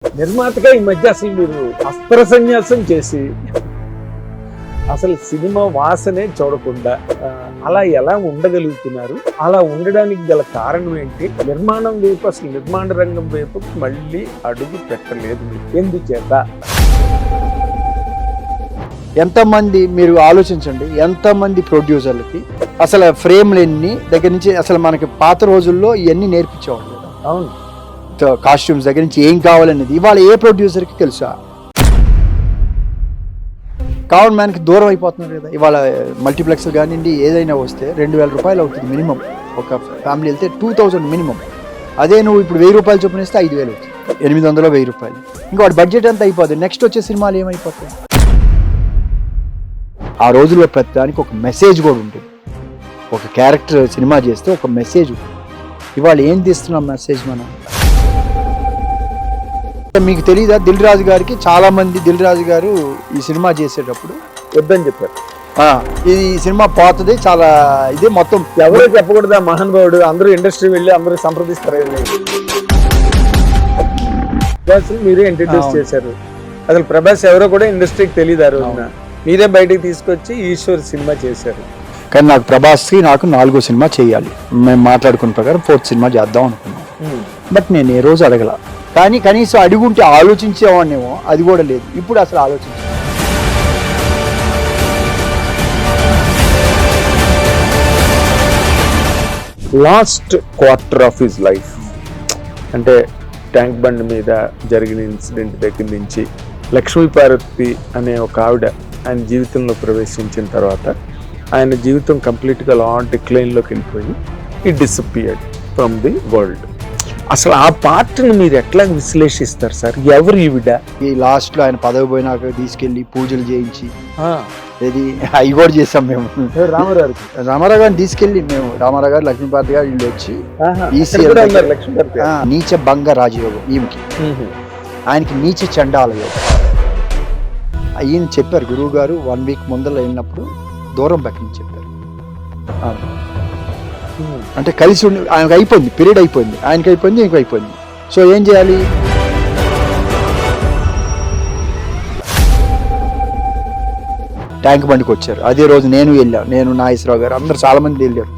నిర్మాతగా ఈ మధ్య అసలు మీరు అస్త్ర సన్యాసం చేసి అసలు సినిమా వాసనే చూడకుండా అలా ఎలా ఉండగలుగుతున్నారు? అలా ఉండడానికి గల కారణం ఏంటి? నిర్మాణం వైపు, అసలు నిర్మాణ రంగం వైపు మళ్ళీ అడుగు పెట్టలేదు మీరు, ఎందుచేత? ఎంతమంది మీరు ఆలోచించండి, ఎంతమంది ప్రొడ్యూసర్లకి అసలు ఫ్రేమ్లు ఎన్ని దగ్గర నుంచి అసలు మనకి పాత రోజుల్లో ఇవన్నీ నేర్పించేవాళ్ళు. అవును, కాస్ట్యూమ్స్ దగ్గర నుంచి ఏం కావాలనేది ఇవాళ ఏ ప్రొడ్యూసర్కి తెలుసా? కావన్ మ్యాన్కి దూరం అయిపోతున్నారు కదా. ఇవాళ మల్టీప్లెక్స్ కానివ్వండి, ఏదైనా వస్తే 2000 రూపాయలు అవుతుంది మినిమం. ఒక ఫ్యామిలీ వెళ్తే 2000 మినిమం. అదే నువ్వు ఇప్పుడు 1000 రూపాయలు చొప్పున ఇస్తే 5000 అవుతుంది. 800 1000 రూపాయలు. ఇంకా వాడి బడ్జెట్ అంతా అయిపోతుంది. నెక్స్ట్ వచ్చే సినిమాలు ఏమైపోతాయి? ఆ రోజుల్లో ప్రతి దానికి ఒక మెసేజ్ కూడా ఉంటుంది. ఒక క్యారెక్టర్ సినిమా చేస్తే ఒక మెసేజ్ ఉంటుంది. ఇవాళ ఏం తీస్తున్నాం మెసేజ్ మనం? మీకు తెలీదా, దిల్ రాజు గారికి చాలా మంది దిల్ రాజు గారు ఈ సినిమా చేసేటప్పుడు వద్దని చెప్పారు. ఇది సినిమా పోతుంది చాలా, ఇది మొత్తం ఎవరో చెప్పకూడదా మహానుభావుడు? అందరూ ఇండస్ట్రీ వెళ్ళి అందరూ సంప్రదిస్తారు. మీరే ఇంట్రడ్యూస్ చేశారు. అసలు ప్రభాస్ ఎవరో కూడా ఇండస్ట్రీకి తెలియదు. ఆ రోజున మీరే బయటకు తీసుకొచ్చి ఈశ్వర్ సినిమా చేశారు. కానీ నాకు ప్రభాస్కి నాకు 4వ సినిమా చేయాలి. మేము మాట్లాడుకున్న ప్రకారం 4th సినిమా చేద్దాం అనుకున్నాం. బట్ నేను ఏ రోజు అడగల. కానీ కనీసం అడుగుంటే ఆలోచించేవాడినేమో, అది కూడా లేదు. ఇప్పుడు అసలు ఆలోచించ last quarter of his life అంటే ట్యాంక్ బండ్ మీద జరిగిన ఇన్సిడెంట్ దగ్గర నుంచి లక్ష్మీపార్వతి అనే ఒక ఆవిడ ఆయన జీవితంలో ప్రవేశించిన తర్వాత ఆయన జీవితం కంప్లీట్గా లాంగ్ డిక్లైన్లోకి వెళ్ళిపోయి it disappeared from the world. అసలు ఆ పార్ట్ని మీరు ఎట్లా విశ్లేషిస్తారు సార్? ఎవరు ఈవిడ? ఈ లాస్ట్లో ఆయన పదవి పోయినాక తీసుకెళ్ళి పూజలు చేయించి ఇది అవి కూడా చేసాం మేము. రామారావు గారిని తీసుకెళ్ళి మేము రామారావు గారు, లక్ష్మీపార్వతి గారు ఇల్లు వచ్చి నీచ భంగ రాజయోగం ఈమెకి, ఆయనకి నీచ చండాల యోగం ఈయన చెప్పారు. గురువు గారు 1 వీక్ ముందర వెళ్ళినప్పుడు దూరం పెట్టని చెప్పారు. అంటే కలిసి ఉండి ఆయనకు అయిపోయింది, పీరియడ్ అయిపోయింది, ఆయనకి అయిపోయింది, ఇంకో అయిపోయింది. సో ఏం చేయాలి? ట్యాంక్ బండికి వచ్చారు. అదే రోజు నేను వెళ్ళాను, నేను నాగేశ్వరరావు గారు అందరు చాలా మంది వెళ్ళారు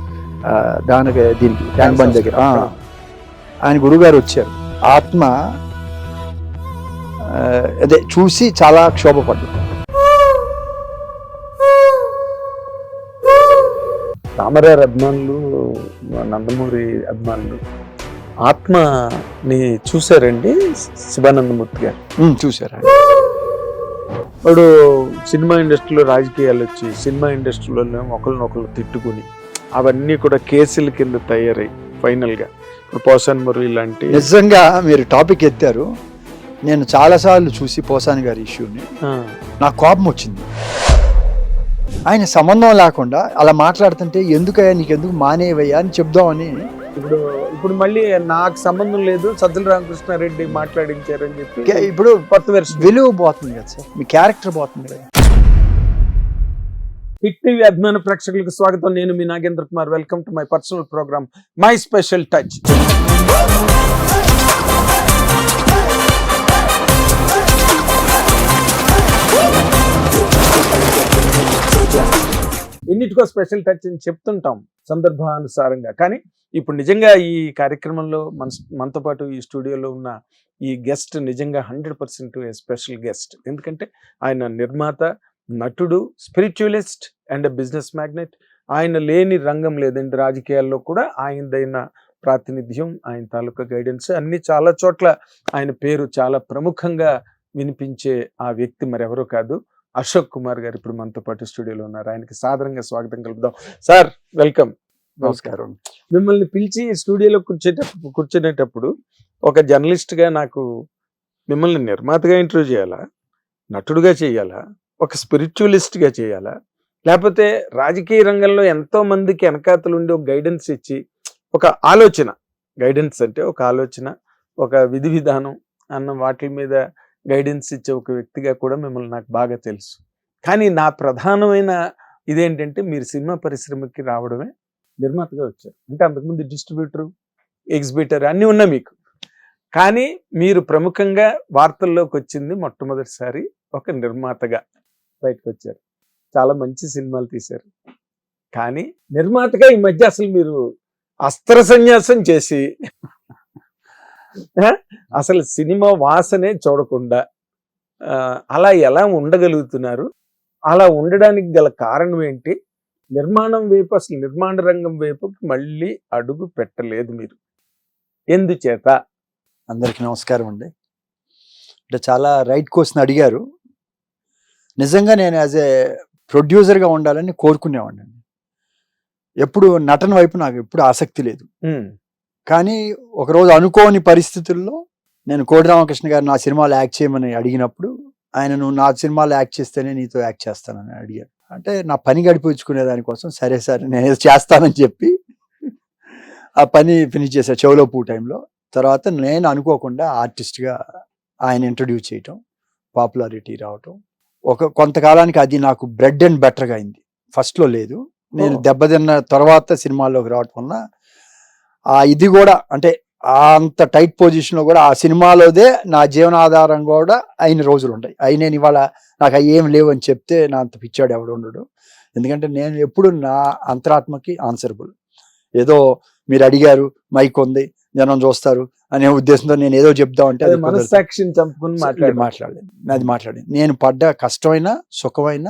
దానికి, దీనికి ట్యాంక్ బండి దగ్గర. ఆయన గురువుగారు వచ్చారు. ఆత్మ అదే చూసి చాలా క్షోభపడ్డారు. రామారావు అభిమానులు, నందమూరి అభిమానులు ఆత్మని చూశారండి శివానందమూర్తి గారు? చూశారు. వాడు సినిమా ఇండస్ట్రీలో రాజకీయాలు వచ్చి సినిమా ఇండస్ట్రీలో ఒకరినొకరు తిట్టుకుని అవన్నీ కూడా కేసుల కింద తయారై ఫైనల్గా ఇప్పుడు పోసాని మురళి లాంటి. నిజంగా మీరు టాపిక్ ఎత్తారు. నేను చాలాసార్లు చూసి పోసాని గారి ఇష్యూని నాకు కోపం వచ్చింది. ఆయన సంబంధం లేకుండా అలా మాట్లాడుతుంటే ఎందుకయ్యా, నీకెందుకు మానేవయ్యా అని చెప్దామని. ఇప్పుడు మళ్ళీ నాకు సంబంధం లేదు, సజ్జల రామకృష్ణారెడ్డి మాట్లాడించారని చెప్పి ఇప్పుడు కొత్త వెర్షన్ విలువ పోతుంది కదా సార్, మీ క్యారెక్టర్ పోతుంది కదా. హిట్ టీవీ అభిమాన ప్రేక్షకులకు స్వాగతం. నేను మీ Nagendra Kumar. Welcome to my personal program my special touch. ఎన్నిటికో స్పెషల్ టచ్ అని చెప్తుంటాం సందర్భానుసారంగా. కానీ ఇప్పుడు నిజంగా ఈ కార్యక్రమంలో మనతో పాటు ఈ స్టూడియోలో ఉన్న ఈ గెస్ట్ నిజంగా 100% స్పెషల్ గెస్ట్. ఎందుకంటే ఆయన నిర్మాత, నటుడు, స్పిరిచువలిస్ట్ అండ్ బిజినెస్ మ్యాగ్నెట్. ఆయన లేని రంగం లేదండి రాజకీయాల్లో కూడా. ఆయనదైన ప్రాతినిధ్యం, ఆయన తాలూకా గైడెన్స్ అన్ని చాలా చోట్ల ఆయన పేరు చాలా ప్రముఖంగా వినిపించే ఆ వ్యక్తి మరెవరో కాదు, అశోక్ కుమార్ గారు ఇప్పుడు మనతో పాటు స్టూడియోలో ఉన్నారు. ఆయనకి సాదరంగా స్వాగతం కలుపుదాం. Sir welcome. నమస్కారం. మిమ్మల్ని పిలిచి స్టూడియోలో కూర్చునేటప్పుడు ఒక జర్నలిస్ట్గా నాకు మిమ్మల్ని నిర్మాతగా ఇంటర్వ్యూ చేయాలా, నటుడుగా చేయాలా, ఒక స్పిరిచువలిస్ట్గా చేయాలా, లేకపోతే రాజకీయ రంగంలో ఎంతో మందికి వెనకాతలు ఉండి ఒక గైడెన్స్ ఇచ్చి ఒక ఆలోచన, గైడెన్స్ అంటే ఒక ఆలోచన, ఒక విధి విధానం అన్న వాటి మీద గైడెన్స్ ఇచ్చే ఒక వ్యక్తిగా కూడా మిమ్మల్ని నాకు బాగా తెలుసు. కానీ నా ప్రధానమైన ఇదేంటంటే మీరు సినిమా పరిశ్రమకి రావడమే నిర్మాతగా వచ్చారు. అంటే అంతకుముందు డిస్ట్రిబ్యూటరు, ఎగ్జిబిటర్ అన్నీ ఉన్నాయి మీకు. కానీ మీరు ప్రముఖంగా వార్తల్లోకి వచ్చింది మొట్టమొదటిసారి ఒక నిర్మాతగా బయటకు వచ్చారు. చాలా మంచి సినిమాలు తీశారు. కానీ నిర్మాతగా ఈ మధ్య అసలు మీరు అస్త్ర సన్యాసం చేసి అసలు సినిమా వాసనే చూడకుండా అలా ఎలా ఉండగలుగుతున్నారు? అలా ఉండడానికి గల కారణం ఏంటి? నిర్మాణం వైపు, అసలు నిర్మాణ రంగం వైపు మళ్ళీ అడుగు పెట్టలేదు మీరు, ఎందుచేత? అందరికీ నమస్కారం అండి. అంటే చాలా రైట్ క్వశ్చన్ అడిగారు. నిజంగా నేను యాజ్ ఏ ప్రొడ్యూసర్గా ఉండాలని కోరుకునేవాడిని అండి. ఎప్పుడు నటన వైపు నాకు ఎప్పుడు ఆసక్తి లేదు. కానీ ఒకరోజు అనుకోని పరిస్థితుల్లో నేను కోడి రామకృష్ణ గారు నా సినిమాలో యాక్ట్ చేయమని అడిగినప్పుడు ఆయన, నువ్వు నా సినిమాలో యాక్ట్ చేస్తేనే నీతో యాక్ట్ చేస్తానని అడిగారు. అంటే నా పని గడిపించుకునే దానికోసం సరే సరే నేను చేస్తానని చెప్పి ఆ పని ఫినిష్ చేశాను చెవులో పూ టైంలో. తర్వాత నేను అనుకోకుండా ఆర్టిస్ట్గా ఆయన ఇంట్రడ్యూస్ చేయటం, పాపులారిటీ రావటం, కొంతకాలానికి అది నాకు బ్రెడ్ అండ్ బెటర్గా అయింది. ఫస్ట్లో లేదు, నేను దెబ్బతిన్న తర్వాత సినిమాల్లోకి రావటం వల్ల ఇది కూడా అంటే అంత టైట్ పొజిషన్లో కూడా ఆ సినిమాలోదే నా జీవనాధారం కూడా అయిన రోజులు ఉంటాయి. అవి నేను ఇవాళ నాకు ఏం లేవు అని చెప్తే నా అంత పిచ్చాడు ఎవడు ఉండడు. ఎందుకంటే నేను ఎప్పుడు నా అంతరాత్మకి ఆన్సరబుల్. ఏదో మీరు అడిగారు, మైక్ ఉంది, జనం చూస్తారు అనే ఉద్దేశంతో నేను ఏదో చెప్దామంటే అది మనస్సాక్షిని చంపుకుని మాట్లాడలేదు. నేను పడ్డ కష్టమైన సుఖమైన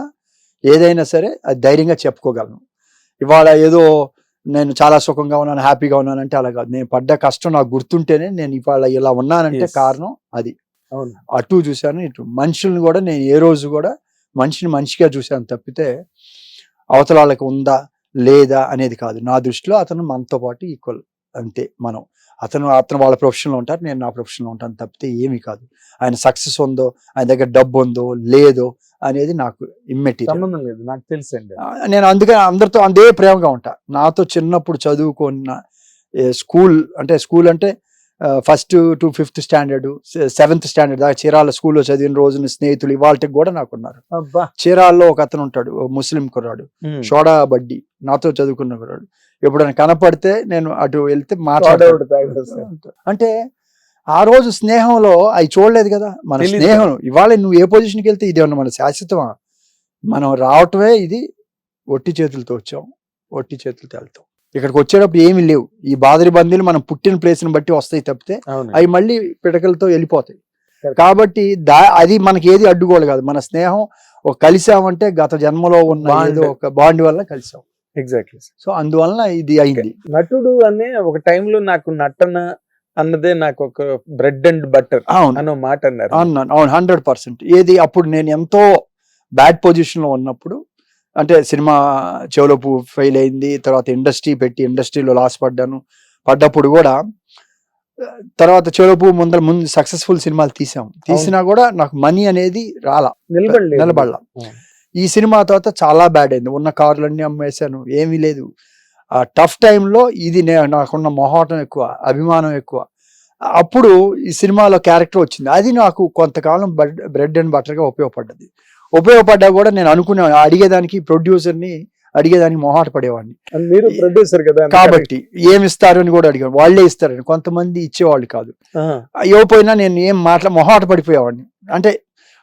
ఏదైనా సరే అది ధైర్యంగా చెప్పుకోగలను. ఇవాళ ఏదో నేను చాలా సుఖంగా ఉన్నాను, హ్యాపీగా ఉన్నాను అంటే అలా కాదు. నేను పడ్డ కష్టం నాకు గుర్తుంటేనే నేను ఇవాళ ఇలా ఉన్నానంటే కారణం అది. అటు చూశాను, ఇటు మనుషుల్ని కూడా నేను ఏ రోజు కూడా మనిషిని మనిషిగా చూశాను తప్పితే అవతల వాళ్ళకి ఉందా లేదా అనేది కాదు. నా దృష్టిలో అతను మనతో పాటు ఈక్వల్ అంతే. అతను వాళ్ళ ప్రొఫెషన్లో ఉంటారు, నేను నా ప్రొఫెషన్లో ఉంటాను తప్పితే ఏమీ కాదు. ఆయన సక్సెస్ ఉందో, ఆయన దగ్గర డబ్బు ఉందో లేదో అనేది నాకు సంబంధం లేదు, నాకు తెలుసండి. నేను అందుకని అందరితో అందే ప్రేమగా ఉంటా. నాతో చిన్నప్పుడు చదువుకున్న స్కూల్ అంటే 1st to 5th standard, 7th standard దాకా చీరాల స్కూల్లో చదివిన రోజున స్నేహితులు ఇవాళకి కూడా నాకున్నారు. చీరాల్లో ఒక అతను ఉంటాడు, ముస్లిం కుర్రాడు, షోడా బడ్డీ, నాతో చదువుకున్న కుర్రాడు. ఎప్పుడైనా కనపడితే నేను అటు వెళ్తే మాట్లాడతాడు. అంటే ఆ రోజు స్నేహంలో అవి చూడలేదు కదా మన స్నేహం. ఇవాళ నువ్వు ఏ పొజిషన్కి వెళ్తే ఇది మన శాశ్వతమా? మనం రావటమే ఇది ఒట్టి చేతులతో వచ్చాం, ఒట్టి చేతులతో వెళ్తాం. ఇక్కడికి వచ్చేటప్పుడు ఏమీ లేవు. ఈ బాదరి బందీలు మనం పుట్టిన ప్లేస్ని బట్టి వస్తాయి తప్పితే అవి మళ్ళీ పిడకలతో వెళ్ళిపోతాయి. కాబట్టి అది మనకి ఏది అడ్డుగోలు కాదు. మన స్నేహం కలిసామంటే గత జన్మలో ఉన్న ఏదో ఒక బాండ్ వల్ల కలిసాం. ఎగ్జాక్ట్లీ. సో అందువలన ఇది అయింది. నటుడు అనే ఒక టైంలో నాకు నటన అన్నదే నాకు ఒక బ్రెడ్ అండ్ బటర్ అన్న మాట అన్నారు. అవును, 100%. ఏది అప్పుడు నేను ఎంతో బ్యాడ్ పొజిషన్ లో ఉన్నప్పుడు, అంటే సినిమా చెవులోపు ఫెయిల్ అయింది, తర్వాత ఇండస్ట్రీలో లాస్ పడ్డప్పుడు కూడా తర్వాత చెవులోపు ముందు సక్సెస్ఫుల్ సినిమాలు తీసినా కూడా నాకు మనీ అనేది నిలబడలా. ఈ సినిమా తర్వాత చాలా బ్యాడ్ అయింది. ఉన్న కార్లన్నీ అమ్మేశాను, ఏమీ లేదు. ఆ టఫ్ టైంలో ఇది నాకున్న మొహాటం ఎక్కువ, అభిమానం ఎక్కువ. అప్పుడు ఈ సినిమాలో క్యారెక్టర్ వచ్చింది. అది నాకు కొంతకాలం బ్రెడ్ అండ్ బటర్గా ఉపయోగపడ్డా కూడా నేను అడిగేదానికి ప్రొడ్యూసర్ని అడిగేదానికి మొహాట పడేవాడిని. మీరు ప్రొడ్యూసర్ కదా కాబట్టి ఏమి ఇస్తారు అని కూడా అడిగాను. వాళ్ళే ఇస్తారని, కొంతమంది ఇచ్చేవాళ్ళు కాదు. ఇవ్వకపోయినా నేను మొహాట పడిపోయేవాడిని. అంటే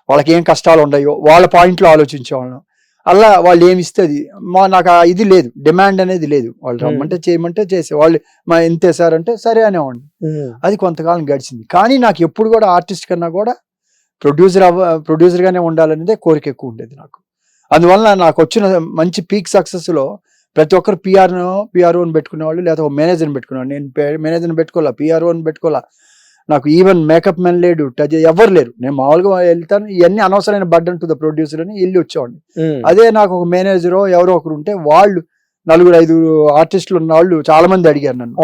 వాళ్ళకి ఏం కష్టాలు ఉన్నాయో వాళ్ళ పాయింట్లో ఆలోచించేవాళ్ళం. అలా వాళ్ళు ఏమి ఇస్తే అది నాకు ఇది లేదు, డిమాండ్ అనేది లేదు. వాళ్ళు రమ్మంటే చేయమంటే చేసే వాళ్ళు ఎంత వేసారంటే సరే అనేవాడిని. అది కొంతకాలం గడిచింది. కానీ నాకు ఎప్పుడు కూడా ఆర్టిస్ట్ కన్నా కూడా ప్రొడ్యూసర్గానే ఉండాలనేదే కోరిక ఎక్కువ ఉండేది నాకు. అందువల్ల నాకు వచ్చిన మంచి పీక్ సక్సెస్లో ప్రతి ఒక్కరు పిఆర్ఓని పెట్టుకునేవాళ్ళు, లేదా ఒక మేనేజర్ని పెట్టుకునేవాళ్ళు. నేను మేనేజర్ని పెట్టుకోవాలా, పిఆర్ఓని పెట్టుకోవాలా. నాకు ఈవెన్ మేకప్ మెన్ లేడు, ఎవరు లేరు. నేను మామూలుగా వెళ్తాను, ఇవన్నీ అనవసరమైన బర్డన్ టు ద ప్రొడ్యూసర్ అని వెళ్ళి వచ్చేవాడిని. అదే నాకు ఒక మేనేజరో ఎవరో ఒకరు ఉంటే వాళ్ళు 4-5 ఆర్టిస్టులు ఉన్న వాళ్ళు చాలా మంది అడిగారు నన్ను.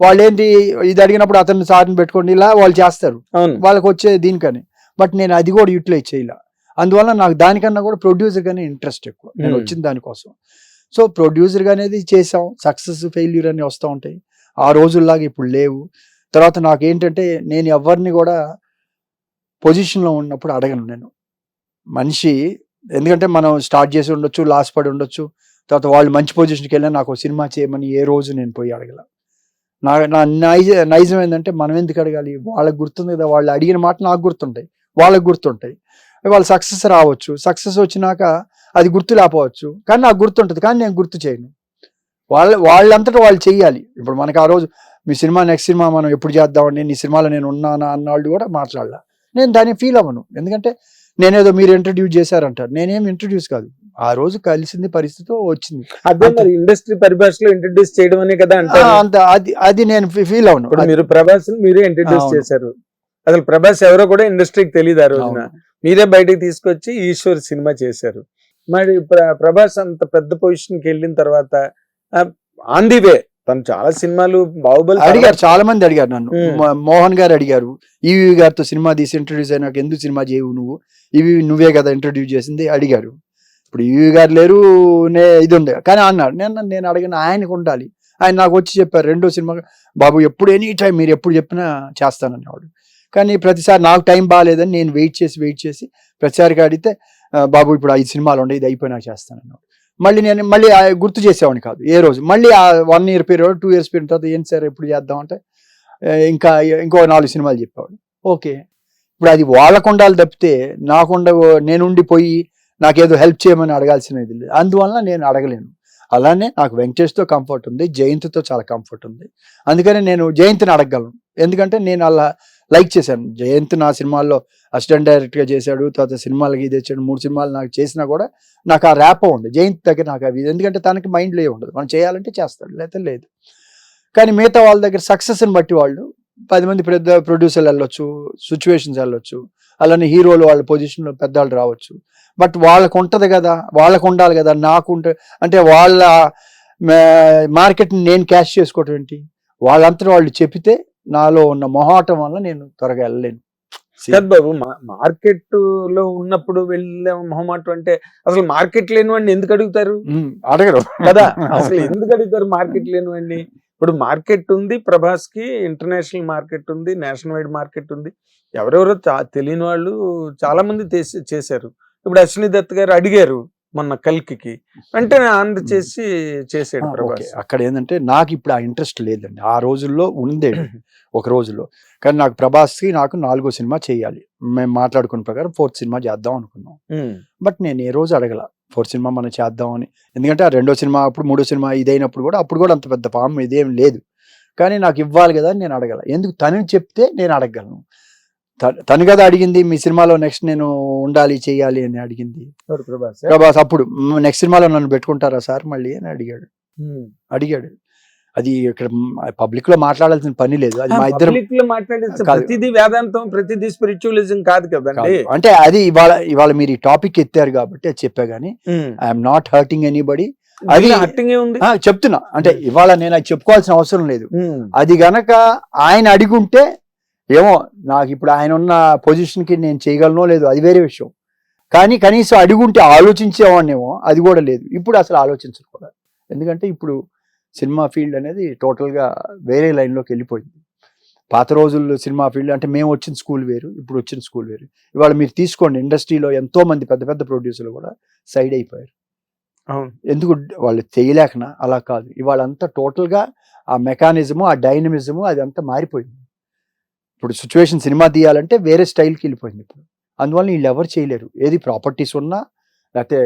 వాళ్ళు ఏంటి ఇది అడిగినప్పుడు అతన్ని సార్ని పెట్టుకోండి ఇలా వాళ్ళు చేస్తారు, వాళ్ళకి వచ్చే దీనికని. బట్ నేను అది కూడా యూటిలైజ్ చేయలే. అందువల్ల నాకు దానికన్నా కూడా ప్రొడ్యూసర్ గానే ఇంట్రెస్ట్ ఎక్కువ, నేను వచ్చిన దానికోసం. సో ప్రొడ్యూసర్ అనేది చేసాం, సక్సెస్ ఫెయిల్యూర్ అని వస్తూ ఉంటాయి. ఆ రోజుల్లాగా ఇప్పుడు లేవు. తర్వాత నాకు ఏంటంటే నేను ఎవరిని కూడా పొజిషన్లో ఉన్నప్పుడు అడగను నేను మనిషి. ఎందుకంటే మనం స్టార్ట్ చేసి ఉండొచ్చు, లాస్ పడి ఉండొచ్చు, తర్వాత వాళ్ళు మంచి పొజిషన్కి వెళ్ళినా నాకు సినిమా చేయమని ఏ రోజు నేను పోయి అడగల. నా నైజం ఏంటంటే మనం ఎందుకు అడగాలి, వాళ్ళకి గుర్తుంది కదా, వాళ్ళు అడిగిన మాట నాకు గుర్తుంటాయి, వాళ్ళకి గుర్తుంటాయి. వాళ్ళు సక్సెస్ రావచ్చు, సక్సెస్ వచ్చినాక అది గుర్తు లేకపోవచ్చు, కానీ నాకు గుర్తుంటుంది, కానీ నేను గుర్తు చేయను. వాళ్ళంతటా వాళ్ళు చెయ్యాలి. ఇప్పుడు మనకు ఆ రోజు మీ సినిమా నెక్స్ట్ సినిమా మనం ఎప్పుడు చేద్దామండి, నీ సినిమాలో నేను ఉన్నానా అన్నవాళ్ళు కూడా మాట్లాడాల. నేను దాన్ని ఫీల్ అవ్వను, ఎందుకంటే నేనేదో మీరు ఇంట్రడ్యూస్ చేశారంటారు, నేనేం ఇంట్రడ్యూస్ కాదు, ఆ రోజు కలిసింది పరిస్థితి వచ్చింది. అదే మరి ఇండస్ట్రీ పరిభాషలో ఇంట్రడ్యూస్ చేయడం అనే కదా అంత అది నేను ఫీల్ అవును. మీరు ప్రభాస్ మీరే ఇంట్రడ్యూస్ చేశారు, అసలు ప్రభాస్ ఎవరో కూడా ఇండస్ట్రీకి తెలియదు ఆ రోజున, మీరే బయటకు తీసుకొచ్చి ఈశ్వర్ సినిమా చేశారు. మరి ప్రభాస్ అంత పెద్ద పొజిషన్ కి వెళ్ళిన తర్వాత ఆన్ ది వే తను చాలా సినిమాలు బాహుబలి అడిగారు, చాలా మంది అడిగారు నన్ను. మోహన్ గారు అడిగారు, ఈవి గారితో సినిమా తీసి ఇంట్రడ్యూస్ అయినాక ఎందుకు సినిమా చేయవు నువ్వు, ఇవి నువ్వే కదా ఇంట్రడ్యూస్ చేసింది అడిగారు. ఇప్పుడు ఈవి గారు లేరు, ఇది ఉండే, కానీ అన్నాడు. నేను అడిగిన ఆయనకు ఉండాలి, ఆయన నాకు వచ్చి చెప్పారు రెండో సినిమా బాబు ఎప్పుడు ఎనీ టైం మీరు ఎప్పుడు చెప్పినా చేస్తానన్నవాడు. కానీ ప్రతిసారి నాకు టైం బాగాలేదని నేను వెయిట్ చేసి ప్రతిసారికి అడిగితే బాబు ఇప్పుడు 5 సినిమాలు ఉండే, ఇది అయిపోయినా చేస్తానన్నాడు. మళ్ళీ గుర్తు చేసేవాడిని కాదు ఏ రోజు. మళ్ళీ ఆ 1 year పీరియడ్ 2 years పీరియడ్ తర్వాత ఏంటి సార్ ఎప్పుడు చేద్దామంటే ఇంకో 4 సినిమాలు చెప్పేవాడు. ఓకే, ఇప్పుడు అది వాళ్ళకు ఉండాలి తప్పితే నేను ఉండిపోయి నాకేదో హెల్ప్ చేయమని అడగాల్సినది లేదు, అందువలన నేను అడగలేను. అలానే నాకు వెంకటేష్తో కంఫర్ట్ ఉంది, జయంత్తో చాలా కంఫర్ట్ ఉంది, అందుకని నేను జయంత్ని అడగగలను. ఎందుకంటే నేను అలా లైక్ చేశాను. జయంత్ నా సినిమాల్లో అసిస్టెంట్ డైరెక్టర్గా చేశాడు, తర్వాత సినిమాలకి ఇది తెచ్చాడు, 3 సినిమాలు నాకు చేసినా కూడా నాకు ఆ ర్యాప్ ఉంది జయంత్ దగ్గర. నాకు అవి ఎందుకంటే తనకి మైండ్లో ఏ ఉండదు, మనం చేయాలంటే చేస్తాడు, లేకపోతే లేదు. కానీ మిగతా వాళ్ళ దగ్గర సక్సెస్ని బట్టి వాళ్ళు 10 మంది పెద్ద ప్రొడ్యూసర్లు వెళ్ళొచ్చు, సిచ్యువేషన్స్ వెళ్ళొచ్చు, అలానే హీరోలు వాళ్ళ పొజిషన్లో పెద్దవాళ్ళు రావచ్చు. బట్ వాళ్ళకు ఉంటుంది కదా, వాళ్ళకు ఉండాలి కదా, అంటే వాళ్ళ మార్కెట్ని నేను క్యాష్ చేసుకోవటం ఏంటి, వాళ్ళంతా వాళ్ళు చెప్పితే నాలో ఉన్న మొహాటం వల్ల నేను త్వరగా వెళ్ళలేను. బాబు మార్కెట్ లో ఉన్నప్పుడు వెళ్ళే మొహమాటం అంటే అసలు మార్కెట్ లేని వాడిని ఎందుకు అడుగుతారు, అడగరు కదా, అసలు ఎందుకు అడుగుతారు మార్కెట్ లేని వాడిని. ఇప్పుడు మార్కెట్ ఉంది, ప్రభాస్ కి ఇంటర్నేషనల్ మార్కెట్ ఉంది, నేషనల్ వైడ్ మార్కెట్ ఉంది, ఎవరెవరో తెలియని వాళ్ళు చాలా మంది చేశారు. ఇప్పుడు అశ్విని దత్ గారు అడిగారు మొన్న కల్కి, వెంటనే ఆంధ్ర చేసాడు ప్రభాస్. అక్కడ ఏంటంటే నాకు ఇప్పుడు ఆ ఇంట్రెస్ట్ లేదండి, ఆ రోజుల్లో ఉండేది ఒక రోజుల్లో. కానీ నాకు ప్రభాస్కి నాకు 4వ సినిమా చేయాలి, మేము మాట్లాడుకున్న ప్రకారం 4th సినిమా చేద్దాం అనుకున్నాం. బట్ నేను ఏ రోజు అడగల 4th సినిమా మనం చేద్దామని, ఎందుకంటే ఆ 2వ సినిమా అప్పుడు 3వ సినిమా ఇదైనప్పుడు కూడా అప్పుడు కూడా అంత పెద్ద పాము ఇదేం లేదు. కానీ నాకు ఇవ్వాలి కదా నేను అడగల, ఎందుకు తనని చెప్తే నేను అడగలను. తను కదా అడిగింది, మీ సినిమాలో నెక్స్ట్ నేను ఉండాలి చేయాలి అని అడిగింది ప్రభాస్. అప్పుడు నెక్స్ట్ సినిమాలో నన్ను పెట్టుకుంటారా సార్ మళ్ళీ అని అడిగాడు. అది ఇక్కడ పబ్లిక్ లో మాట్లాడాల్సిన పని లేదు, అది మా ఇద్దరు ప్రతిదీ వేదాంతం, ప్రతిదీ స్పిరిచువలిజం కాదు కదండి. అంటే అది ఇవాళ మీరు ఈ టాపిక్ ఎత్తారు కాబట్టి అది చెప్పా గానీ ఐఎమ్ నాట్ హర్టింగ్ ఎనీబడి. అది చెప్తున్నా, అంటే ఇవాళ నేను అది చెప్పుకోవాల్సిన అవసరం లేదు. అది గనక ఆయన అడిగుంటే ఏమో నాకు ఇప్పుడు ఆయన ఉన్న పొజిషన్ కి నేను చేయగలనో లేదు, అది వేరే విషయం. కానీ కనీసం అడుగుంటే ఆలోచించేవాడినేమో, అది కూడా లేదు. ఇప్పుడు అసలు ఆలోచించరు కూడా, ఎందుకంటే ఇప్పుడు సినిమా ఫీల్డ్ అనేది టోటల్గా వేరే లైన్లోకి వెళ్ళిపోయింది. పాత రోజుల్లో సినిమా ఫీల్డ్ అంటే మేము వచ్చిన స్కూల్ వేరు, ఇప్పుడు వచ్చిన స్కూల్ వేరు. ఇవాళ మీరు తీసుకోండి, ఇండస్ట్రీలో ఎంతో మంది పెద్ద పెద్ద ప్రొడ్యూసర్లు కూడా సైడ్ అయిపోయారు. ఎందుకు వాళ్ళు చేయలేకనా? అలా కాదు, ఇవాళ అంతా టోటల్గా ఆ మెకానిజము, ఆ డైనమిజము అది అంతా మారిపోయింది. ఇప్పుడు సిచ్యువేషన్ సినిమా తీయాలంటే వేరే స్టైల్కి వెళ్ళిపోయింది ఇప్పుడు. అందువల్ల వీళ్ళు ఎవరు చేయలేరు, ఏది ప్రాపర్టీస్ ఉన్నా లేకపోతే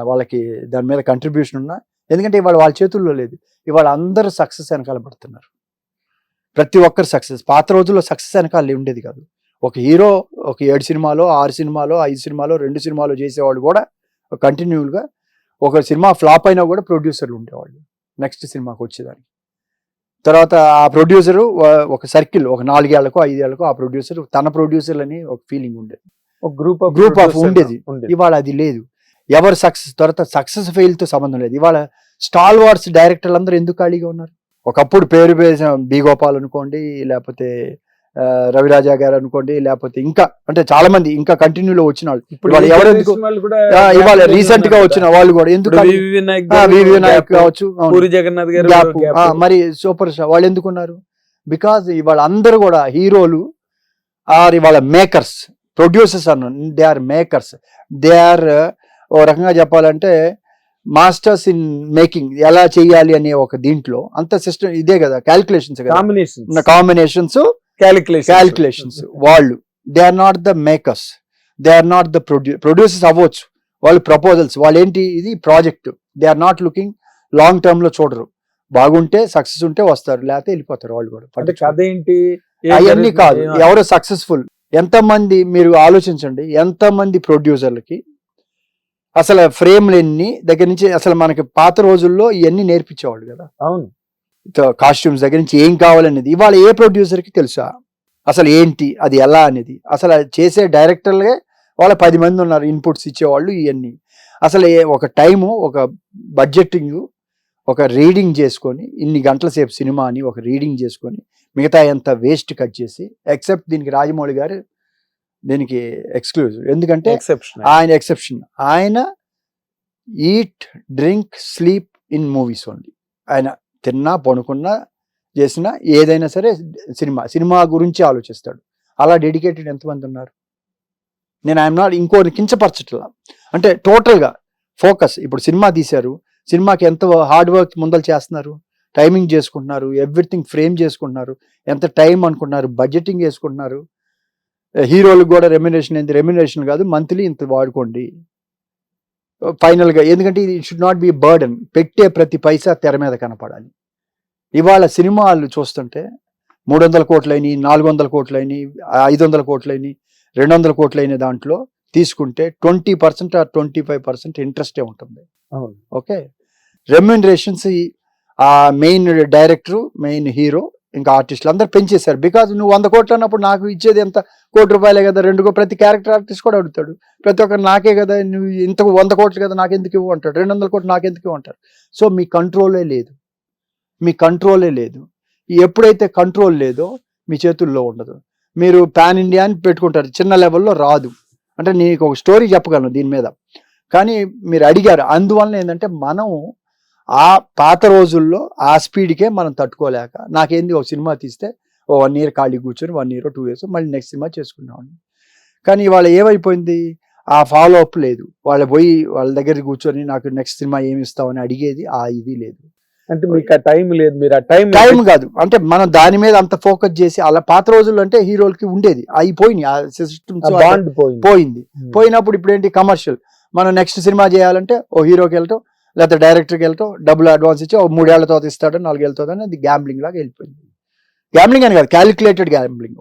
వాళ్ళకి దాని మీద కంట్రిబ్యూషన్ ఉన్నా, ఎందుకంటే ఇవాళ వాళ్ళ చేతుల్లో లేదు. ఇవాళ అందరూ సక్సెస్ వెనకాల పడుతున్నారు, ప్రతి ఒక్కరు సక్సెస్. పాత రోజుల్లో సక్సెస్ వెనకాల ఉండేది కాదు. ఒక హీరో ఒక 7 సినిమాలో 6 సినిమాలో 5 సినిమాలో 2 సినిమాలు చేసేవాళ్ళు కూడా కంటిన్యూగా, ఒక సినిమా ఫ్లాప్ అయినా కూడా ప్రొడ్యూసర్లు ఉండేవాళ్ళు నెక్స్ట్ సినిమాకి వచ్చేదానికి. తర్వాత ఆ ప్రొడ్యూసరు ఒక సర్కిల్, ఒక 4 ఏళ్లకో 5 ఏళ్లకో ఆ ప్రొడ్యూసర్ తన ప్రొడ్యూసర్ అని ఒక ఫీలింగ్ ఉండేది, ఒక గ్రూప్ ఆఫ్ ఉండేది. ఇవాళ అది లేదు. ఎవరు సక్సెస్, తర్వాత సక్సెస్ ఫెయిల్ తో సంబంధం లేదు. ఇవాళ స్టాల్ వార్స్ డైరెక్టర్లు అందరూ ఎందుకు ఖాళీగా ఉన్నారు? ఒకప్పుడు పేరు బి గోపాల్ అనుకోండి, లేకపోతే రవిరాజా గారు అనుకోండి, లేకపోతే ఇంకా అంటే చాలా మంది ఇంకా కంటిన్యూలో వచ్చిన వాళ్ళు. ఇప్పుడు ఎవరు ఎందుకు ఇవాళ రీసెంట్ గా వచ్చిన వాళ్ళు కూడా ఎందుకు, వినాయక్ కావచ్చు, జగన్నాథ్ గారు, మరి సూపర్ స్టార్ వాళ్ళు ఎందుకున్నారు? బికాజ్ ఇవాళ అందరూ కూడా హీరోలు ఆర్ ఇవాళ మేకర్స్, ప్రొడ్యూసర్స్ అన్న, they are makers, they are ఓ రకంగా చెప్పాలంటే మాస్టర్స్ ఇన్ మేకింగ్ ఎలా చేయాలి అనే ఒక దీంట్లో అంత సిస్టమ్ ఇదే కదా, క్యాలిక్యులేషన్స్ కదా, కాంబినేషన్స్, క్యాలిక్యులేషన్స్. వాళ్ళు they are not the makers, they are not the producers అవ్వచ్చు, వాళ్ళు ప్రపోజల్స్, వాళ్ళు ఏంటి, ఇది project. They are not looking long term లో చూడరు, బాగుంటే సక్సెస్ ఉంటే వస్తారు, లేకపోతే వెళ్ళిపోతారు వాళ్ళు కూడా. అదేంటి అవన్నీ కాదు, ఎవరు సక్సెస్ఫుల్, ఎంతమంది మీరు ఆలోచించండి, ఎంతమంది ప్రొడ్యూసర్లకి అసలు ఫ్రేమ్లు ఎన్ని దగ్గర నుంచి, అసలు మనకి పాత రోజుల్లో ఇవన్నీ నేర్పించేవాళ్ళు కదా. అవును, కాస్ట్యూమ్స్ దగ్గర నుంచి ఏం కావాలనేది ఇవాళ ఏ ప్రొడ్యూసర్కి తెలుసా, అసలు ఏంటి అది ఎలా అనేది. అసలు చేసే డైరెక్టర్లే వాళ్ళ 10 మంది ఉన్నారు ఇన్పుట్స్ ఇచ్చేవాళ్ళు ఇవన్నీ. అసలు ఒక టైము, ఒక బడ్జెటింగ్, ఒక రీడింగ్ చేసుకొని, ఇన్ని గంటల సేపు సినిమా అని ఒక రీడింగ్ చేసుకొని, మిగతా ఎంత వేస్ట్ కట్ చేసి, ఎక్సెప్ట్ దీనికి రాజమౌళి గారు దీనికి ఎక్స్క్లూజివ్, ఎందుకంటే ఆయన ఎక్సెప్షన్. ఆయన eat, drink, sleep in movies only. ఆయన తిన్నా, పడుకున్నా, చేసినా ఏదైనా సరే సినిమా గురించి ఆలోచిస్తాడు. అలా డెడికేటెడ్ ఎంతమంది ఉన్నారు? నేను ఐఎమ్ నాట్ ఇంకోటి కించపరచట్లా, అంటే టోటల్గా ఫోకస్. ఇప్పుడు సినిమా తీశారు, సినిమాకి ఎంత హార్డ్ వర్క్ ముందలు చేస్తున్నారు, టైమింగ్ చేసుకుంటున్నారు, ఎవ్రీథింగ్ ఫ్రేమ్ చేసుకుంటున్నారు, ఎంత టైం అనుకుంటున్నారు, బడ్జెటింగ్ వేసుకుంటున్నారు. హీరోలకు కూడా రెమ్యునరేషన్ ఏంటి, రెమ్యునరేషన్ కాదు, మంత్లీ ఇంత వాడుకోండి ఫైనల్గా. ఎందుకంటే ఇది షుడ్ నాట్ బి బర్డన్, పెట్టే ప్రతి పైసా తెర మీద కనపడాలి. ఇవాళ సినిమాలు చూస్తుంటే 300 కోట్లైన, 400 కోట్లైన, 500 కోట్లైన, 200 కోట్లైన దాంట్లో తీసుకుంటే 20% or 25% ఇంట్రెస్టే ఉంటుంది. ఓకే, రెమ్యునరేషన్స్ ఆ మెయిన్ డైరెక్టరు, మెయిన్ హీరో, ఇంకా ఆర్టిస్టులు అందరు పెంచేశారు. బికాజ్ నువ్వు 100 కోట్లు అన్నప్పుడు నాకు ఇచ్చేది ఎంత, ₹1 కదా, 2 ప్రతి క్యారెక్టర్ ఆర్టిస్ట్ కూడా అడుగుతాడు. ప్రతి ఒక్కరు నాకే కదా, నువ్వు ఇంత 100 కోట్లు కదా నాకెందుకు ఇవ్వు అంటాడు, 200 కోట్లు నాకెందుకు ఇవ్వు అంటారు. సో మీ కంట్రోలే లేదు, మీ కంట్రోలే లేదు. ఎప్పుడైతే కంట్రోల్ లేదో మీ చేతుల్లో ఉండదు. మీరు పాన్ ఇండియా అని పెట్టుకుంటారు, చిన్న లెవెల్లో రాదు. అంటే నీకు ఒక స్టోరీ చెప్పగలను దీని మీద, కానీ మీరు అడిగారు. అందువలన ఏంటంటే మనం ఆ పాత రోజుల్లో ఆ స్పీడ్కే మనం తట్టుకోలేక, నాకేంది ఒక సినిమా తీస్తే 1 year ఖాళీ కూర్చొని 1 year 2 years మళ్ళీ నెక్స్ట్ సినిమా చేసుకున్నాం. కానీ ఇవాళ ఏమైపోయింది, ఆ ఫాలో అప్ లేదు. వాళ్ళు పోయి వాళ్ళ దగ్గర కూర్చొని నాకు నెక్స్ట్ సినిమా ఏమి ఇస్తామని అడిగేది ఇది లేదు. అంటే మీకు ఆ టైం లేదు, మీరు ఆ టైం కాదు, అంటే మనం దాని మీద అంత ఫోకస్ చేసి, అలా పాత రోజుల్లో అంటే హీరోలకి ఉండేది, అయిపోయినాయి, ఆ సిస్టమ్స్ పోయింది. పోయినప్పుడు ఇప్పుడు ఏంటి, కమర్షియల్. మనం నెక్స్ట్ సినిమా చేయాలంటే ఓ హీరోకి వెళ్ళటం, లేకపోతే డైరెక్టర్కి వెళ్ళటం, డబ్బులు అడ్వాన్స్ ఇచ్చి 3 ఏళ్ల తర్వాత ఇస్తాడు, 4 ఏళ్ల తర్వాత, అది గ్యాంబ్లింగ్ లాగా వెళ్ళిపోయింది. గ్యాంబ్లింగ్ అని కాదు, calculated gambling.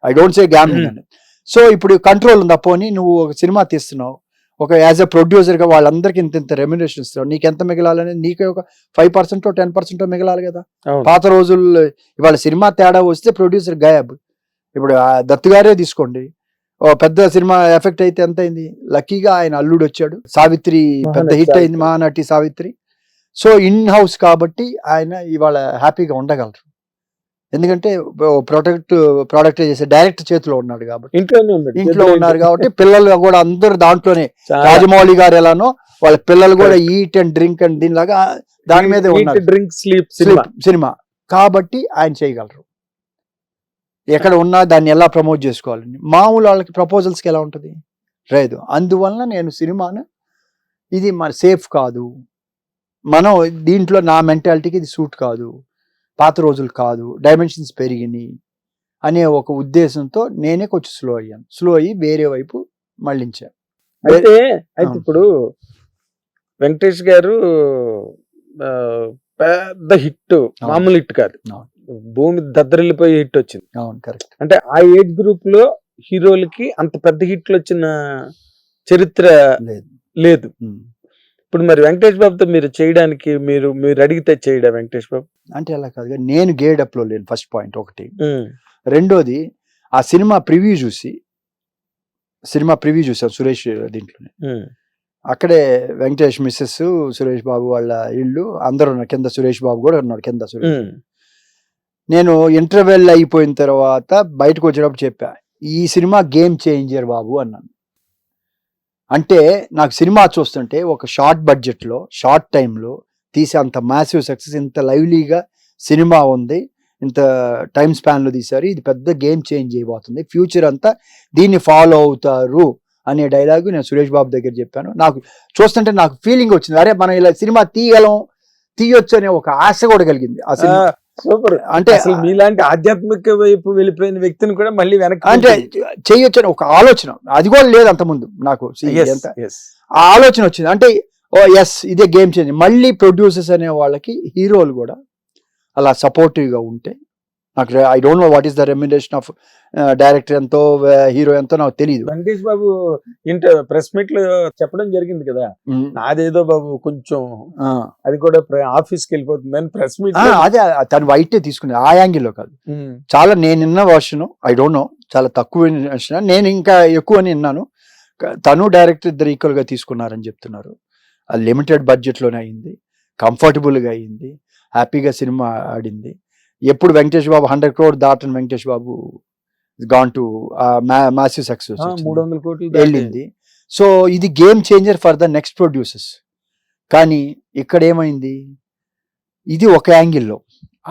I don't say gambling అని. సో ఇప్పుడు కంట్రోల్ ఉంది. పోనీ నువ్వు ఒక సినిమా తీస్తున్నావు, ఒక యాజ్ ఎ ప్రొడ్యూసర్గా వాళ్ళందరికీ ఇంత రెమ్యునరేషన్ ఇస్తున్నావు, నీకు ఎంత మిగలాలని, నీకే ఒక 5% 10% మిగలాలి కదా. పాత రోజుల్లో ఇవాళ సినిమా తేడా వస్తే ప్రొడ్యూసర్ గాయబ్. ఇప్పుడు దత్తు గారే తీసుకోండి, పెద్ద సినిమా ఎఫెక్ట్ అయితే ఎంత అయింది, లక్కీగా ఆయన అల్లుడు వచ్చాడు, సావిత్రి పెద్ద హిట్ అయింది, Mahanati Savitri. So in house కాబట్టి ఆయన ఇవాళ హ్యాపీగా ఉండగలరు, ఎందుకంటే ప్రోడక్ట్ చేసే డైరెక్టర్ చేతిలో ఉన్నాడు కాబట్టి, ఇంట్లో ఉన్నారు కాబట్టి. పిల్లలు కూడా అందరూ దాంట్లోనే, రాజమౌళి గారు ఎలానో వాళ్ళ పిల్లలు కూడా ఈట్ అండ్ డ్రింక్ అండ్ దీనిలాగా దాని మీద ఉన్నారు, డ్రింక్ స్లీప్ సినిమా కాబట్టి ఆయన చేయగలరు. ఎక్కడ ఉన్నా దాన్ని ఎలా ప్రమోట్ చేసుకోవాలని. మామూలు వాళ్ళకి ప్రపోజల్స్కి ఎలా ఉంటుంది, లేదు. అందువలన నేను సినిమాను, ఇది మన సేఫ్ కాదు, మనం దీంట్లో నా మెంటాలిటీకి ఇది సూట్ కాదు, పాత రోజులు కాదు, డైమెన్షన్స్ పెరిగినాయి అనే ఒక ఉద్దేశంతో నేనే కొంచెం స్లో అయ్యి వేరే వైపు మళ్ళించాను. అయితే ఇప్పుడు వెంకటేష్ గారు పెద్ద హిట్, మామూలు హిట్ కాదు, భూమి దద్దరిల్లిపోయి హిట్ వచ్చింది. అవును, కరెక్ట్. అంటే ఆ ఏజ్ గ్రూప్ లో హీరోలకి అంత పెద్ద హిట్లు వచ్చిన చరిత్ర లేదు. ఇప్పుడు మరి వెంకటేష్ బాబుతో మీరు చేయడానికి, మీరు అడిగితే చేయడా వెంకటేష్ బాబు? అంటే అలా కాదు, నేను గేడప్ లో లేను, ఫస్ట్ పాయింట్ ఒకటి. రెండోది, ఆ సినిమా ప్రివ్యూ చూసాం సురేష్ దీంట్లోనే. అక్కడే వెంకటేష్ మిస్సెస్, సురేష్ బాబు వాళ్ళ ఇల్లు అందరూ ఉన్నారు, కింద సురేష్ బాబు కూడా ఉన్నాడు కింద. సురేష్, నేను ఇంటర్వెల్ అయిపోయిన తర్వాత బయటకు వచ్చేటప్పుడు చెప్పా, ఈ సినిమా గేమ్ చేంజర్ బాబు అన్నాను. అంటే నాకు సినిమా చూస్తుంటే ఒక షార్ట్ బడ్జెట్లో, షార్ట్ టైంలో తీసే అంత మ్యాసివ్ సక్సెస్, ఇంత లైవ్లీగా సినిమా ఉంది, ఇంత టైం స్పాన్లో తీశారు, ఇది పెద్ద గేమ్ చేంజ్ అయిపోతుంది, ఫ్యూచర్ అంతా దీన్ని ఫాలో అవుతారు అనే డైలాగు నేను సురేష్ బాబు దగ్గర చెప్పాను. నాకు చూస్తుంటే నాకు ఫీలింగ్ వచ్చింది, అరే మనం ఇలా సినిమా తీయొచ్చు అనే ఒక ఆశ కూడా కలిగింది ఆ సినిమా. సూపర్. అంటే అసలు మీలాంటి ఆధ్యాత్మిక వైపు వెళ్ళిపోయిన వ్యక్తిని కూడా మళ్ళీ వెనక్కి అంటే చేయొచ్చు అని ఒక ఆలోచన, అది కూడా లేదు అంతకుముందు నాకు. ఆ ఆలోచన వచ్చింది అంటే ఎస్ ఇదే గేమ్ చేంజ్. మళ్ళీ ప్రొడ్యూసర్స్ అనే వాళ్ళకి హీరోలు కూడా అలా సపోర్టివ్గా ఉంటే, నాకు I don't know what is the remuneration of director ఎంతో హీరో ఎంతో నాకు తెలియదు. వెంకటేష్ బాబు ప్రెస్ మీట్ లో చెప్పడం జరిగింది కదా, నాదేదో బాబు కొంచెం అది కూడా ఆఫీస్కి వెళ్ళిపోతుంది అని ప్రెస్ మీట్. అదే తను వైటే తీసుకునేది, ఆ యాంగిల్లో కాదు. చాలా నేను విన్న వర్షన్ ఐ డోంట్ నో, చాలా తక్కువ version. నేను ఇంకా ఎక్కువ అని విన్నాను. తను డైరెక్టర్ ఇద్దరు ఈక్వల్ గా తీసుకున్నారని చెప్తున్నారు. అది లిమిటెడ్ బడ్జెట్ లోనే అయింది, కంఫర్టబుల్ గా అయింది, హ్యాపీగా సినిమా ఆడింది. ఎప్పుడు వెంకటేష్ బాబు 100 crore దాటని Venkatesh Babu gone to massive success 300 కోట్లు వెళ్ళింది. సో ఇది game changer for the next producers. కానీ ఇక్కడ ఏమైంది, ఇది ఒక యాంగిల్లో,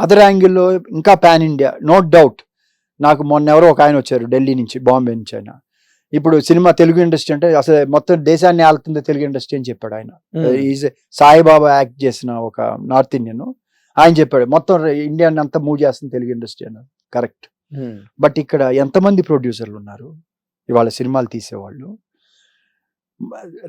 అదర్ యాంగిల్లో ఇంకా పాన్ ఇండియా నో డౌట్. నాకు మొన్న ఎవరో ఒక ఆయన వచ్చారు ఢిల్లీ నుంచి, బాంబే నుంచి. ఆయన ఇప్పుడు సినిమా తెలుగు ఇండస్ట్రీ అంటే అసలు మొత్తం దేశాన్ని ఆలుతుంది తెలుగు ఇండస్ట్రీ అని చెప్పాడు ఆయన. ఈజ్ సాయిబాబా యాక్ట్ చేసిన ఒక నార్త్ ఇండియన్, ఆయన చెప్పాడు మొత్తం ఇండియాని అంతా మూవ్ చేస్తుంది తెలుగు ఇండస్ట్రీ అన్నారు. కరెక్ట్. బట్ ఇక్కడ ఎంతమంది ప్రొడ్యూసర్లు ఉన్నారు ఇవాళ సినిమాలు తీసేవాళ్ళు.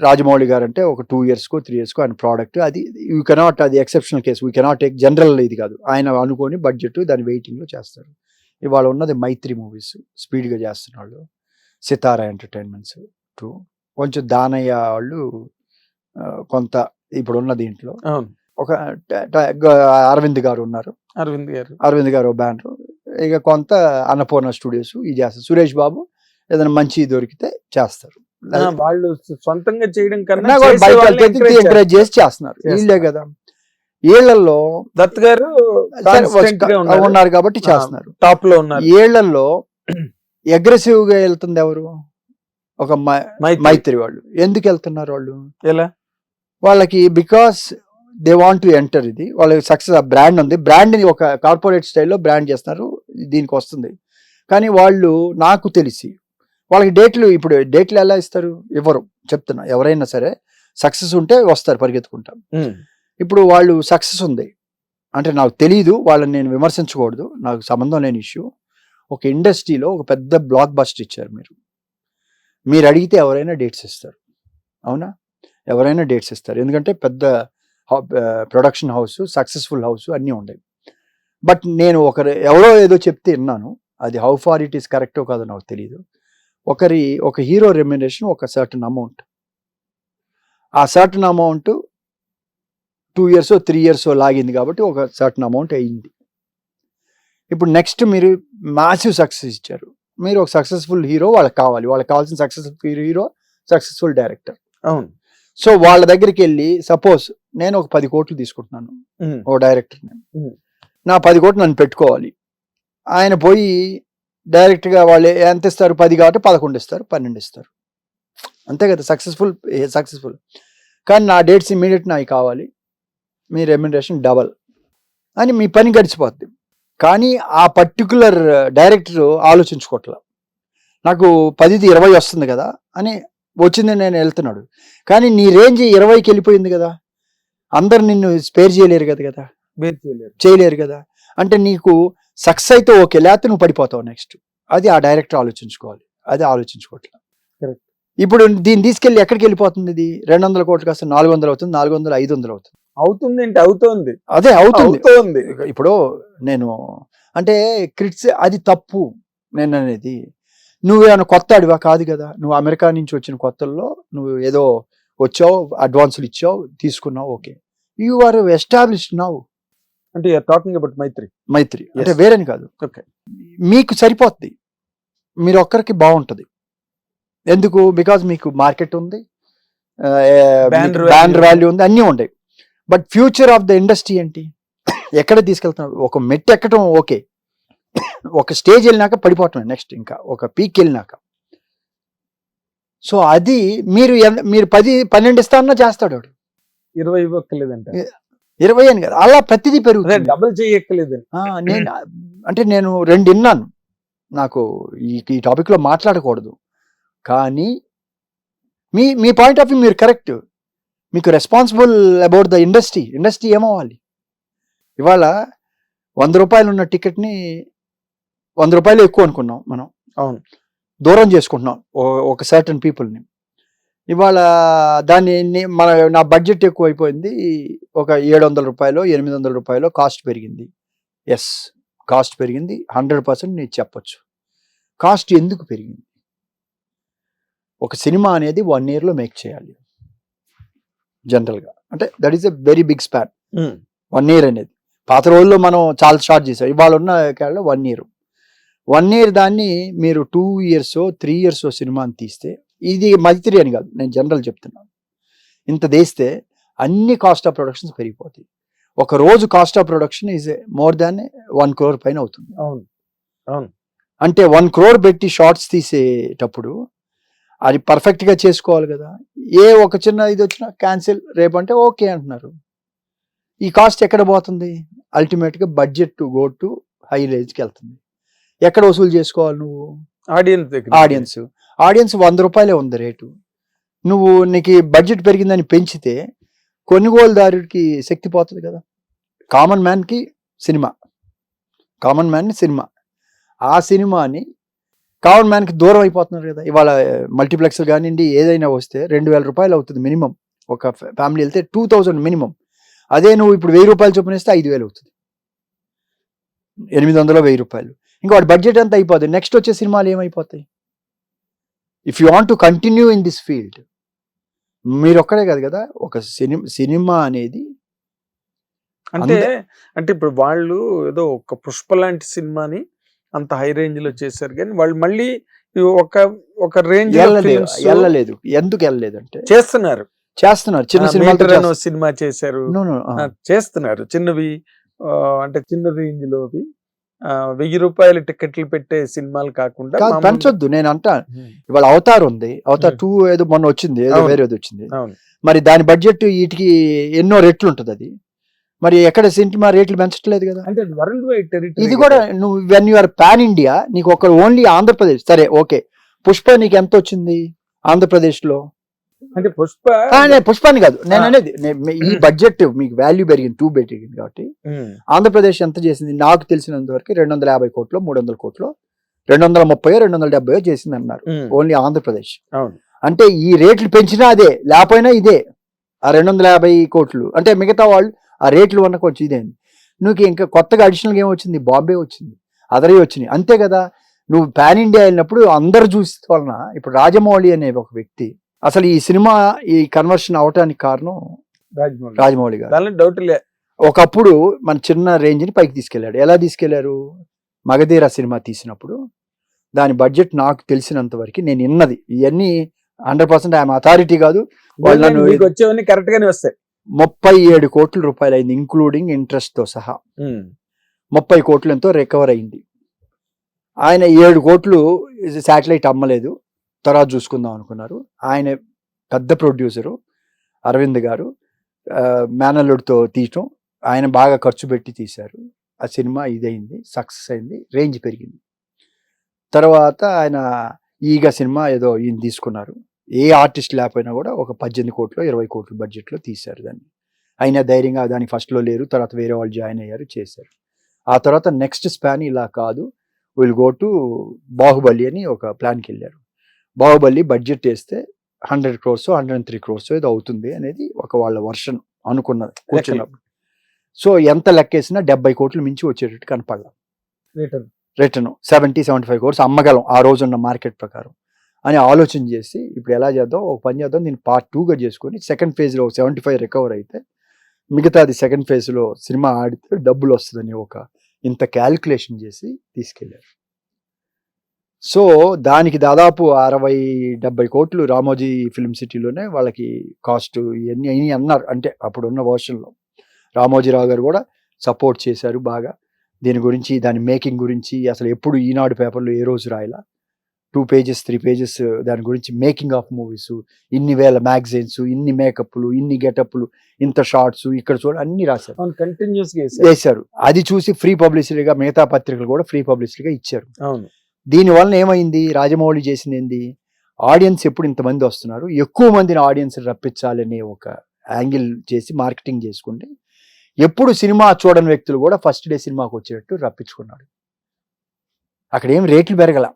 రాజమౌళి గారు అంటే ఒక 2 years 3 years ఆయన ప్రోడక్ట్, అది యూ కెనాట్, అది exceptional case, we cannot take general. ఇది కాదు, ఆయన అనుకోని బడ్జెట్ దాని వెయిటింగ్లో చేస్తారు. ఇవాళ ఉన్నది మైత్రి మూవీస్ స్పీడ్గా చేస్తున్నాళ్ళు, సితారా ఎంటర్టైన్మెంట్స్ 2, కొంచెం దానయ్య వాళ్ళు కొంత ఇప్పుడున్న దీంట్లో ఒక అరవింద్ గారు ఉన్నారు, అరవింద్ గారు బ్యానర్, ఇక కొంత అన్నపూర్ణ స్టూడియోస్ ఇది చేస్తారు. సురేష్ బాబు ఏదైనా మంచి దొరికితే చేస్తారు. వాళ్ళు సొంతంగా చేయడం కన్నా ఎంకరేజ్ చేసి చేస్తున్నారు వీళ్ళే కదా. ఏళ్లలో దత్ గారు ఉన్నారు కాబట్టి చేస్తున్నారు, టాప్ లో ఉన్నారు. ఏళ్లలో అగ్రెసివ్ గా వెళ్తుంది ఎవరు, ఒక మైత్రి వాళ్ళు. ఎందుకు వెళ్తున్నారు వాళ్ళు, ఎలా, వాళ్ళకి because they want to enter. ఇది వాళ్ళకి సక్సెస్, ఆ బ్రాండ్ ఉంది, బ్రాండ్ ని ఒక కార్పొరేట్ స్టైల్లో బ్రాండ్ చేస్తున్నారు, దీనికి వస్తుంది. కానీ వాళ్ళు నాకు తెలిసి వాళ్ళకి డేట్లు, ఇప్పుడు డేట్లు ఎలా ఇస్తారు, ఎవరు చెప్తున్నా, ఎవరైనా సరే సక్సెస్ ఉంటే వస్తారు పరిగెత్తుకుంటాం. ఇప్పుడు వాళ్ళు సక్సెస్ ఉంది అంటే నాకు తెలియదు, వాళ్ళని నేను విమర్శించకూడదు, నాకు సంబంధం లేని ఇష్యూ. ఒక ఇండస్ట్రీలో ఒక పెద్ద బ్లాక్ బస్టర్ ఇచ్చారు, మీరు అడిగితే ఎవరైనా డేట్స్ ఇస్తారు, అవునా, ఎవరైనా డేట్స్ ఇస్తారు, ఎందుకంటే పెద్ద ప్రొడక్షన్ హౌస్, సక్సెస్ఫుల్ హౌస్ అన్నీ ఉన్నాయి. బట్ నేను ఎవరో ఏదో చెప్తే విన్నాను, అది హౌ ఫార్ ఇట్ ఈస్ కరెక్టో కాదో నాకు తెలియదు. ఒక హీరో రెమ్యునరేషన్ ఒక సర్టన్ అమౌంట్, ఆ సర్టన్ అమౌంట్ 2 years 3 years లాగింది కాబట్టి ఒక సర్టన్ అమౌంట్ అయింది. ఇప్పుడు నెక్స్ట్ మీరు మ్యాసివ్ సక్సెస్ ఇచ్చారు, మీరు ఒక సక్సెస్ఫుల్ హీరో వాళ్ళకి కావాల్సిన సక్సెస్ఫుల్ హీరో, సక్సెస్ఫుల్ డైరెక్టర్. అవును. సో వాళ్ళ దగ్గరికి వెళ్ళి, సపోజ్ నేను ఒక 10 కోట్లు తీసుకుంటున్నాను ఓ డైరెక్టర్, నా 10 కోట్లు నన్ను పెట్టుకోవాలి. ఆయన పోయి డైరెక్ట్గా వాళ్ళు ఎంత ఇస్తారు, 10 కాబట్టి 11 ఇస్తారు, 12 ఇస్తారు, అంతే కదా, సక్సెస్ఫుల్. కానీ నా డేట్స్ ఇమీడియట్ నాకు కావాలి, మీ రెమ్యునరేషన్ డబల్ అని మీ పని గడిచిపోద్ది. కానీ ఆ పర్టికులర్ డైరెక్టర్ ఆలోచించుకోవట్లా, నాకు 10ది 20 వస్తుంది కదా అని వచ్చింది, నేను వెళ్తున్నాడు. కానీ నీ రేంజ్ 20కి వెళ్ళిపోయింది కదా, అందరు నిన్ను స్పేర్ చేయలేరు కదా, చేయలేరు కదా. అంటే నీకు సక్సెస్ అయితే ఓకే, లేకపోతే నువ్వు పడిపోతావు నెక్స్ట్. అది ఆ డైరెక్టర్ ఆలోచించుకోవాలి, అది ఆలోచించుకోవట్లా. ఇప్పుడు దీన్ని తీసుకెళ్ళి ఎక్కడికి వెళ్ళిపోతుంది, ఇది 200 కోట్లు కాస్త 400 అవుతుంది, 400 500 అవుతుంది. అవుతుంది అదే అవుతుంది. ఇప్పుడు నేను అంటే క్రిట్స్, అది తప్పు నేను అనేది. నువ్వేమైనా కొత్త అడివా కాదు కదా, నువ్వు అమెరికా నుంచి వచ్చిన కొత్తల్లో నువ్వు ఏదో వచ్చావు, అడ్వాన్సులు ఇచ్చావు, తీసుకున్నావు, okay, you are established now. అంటే టాకింగ్ అబౌట్ మైత్రి అంటే వేరేని కాదు, మీకు సరిపోద్ది, మీరు ఒక్కరికి బాగుంటది. ఎందుకు, బికాజ్ మీకు మార్కెట్ ఉంది, బ్రాండ్ వాల్యూ ఉంది, అన్నీ ఉంటాయి. But future of the industry ఏంటి, ఎక్కడ తీసుకెళ్తున్నారు, ఒక మెట్టు ఎక్కడం ఓకే, ఒక స్టేజ్ వెళ్ళినాక పడిపోవటం నెక్స్ట్, ఇంకా ఒక పీక్ వెళ్ళినాక. సో అది మీరు 10-12 ఇస్తానన్నా చేస్తాడు వాడు, 20 ఇవ్వక్కర్లేదంట, 20 అని కదా, అలా ప్రతిదీ పెరుగుతుంది, డబుల్ చేయక్కర్లేదు. నేను 2 విన్నాను, నాకు ఈ టాపిక్ లో మాట్లాడకూడదు, కానీ మీ పాయింట్ ఆఫ్ వ్యూ మీరు కరెక్ట్. మీకు రెస్పాన్సిబుల్ అబౌట్ ద ఇండస్ట్రీ ఏమవ్వాలి? ఇవాళ 100 రూపాయలు ఉన్న టికెట్ని 100 రూపాయలు ఎక్కువ అనుకున్నాం మనం. అవును, దూరం చేసుకుంటున్నాం ఒక సర్టన్ పీపుల్ని. ఇవాళ దాన్ని నా బడ్జెట్ ఎక్కువ అయిపోయింది, ఒక 700 రూపాయలు 800 రూపాయలు కాస్ట్ పెరిగింది. ఎస్, కాస్ట్ పెరిగింది 100% నేను చెప్పొచ్చు. కాస్ట్ ఎందుకు పెరిగింది? ఒక సినిమా అనేది 1 yearలో మేక్ చేయాలి జనరల్గా, అంటే that is a very big span. 1 year అనేది పాత రోజుల్లో మనం చాలా స్టార్ట్ చేసాం. ఇవాళ ఉన్న కాలంలో 1 year. 1 year దాన్ని మీరు 2 years 3 years సినిమాని తీస్తే, ఇది మైత్రి అని కాదు, నేను జనరల్ చెప్తున్నాను, ఇంత తీస్తే అన్ని కాస్ట్ ఆఫ్ ప్రొడక్షన్స్ పెరిగిపోతాయి. ఒక రోజు cost of production is more than 1 crore పైన అవుతుంది. అవును, అవును. అంటే 1 crore పెట్టి షార్ట్స్ తీసేటప్పుడు అది పర్ఫెక్ట్గా చేసుకోవాలి కదా. ఒక చిన్న ఇది వచ్చినా క్యాన్సిల్ రేపు అంటే ఓకే అంటున్నారు. ఈ కాస్ట్ ఎక్కడ పోతుంది? అల్టిమేట్గా budget to go to high రేంజ్కి వెళ్తుంది. ఎక్కడ వసూలు చేసుకోవాలి నువ్వు? ఆడియన్స్ 100 రూపాయలే ఉంది రేటు. నీకు బడ్జెట్ పెరిగిందని పెంచితే కొనుగోలుదారుడికి శక్తి పోతుంది కదా. కామన్ మ్యాన్ని సినిమా, ఆ సినిమాని కామన్ మ్యాన్కి దూరం అయిపోతున్నారు కదా. ఇవాళ మల్టీప్లెక్స్ కానివ్వండి, ఏదైనా వస్తే 2000 రూపాయలు అవుతుంది మినిమం. ఒక ఫ్యామిలీ వెళ్తే 2000 మినిమం. అదే నువ్వు ఇప్పుడు 1000 రూపాయలు చొప్పున వేస్తే 5000 అవుతుంది. 800 1000 రూపాయలు. ఇంకా వాడి బడ్జెట్ అంతా అయిపోతుంది. నెక్స్ట్ వచ్చే సినిమాలు ఏమైపోతాయి? If you want to continue in this field, మీరు ఒక్కడే కాదు కదా, ఒక సినిమా అనేది అంటే ఇప్పుడు వాళ్ళు ఏదో ఒక పుష్ప లాంటి సినిమాని అంత హై రేంజ్ లో చేశారు, కానీ వాళ్ళు మళ్ళీ ఒక రేంజ్ వెళ్ళలేదు. ఎందుకు వెళ్ళలేదు అంటే చేస్తున్నారు. చిన్న సినిమా చేశారు, చేస్తున్నారు చిన్నవి, అంటే చిన్న రేంజ్ లోవి 1000 రూపాయల టికెట్లు పెట్టే సినిమాలు కాకుండా పెంచొద్దు. నేను అంటా, ఇవాళ అవతార్ ఉంది, అవతార్ 2 ఏదో మొన్న వచ్చింది, ఏదో వేరేది వచ్చింది. మరి దాని బడ్జెట్ వీటికి ఎన్నో రెట్లు ఉంటుంది. అది మరి ఎక్కడ సినిమా రేట్లు పెంచట్లేదు కదా. అంటే వరల్డ్ వైడ్ టెరిటరీ. ఇది కూడా నువ్వు when you are pan India, నీకు ఒక ఓన్లీ ఆంధ్రప్రదేశ్ సరే ఓకే. పుష్ప నీకు ఎంత వచ్చింది ఆంధ్రప్రదేశ్ లో? అంటే పుష్పాన్ని కాదు నేను అనేది, ఈ బడ్జెట్ మీకు వాల్యూ పెరిగింది 2 పెరిగింది కాబట్టి ఆంధ్రప్రదేశ్ ఎంత చేసింది నాకు తెలిసినంత వరకు 250 కోట్లు 300 కోట్లు 230 270 చేసింది అన్నారు ఓన్లీ ఆంధ్రప్రదేశ్. అంటే ఈ రేట్లు పెంచినా అదే, లేకపోయినా ఇదే ఆ 250 కోట్లు. అంటే మిగతా వాళ్ళు ఆ రేట్లు వల్ల కొంచెం ఇదేంది. నువ్వు ఇంకా కొత్తగా అడిషనల్గా ఏమొచ్చింది? బాంబే వచ్చింది, అదరే వచ్చినాయి, అంతే కదా. నువ్వు పాన్ ఇండియా వెళ్ళినప్పుడు అందరు చూసి వలన ఇప్పుడు రాజమౌళి అనే ఒక వ్యక్తి, అసలు ఈ సినిమా ఈ కన్వర్షన్ అవటానికి కారణం రాజమౌళి గారు. డౌట్ లే. ఒకప్పుడు మన చిన్న రేంజ్ని పైకి తీసుకెళ్లాడు. ఎలా తీసుకెళ్లారు? మగధీర సినిమా తీసినప్పుడు దాని బడ్జెట్ నాకు తెలిసినంత వరకు, నేను విన్నది, ఇవన్నీ 100% ఐఎమ్ అథారిటీ కాదు, వచ్చేవన్నీ కరెక్ట్ గానే వస్తాయి. 37 కోట్ల రూపాయలు అయింది ఇంక్లూడింగ్ ఇంట్రెస్ట్ తో సహా. 30 కోట్లు ఎంతో రికవర్ అయింది. ఆయన 7 కోట్లు శాటిలైట్ అమ్మలేదు, తర్వాత చూసుకుందాం అనుకున్నారు. ఆయన పెద్ద ప్రొడ్యూసరు అరవింద్ గారు, మేనల్లుడితో తీయటం, ఆయన బాగా ఖర్చు పెట్టి తీశారు. ఆ సినిమా ఇదైంది, సక్సెస్ అయింది, రేంజ్ పెరిగింది. తర్వాత ఆయన ఈగ సినిమా ఏదో ఈయన తీసుకున్నారు. ఏ ఆర్టిస్ట్ లేకపోయినా కూడా ఒక 18 కోట్లు 20 కోట్లు బడ్జెట్లో తీశారు దాన్ని. అయినా ధైర్యంగా దానికి ఫస్ట్లో లేరు, తర్వాత వేరే వాళ్ళు జాయిన్ అయ్యారు, చేశారు. ఆ తర్వాత నెక్స్ట్ స్పాన్ ఇలా కాదు, విల్ గో టు బాహుబలి అని ఒక ప్లాన్కి వెళ్ళారు. బాహుబలి బడ్జెట్ వేస్తే 100 crores 103 crores ఏదో అవుతుంది అనేది ఒక వాళ్ళ వర్షన్ అనుకున్నది కూర్చున్నప్పుడు. సో ఎంత లెక్కేసినా 70 కోట్లు మించి వచ్చేటట్టు కనపడలా. రిటర్న్ 70-75 crores అమ్మగలం ఆ రోజున్న మార్కెట్ ప్రకారం అని ఆలోచన చేసి, ఇప్పుడు ఎలా చేద్దాం, ఒక పని చేద్దాం, నేను Part 2గా చేసుకొని సెకండ్ ఫేజ్లో 75 రికవర్ అయితే మిగతాది సెకండ్ ఫేజ్లో సినిమా ఆడితే డబ్బులు వస్తుందని ఒక ఇంత క్యాల్కులేషన్ చేసి తీసుకెళ్ళారు. సో దానికి దాదాపు 60-70 కోట్లు రామోజీ ఫిల్మ్ సిటీలోనే వాళ్ళకి కాస్ట్ ఇవన్నీ అయినాయి అన్నారు. అంటే అప్పుడున్న వర్షన్లో రామోజీరావు గారు కూడా సపోర్ట్ చేశారు బాగా దీని గురించి, దాని మేకింగ్ గురించి. అసలు ఎప్పుడు ఈనాడు పేపర్లో ఏ రోజు రాయలా, 2 pages 3 pages దాని గురించి, మేకింగ్ ఆఫ్ మూవీస్, ఇన్ని వేల మ్యాగజైన్స్, ఇన్ని మేకప్లు, ఇన్ని గెటప్లు, ఇంత షార్ట్స్, ఇక్కడ చూడ అన్ని రాశారు, వేశారు. అది చూసి ఫ్రీ పబ్లిసిటీగా మిగతా పత్రికలు కూడా ఫ్రీ పబ్లిసిటీగా ఇచ్చారు. దీనివల్ల ఏమైంది? రాజమౌళి చేసింది ఏంది, ఆడియన్స్ ఎప్పుడు ఇంతమంది వస్తున్నారు, ఎక్కువ మందిని ఆడియన్స్ రప్పించాలని ఒక యాంగిల్ చేసి మార్కెటింగ్ చేసుకుంటే ఎప్పుడు సినిమా చూడని వ్యక్తులు కూడా ఫస్ట్ డే సినిమాకి వచ్చేటట్టు రప్పించుకున్నాడు. అక్కడ ఏం రేట్లు పెరగల.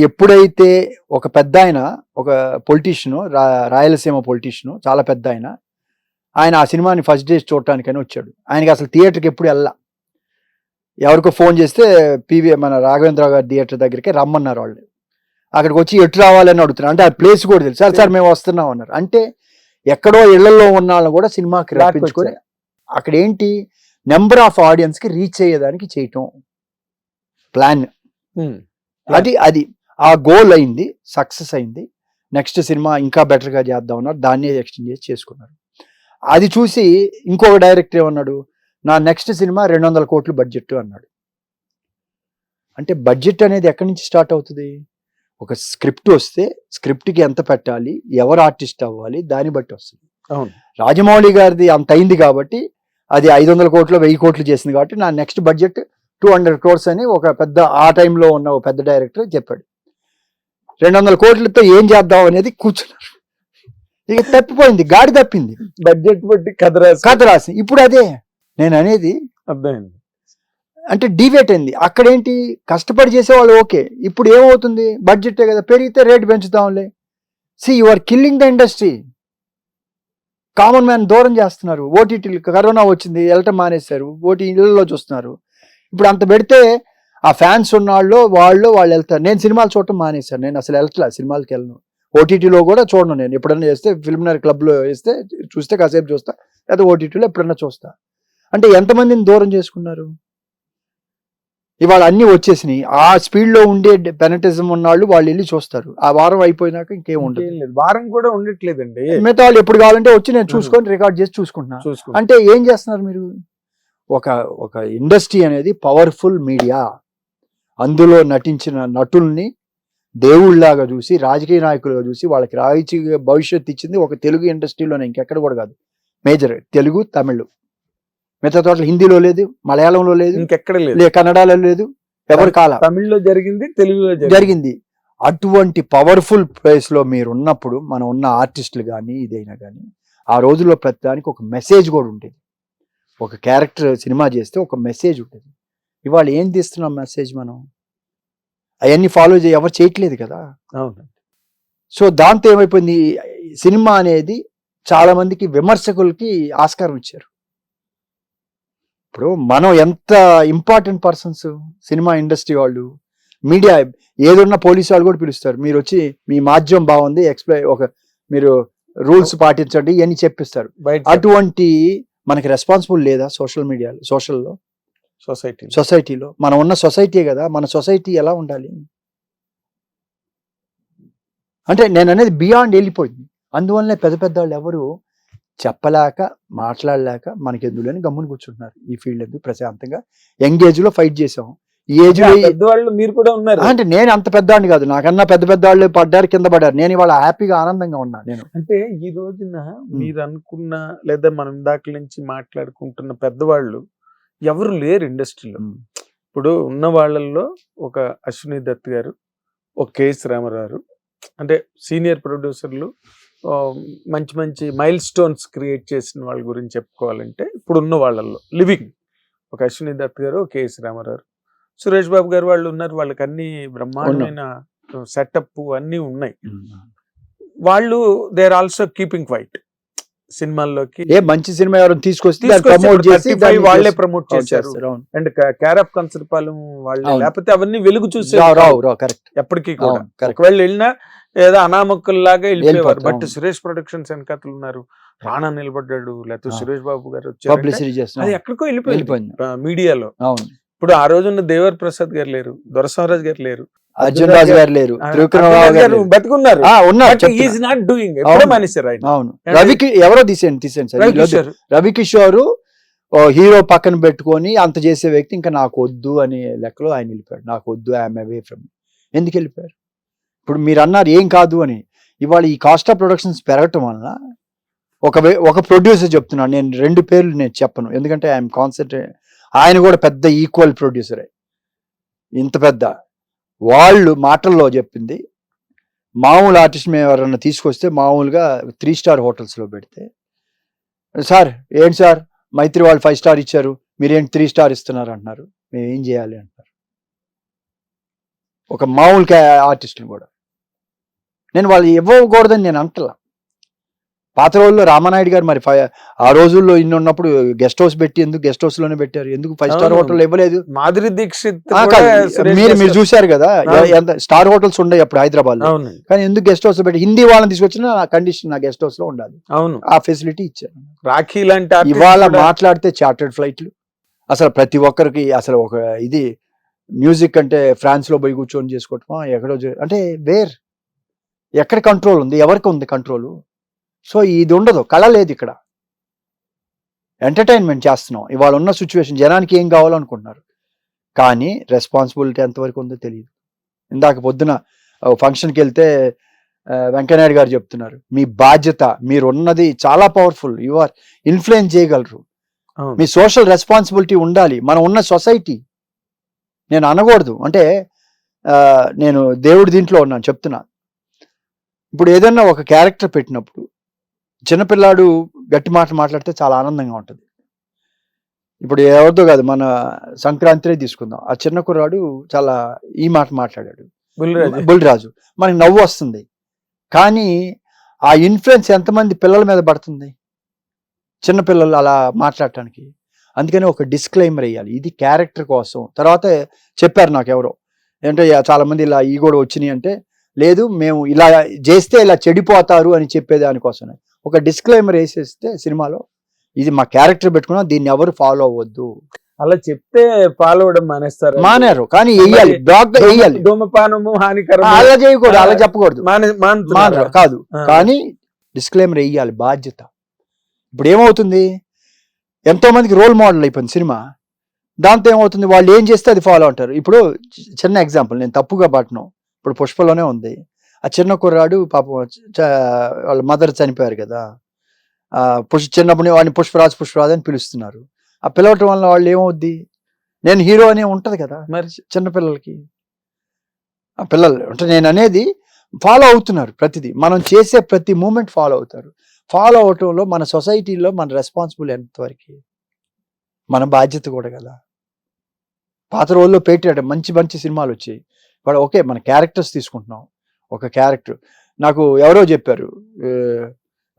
ఎప్పుడైతే ఒక పెద్ద ఆయన, ఒక పొలిటీషియను, రాయలసీమ పొలిటీషియను, చాలా పెద్ద ఆయన ఆ సినిమాని ఫస్ట్ డే చూడటానికని వచ్చాడు. ఆయనకి అసలు థియేటర్కి ఎప్పుడు వెళ్ళా. ఎవరికో ఫోన్ చేస్తే మన రాఘవేంద్ర గారి థియేటర్ దగ్గరికి రమ్మన్నారు వాళ్ళు. అక్కడికి వచ్చి ఎటు రావాలని అడుగుతున్నారు. అంటే ఆ ప్లేస్ కూడా తెలుసు. సార్ మేము వస్తున్నాం అన్నారు. అంటే ఎక్కడో ఇళ్లలో ఉన్న వాళ్ళని కూడా సినిమాకి రప్పించుకొని అక్కడ ఏంటి నెంబర్ ఆఫ్ ఆడియన్స్కి రీచ్ అయ్యేదానికి చేయటం ప్లాన్. అది ఆ గోల్ అయింది, సక్సెస్ అయింది. నెక్స్ట్ సినిమా ఇంకా బెటర్గా చేద్దాం అన్నారు. దాన్నే ఎక్స్టెండ్ చేసి చేసుకున్నారు. అది చూసి ఇంకొక డైరెక్టర్ ఏమన్నాడు, నా నెక్స్ట్ సినిమా 200 కోట్లు బడ్జెట్ అన్నాడు. అంటే బడ్జెట్ అనేది ఎక్కడి నుంచి స్టార్ట్ అవుతుంది? ఒక స్క్రిప్ట్ వస్తే స్క్రిప్ట్కి ఎంత పెట్టాలి, ఎవరు ఆర్టిస్ట్ అవ్వాలి, దాన్ని బట్టి వస్తుంది. అవును, రాజమౌళి గారిది అంత అయింది కాబట్టి అది 500 కోట్లు 1000 కోట్లు చేసింది కాబట్టి నా నెక్స్ట్ బడ్జెట్ 200 crores అని ఒక పెద్ద ఆ టైంలో ఉన్న ఒక పెద్ద డైరెక్టర్ చెప్పాడు. 200 కోట్లతో ఏం చేద్దాం అనేది కూర్చున్నారు. ఇక తప్పిపోయింది, గాడి తప్పింది. బడ్జెట్ బట్టి కథ రాసి ఇప్పుడు అదే నేను అనేది అర్థమైంది. అంటే డివేట్ అయింది. అక్కడేంటి కష్టపడి చేసేవాళ్ళు ఓకే. ఇప్పుడు ఏమవుతుంది, బడ్జెటే కదా, పెరిగితే రేటు పెంచుతాంలే. You are killing the industry. Common man దూరం చేస్తున్నారు. ఓటీటీలు కరోనా వచ్చింది, వెళ్ళటం మానేశారు, ఇళ్లలో చూస్తున్నారు. ఇప్పుడు అంత పెడితే ఆ ఫ్యాన్స్ ఉన్న వాళ్ళు వెళ్తారు. నేను సినిమాలు చూడటం మానేశాను. నేను అసలు వెళ్ళట్లా, సినిమాలకి వెళ్ళను. ఓటీటీలో కూడా చూడను. నేను ఎప్పుడన్నా చేస్తే ఫిల్మ్నర్ క్లబ్లో చూస్తే కాసేపు చూస్తా, లేదా ఓటీటీలో ఎప్పుడన్నా చూస్తా. అంటే ఎంతమందిని దూరం చేసుకున్నారు. ఇవాళ అన్నీ వచ్చేసినాయి. ఆ స్పీడ్లో ఉండే పెనటిజం ఉన్నవాళ్ళు వాళ్ళు వెళ్ళి చూస్తారు. ఆ వారం అయిపోయినాక ఇంకేం ఉండదు. వారం కూడా ఉండట్లేదండి. మిగతా వాళ్ళు ఎప్పుడు కావాలంటే వచ్చి నేను చూసుకొని రికార్డ్ చేసి చూసుకుంటున్నా. అంటే ఏం చేస్తున్నారు మీరు? ఒక ఇండస్ట్రీ అనేది పవర్ఫుల్ మీడియా. అందులో నటించిన నటుల్ని దేవుళ్ళలాగా చూసి, రాజకీయ నాయకులుగా చూసి, వాళ్ళకి రాజకీయ భవిష్యత్తు ఇచ్చింది ఒక తెలుగు ఇండస్ట్రీలోనే, ఇంకెక్కడ కూడా కాదు. మేజర్ తెలుగు, తమిళ్. మిగతా చోట్ల హిందీలో లేదు, మలయాళంలో లేదు, ఇంకెక్కడ లేదు, కన్నడలో లేదు, ఎవరు కాల. తమిళ్లో జరిగింది, తెలుగులో జరిగింది. అటువంటి పవర్ఫుల్ ప్లేస్ లో మీరు ఉన్నప్పుడు, మనం ఉన్న ఆర్టిస్టులు కానీ ఇదైనా కానీ ఆ రోజుల్లో ప్రతిదానికి ఒక మెసేజ్ కూడా ఉండేది. ఒక క్యారెక్టర్ సినిమా చేస్తే ఒక మెసేజ్ ఉంటుంది. ఇవాళ ఏం తీస్తున్నాం మెసేజ్? మనం అవన్నీ ఫాలో ఎవరు చేయట్లేదు కదా. అవును. సో దాంతో ఏమైపోయింది, సినిమా అనేది చాలా మందికి విమర్శకులకి ఆస్కారం ఇచ్చారు. ఇప్పుడు మనం ఎంత ఇంపార్టెంట్ పర్సన్స్, సినిమా ఇండస్ట్రీ వాళ్ళు, మీడియా, ఏదున్నా పోలీసు వాళ్ళు కూడా పిలుస్తారు. మీరు వచ్చి మీ మాధ్యమం బాగుంది, మీరు రూల్స్ పాటించండి అని చెప్పిస్తారు. అటువంటి మనకి రెస్పాన్సిబుల్ లేదా సోషల్ మీడియాలో, సోషల్లో, సొసైటీలో? మనం ఉన్న సొసైటీ కదా, మన సొసైటీ ఎలా ఉండాలి అంటే నేను అనేది బియాండ్ వెళ్ళిపోయింది. అందువల్లనే పెద్ద వాళ్ళు ఎవరు చెప్పలేక, మాట్లాడలేక మనకి ఎందులోని గమ్ముని కూర్చుంటున్నారు. ఈ ఫీల్డ్ ఎందుకు ప్రశాంతంగా ఎంగేజ్ లో ఫైట్ చేసాం. ఈ ఏజ్ లో పెద్దవాళ్ళు మీరు కూడా ఉన్నారు. అంటే నేను అంత పెద్దవాడిని కాదు, నాకన్నా పెద్ద వాళ్ళు పడ్డారు, కింద పడ్డారు. నేను ఇవాళ హ్యాపీగా ఆనందంగా ఉన్నా. నేను అంటే ఈ రోజున మీరు అనుకున్న, లేదా మనం ఇందాక నుంచి మాట్లాడుకుంటున్న పెద్దవాళ్ళు ఎవరు లేరు ఇండస్ట్రీలో. ఇప్పుడు ఉన్న వాళ్ళల్లో ఒక అశ్విని దత్ గారు, ఒక కేఎస్ రామారావు, అంటే సీనియర్ ప్రొడ్యూసర్లు, మంచి మైల్ స్టోన్స్ క్రియేట్ చేసిన వాళ్ళ గురించి చెప్పుకోవాలంటే ఇప్పుడు ఉన్న వాళ్ళల్లో లివింగ్ ఒక అశ్విని దత్ గారు, కేఎస్ రామారావు, సురేష్ బాబు గారు వాళ్ళు ఉన్నారు. వాళ్ళకి అన్ని బ్రహ్మాండమైన సెటప్ అన్నీ ఉన్నాయి. వాళ్ళు they are also keeping quiet. సినిమాల్లోకి మంచి సినిమా ఎవరైనా తీసుకొస్తే వాళ్ళే ప్రమోట్ చేశారు. అండ్ కేర్ ఆఫ్ కంచరపాలెం వాళ్ళే, లేకపోతే అవన్నీ వెలుగు చూసే ఎప్పటికీ కూడా. ఒకవేళ వెళ్ళినా ఏదో అనామకుల్లాగా వెళ్ళిపోయేవారు. బట్ సురేష్ ప్రొడక్షన్స్ వెనకాతలు ఉన్నారు, రాణా నిలబడ్డాడు, లేకపోతే సురేష్ బాబు గారు వచ్చారు, అది ఎక్కడికో వెళ్ళిపోయింది మీడియాలో. ఇప్పుడు ఆ రోజున్న దేవర్ ప్రసాద్ గారు లేరు, దొరసామరాజు గారు లేరు, అర్జున్ రాజు గారు లేరు, బతుకున్నారు. రవికి ఎవరో తీసేయండి. రవికిషోర్ హీరో పక్కన పెట్టుకొని అంత చేసే వ్యక్తి ఇంకా నాకు వద్దు అనే లెక్కలో ఆయన వెళ్ళిపోయాడు. నాకు వద్దు, ఐఎమ్ అవే ఫ్రమ్. ఎందుకు వెళ్ళిపోయారు? ఇప్పుడు మీరు అన్నారు ఏం కాదు అని. ఇవాళ ఈ కాస్ట్ ఆఫ్ ప్రొడక్షన్స్ పెరగటం వలన ఒక ప్రొడ్యూసర్ చెప్తున్నాను, నేను 2 పేర్లు నేను చెప్పను, ఎందుకంటే ఐఎమ్ కాన్సన్ట్రేట్. ఆయన కూడా పెద్ద ఈక్వల్ ప్రొడ్యూసరే, ఇంత పెద్ద వాళ్ళు మాటల్లో చెప్పింది. మామూలు ఆర్టిస్ట్ మేము ఎవరన్నా తీసుకొస్తే మామూలుగా 3 స్టార్ హోటల్స్లో పెడితే, సార్ ఏంటి సార్ మైత్రి వాళ్ళు 5 స్టార్ ఇచ్చారు, మీరేంటి 3 స్టార్ ఇస్తున్నారు అంటున్నారు, మేము ఏం చేయాలి అంటున్నారు. ఒక మామూలు ఆర్టిస్టులు కూడా నేను వాళ్ళు ఇవ్వకూడదని నేను అంటలా. పాత రోజుల్లో రామానాయుడు గారు మరి ఆ రోజుల్లో ఇన్ని ఉన్నప్పుడు గెస్ట్ హౌస్ పెట్టి ఎందుకు గెస్ట్ హౌస్ లోనే పెట్టారు, ఎందుకు 5 స్టార్ హోటల్ ఇవ్వలేదు? మాధురి దీక్షిత్ మీరు చూశారు కదా ఎంత స్టార్ హోటల్స్ ఉండే అప్పుడు హైదరాబాద్ లో, కానీ ఎందుకు గెస్ట్ హౌస్ పెట్టి హిందీ వాళ్ళని తీసుకొచ్చిన కండిషన్ నా గెస్ట్ హౌస్ లో ఉండాలి. అవును, ఆ ఫెసిలిటీ ఇచ్చారు. రాఖీ లాంటి ఇవాళ మాట్లాడితే చార్టర్డ్ ఫ్లైట్లు, అసలు ప్రతి ఒక్కరికి అసలు ఒక ఇది మ్యూజిక్ అంటే ఫ్రాన్స్ లో పోయి కూర్చొని చేసుకోవటం ఎక్కడో అంటే ఎక్కడ కంట్రోల్ ఉంది, ఎవరికి ఉంది కంట్రోల్? సో ఇది ఉండదు, కళ లేదు ఇక్కడ, ఎంటర్టైన్మెంట్ చేస్తున్నాం. ఇవాళ ఉన్న సిచ్యువేషన్ జనానికి ఏం కావాలనుకుంటున్నారు, కానీ రెస్పాన్సిబిలిటీ ఎంతవరకు ఉందో తెలియదు. ఇందాక పొద్దున ఫంక్షన్కి వెళ్తే వెంకయ్యనాయుడు గారు చెప్తున్నారు, మీ బాధ్యత, మీరున్నది చాలా పవర్ఫుల్, యు ఆర్ ఇన్ఫ్లుయెన్స్ చేయగలరు, మీ సోషల్ రెస్పాన్సిబిలిటీ ఉండాలి. మనం ఉన్న సొసైటీ నేను అనకూడదు అంటే నేను దేవుడి దీంట్లో ఉన్నాను చెప్తున్నా. ఇప్పుడు ఏదన్నా ఒక క్యారెక్టర్ పెట్టినప్పుడు చిన్నపిల్లాడు గట్టి మాట మాట్లాడితే చాలా ఆనందంగా ఉంటుంది. ఇప్పుడు ఎవరితో కాదు, మన సంక్రాంతినే తీసుకుందాం, ఆ చిన్న కుర్రాడు చాలా ఈ మాట మాట్లాడాడు, బుల్లిరాజు, మనకి నవ్వు వస్తుంది. కానీ ఆ ఇన్ఫ్లుయెన్స్ ఎంతమంది పిల్లల మీద పడుతుంది, చిన్నపిల్లలు అలా మాట్లాడటానికి. అందుకని ఒక డిస్క్లైమర్ వేయాలి, ఇది క్యారెక్టర్ కోసం. తర్వాత చెప్పారు నాకు ఎవరో, ఏంటంటే చాలా మంది ఇలా ఈ కూడా వచ్చినాయి అంటే, లేదు మేము ఇలా చేస్తే ఇలా చెడిపోతారు అని చెప్పేదానికోసమే ఒక డిస్క్లైమర్ వేసేస్తే సినిమాలో, ఇది మా క్యారెక్టర్ పెట్టుకున్నాం, దీన్ని ఎవరు ఫాలో అవ్వద్దు. అలా చెప్తే ఫాలో అవడం మానేరు, కానీ వేయాలి, బ్లాక్ గా వేయాలి. ధూమపానము హానికరం అలా చేయకూడదు, అలా చెప్పకూడదు, మానరు కాదు, కానీ డిస్క్లైమర్ వేయాలి, బాధ్యత. ఇప్పుడు ఏమవుతుంది, ఎంతో మందికి రోల్ మోడల్ అయిపోయింది సినిమా. దాంతో ఏమవుతుంది, వాళ్ళు ఏం చేస్తే అది ఫాలో అంటారు. ఇప్పుడు చిన్న ఎగ్జాంపుల్, నేను తప్పుగా పట్టను, ఇప్పుడు పుష్పలోనే ఉంది, ఆ చిన్న కుర్రాడు పాపం వాళ్ళ మదర్ చనిపోయారు కదా, చిన్నప్పుడు వాడిని పుష్పరాజ్ అని పిలుస్తున్నారు. ఆ పిలవటం వల్ల వాళ్ళు ఏమవుద్ది, నేను హీరో అనే ఉంటది కదా మరి చిన్నపిల్లలకి. ఆ పిల్లలు అంటే నేను అనేది ఫాలో అవుతున్నారు, ప్రతిదీ మనం చేసే ప్రతి మూమెంట్ ఫాలో అవుతారు. ఫాలో అవటంలో మన సొసైటీలో మన రెస్పాన్సిబుల్ ఎంతవరకు, మన బాధ్యత కూడా కదా. పాత రోజుల్లో పెట్టాడు మంచి మంచి సినిమాలు వచ్చాయి, వాడు ఓకే మన క్యారెక్టర్స్ తీసుకుంటున్నాం. ఒక క్యారెక్టర్ నాకు ఎవరో చెప్పారు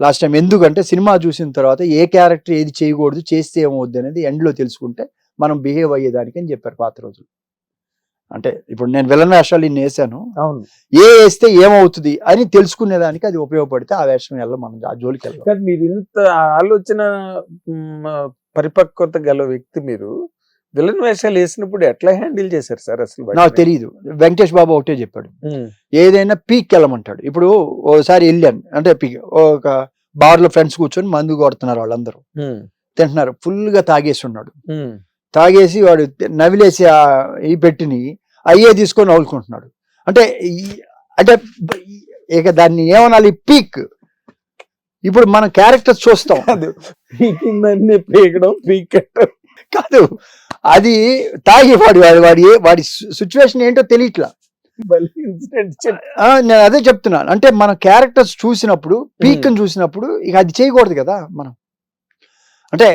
లాస్ట్ టైం, ఎందుకంటే సినిమా చూసిన తర్వాత ఏ క్యారెక్టర్ ఏది చేయకూడదు, చేస్తే ఏమవుద్ది అనేది ఎండ్లో తెలుసుకుంటే మనం బిహేవ్ అయ్యేదానికి అని చెప్పారు పాత రోజులు. అంటే ఇప్పుడు నేను విలన్ వేషాలు ఇన్ని వేసాను, వేస్తే ఏమవుతుంది అని తెలుసుకునేదానికి అది ఉపయోగపడితే ఆ వేషం వెళ్ళ మనం ఆ జోలికి వెళ్ళాలి. మీరు ఇంత ఆలోచన పరిపక్వత గల వ్యక్తి, మీరు విలన్ వేషాలు వేసినప్పుడు ఎట్లా హ్యాండిల్ చేశారు సార్? అసలు నాకు తెలియదు. వెంకటేష్ బాబు ఒకటే చెప్పాడు, ఏదైనా పీక్ వెళ్ళమంటాడు. ఇప్పుడు ఓసారి వెళ్ళాను అంటే పీక్, ఒక బార్ లో ఫ్రెండ్స్ కూర్చొని మందు కొడుతున్నారు, వాళ్ళందరూ తింటున్నారు, ఫుల్ గా తాగేసి ఉన్నాడు. తాగేసి వాడు నవిలేసి ఈ పెట్టిని అయ్యే తీసుకొని నవ్వులుకుంటున్నాడు. అంటే అంటే ఇక దాన్ని ఏమనాలి, పీక్. ఇప్పుడు మనం క్యారెక్టర్స్ చూస్తాం, కాదు అది తాగి వాడి సిచ్యువేషన్ ఏంటో తెలియట్లా. నేను అదే చెప్తున్నాను, అంటే మన క్యారెక్టర్స్ చూసినప్పుడు, పీక్ చూసినప్పుడు ఇక అది చేయకూడదు కదా మనం. అంటే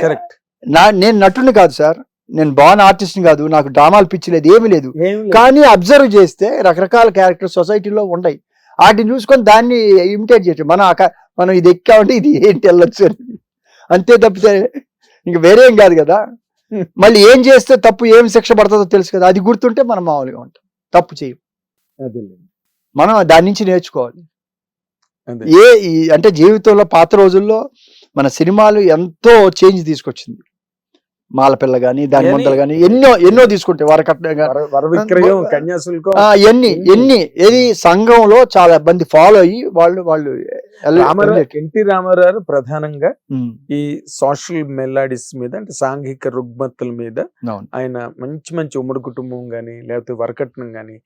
నేను నటుని కాదు సార్, నేను బాన్ ఆర్టిస్ట్ని కాదు, నాకు డ్రామాలు పిచ్చి లేదు, ఏమీ లేదు. కానీ అబ్జర్వ్ చేస్తే రకరకాల క్యారెక్టర్స్ సొసైటీలో ఉన్నాయి, వాటిని చూసుకొని దాన్ని ఇమిటేట్ చేయటం. మనం ఇది ఎక్కామంటే ఇది ఏంటి వెళ్ళొచ్చు అని, అంతే తప్పితే ఇంక వేరేం కాదు కదా. మళ్ళీ ఏం చేస్తే తప్పు ఏం శిక్ష పడుతుందో తెలుసు కదా, అది గుర్తుంటే మనం మామూలుగా ఉంటాం, తప్పు చేయం. మనం దాని నుంచి నేర్చుకోవాలి. అంటే జీవితంలో పాత రోజుల్లో మన సినిమాలు ఎంతో చేంజ్ తీసుకొచ్చింది. మాలపిల్ల గాని, దాని ముందలు గాని ఎన్నో తీసుకుంటే ఎన్ని ఏది సంఘంలో చాలా మంది ఫాలో అయ్యి వాళ్ళు ఎన్టీ రామారావు ప్రధానంగా ఈ సోషల్ మెలాడీస్ మీద, అంటే సాంఘిక రుగ్మతుల మీద ఆయన మంచి మంచి ఉమ్మడి కుటుంబం గాని, లేకపోతే వరకట్నం గాని,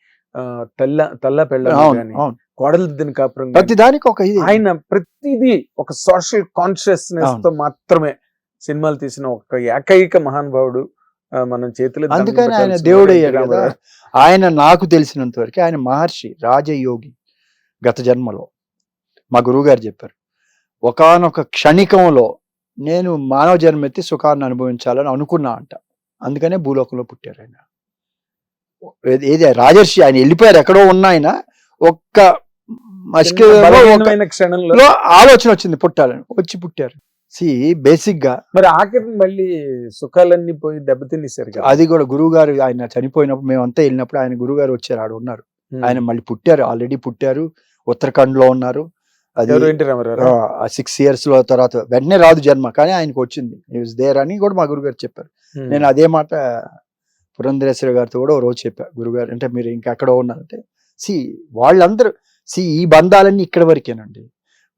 తల్ల పెళ్ళం గాని, కోడలిద్దిన కాపురం, ప్రతి దానికి ఒక ఆయన ప్రతిదీ ఒక సోషల్ కాన్షియస్నెస్ తో మాత్రమే సినిమాలు తీసిన ఒక ఏకైక మహానుభావుడు మనం చేతిలో. అందుకని ఆయన దేవుడు అయ్యాడు కదా. ఆయన నాకు తెలిసినంత వరకు ఆయన మహర్షి, రాజయోగి. గత జన్మలో మా గురువుగారు చెప్పారు, ఒకానొక క్షణికంలో నేను మానవ జన్మెత్తి సుఖాన్ని అనుభవించాలని అనుకున్నా అంట. అందుకనే భూలోకంలో పుట్టారు ఆయన. ఏది రాజర్షి, ఆయన వెళ్ళిపోయారు, ఎక్కడో ఉన్న ఆయన ఒక్క బలహీనమైన క్షణంలో ఆలోచన వచ్చింది పుట్టాలని, వచ్చి పుట్టారు. బేసిక్ గా మరి ఆఖరి మళ్ళీ సుఖాలన్నీ పోయి దెబ్బతినేశారు కదా. అది కూడా గురువు గారు ఆయన చనిపోయినప్పుడు మేమంతా వెళ్ళినప్పుడు ఆయన గురువు గారు వచ్చారు, ఆడ ఉన్నారు. ఆయన మళ్ళీ పుట్టారు, ఆల్రెడీ పుట్టారు, ఉత్తరాఖండ్ లో ఉన్నారు. అది 6 years లో తర్వాత వెంటనే రాదు జన్మ, కానీ ఆయనకు వచ్చింది, దేర్ అని కూడా మా గురుగారు చెప్పారు. నేను అదే మాట పురంధరేశ్వర గారితో కూడా ఓ రోజు చెప్పా, గురుగారు అంటే మీరు ఇంకెక్కడో ఉన్నారంటే వాళ్ళందరూ ఈ బంధాలన్నీ ఇక్కడ వరకేనండి.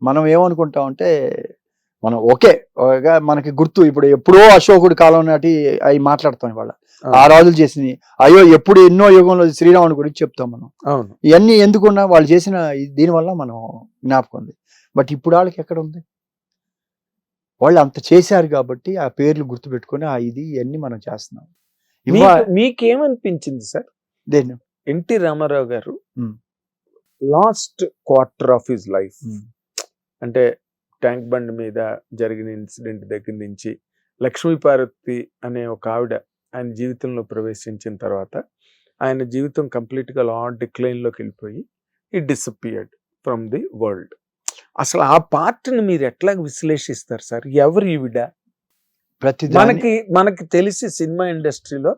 మనం ఏమనుకుంటాం అంటే మనం ఓకే మనకి గుర్తు ఇప్పుడు ఎప్పుడో అశోకుడి కాలం నాటి అవి మాట్లాడతాం ఇవాళ, ఆ రాజులు చేసినవి, అయ్యో ఎప్పుడు ఎన్నో యుగంలో శ్రీరాముని గురించి చెప్తాం మనం. ఇవన్నీ ఎందుకున్నా వాళ్ళు చేసిన దీనివల్ల మనం జ్ఞాపకం ఉంది. బట్ ఇప్పుడు వాళ్ళకి ఎక్కడ ఉంది? వాళ్ళు అంత చేశారు కాబట్టి ఆ పేర్లు గుర్తుపెట్టుకుని ఇవన్నీ మనం చేస్తున్నాం. మీకేమనిపించింది సార్ దేని ఎన్టీ రామారావు గారు last quarter of his life, అంటే ట్యాంక్ బండ్ మీద జరిగిన ఇన్సిడెంట్ దగ్గర నుంచి లక్ష్మీపార్వతి అనే ఒక ఆవిడ ఆయన జీవితంలో ప్రవేశించిన తర్వాత ఆయన జీవితం కంప్లీట్గా డిక్లైన్లోకి వెళ్ళిపోయి it disappeared from the world. అసలు ఆ పార్ట్ని మీరు ఎట్లా విశ్లేషిస్తారు సార్? ఎవరు ఈవిడ? మనకి తెలిసి సినిమా ఇండస్ట్రీలో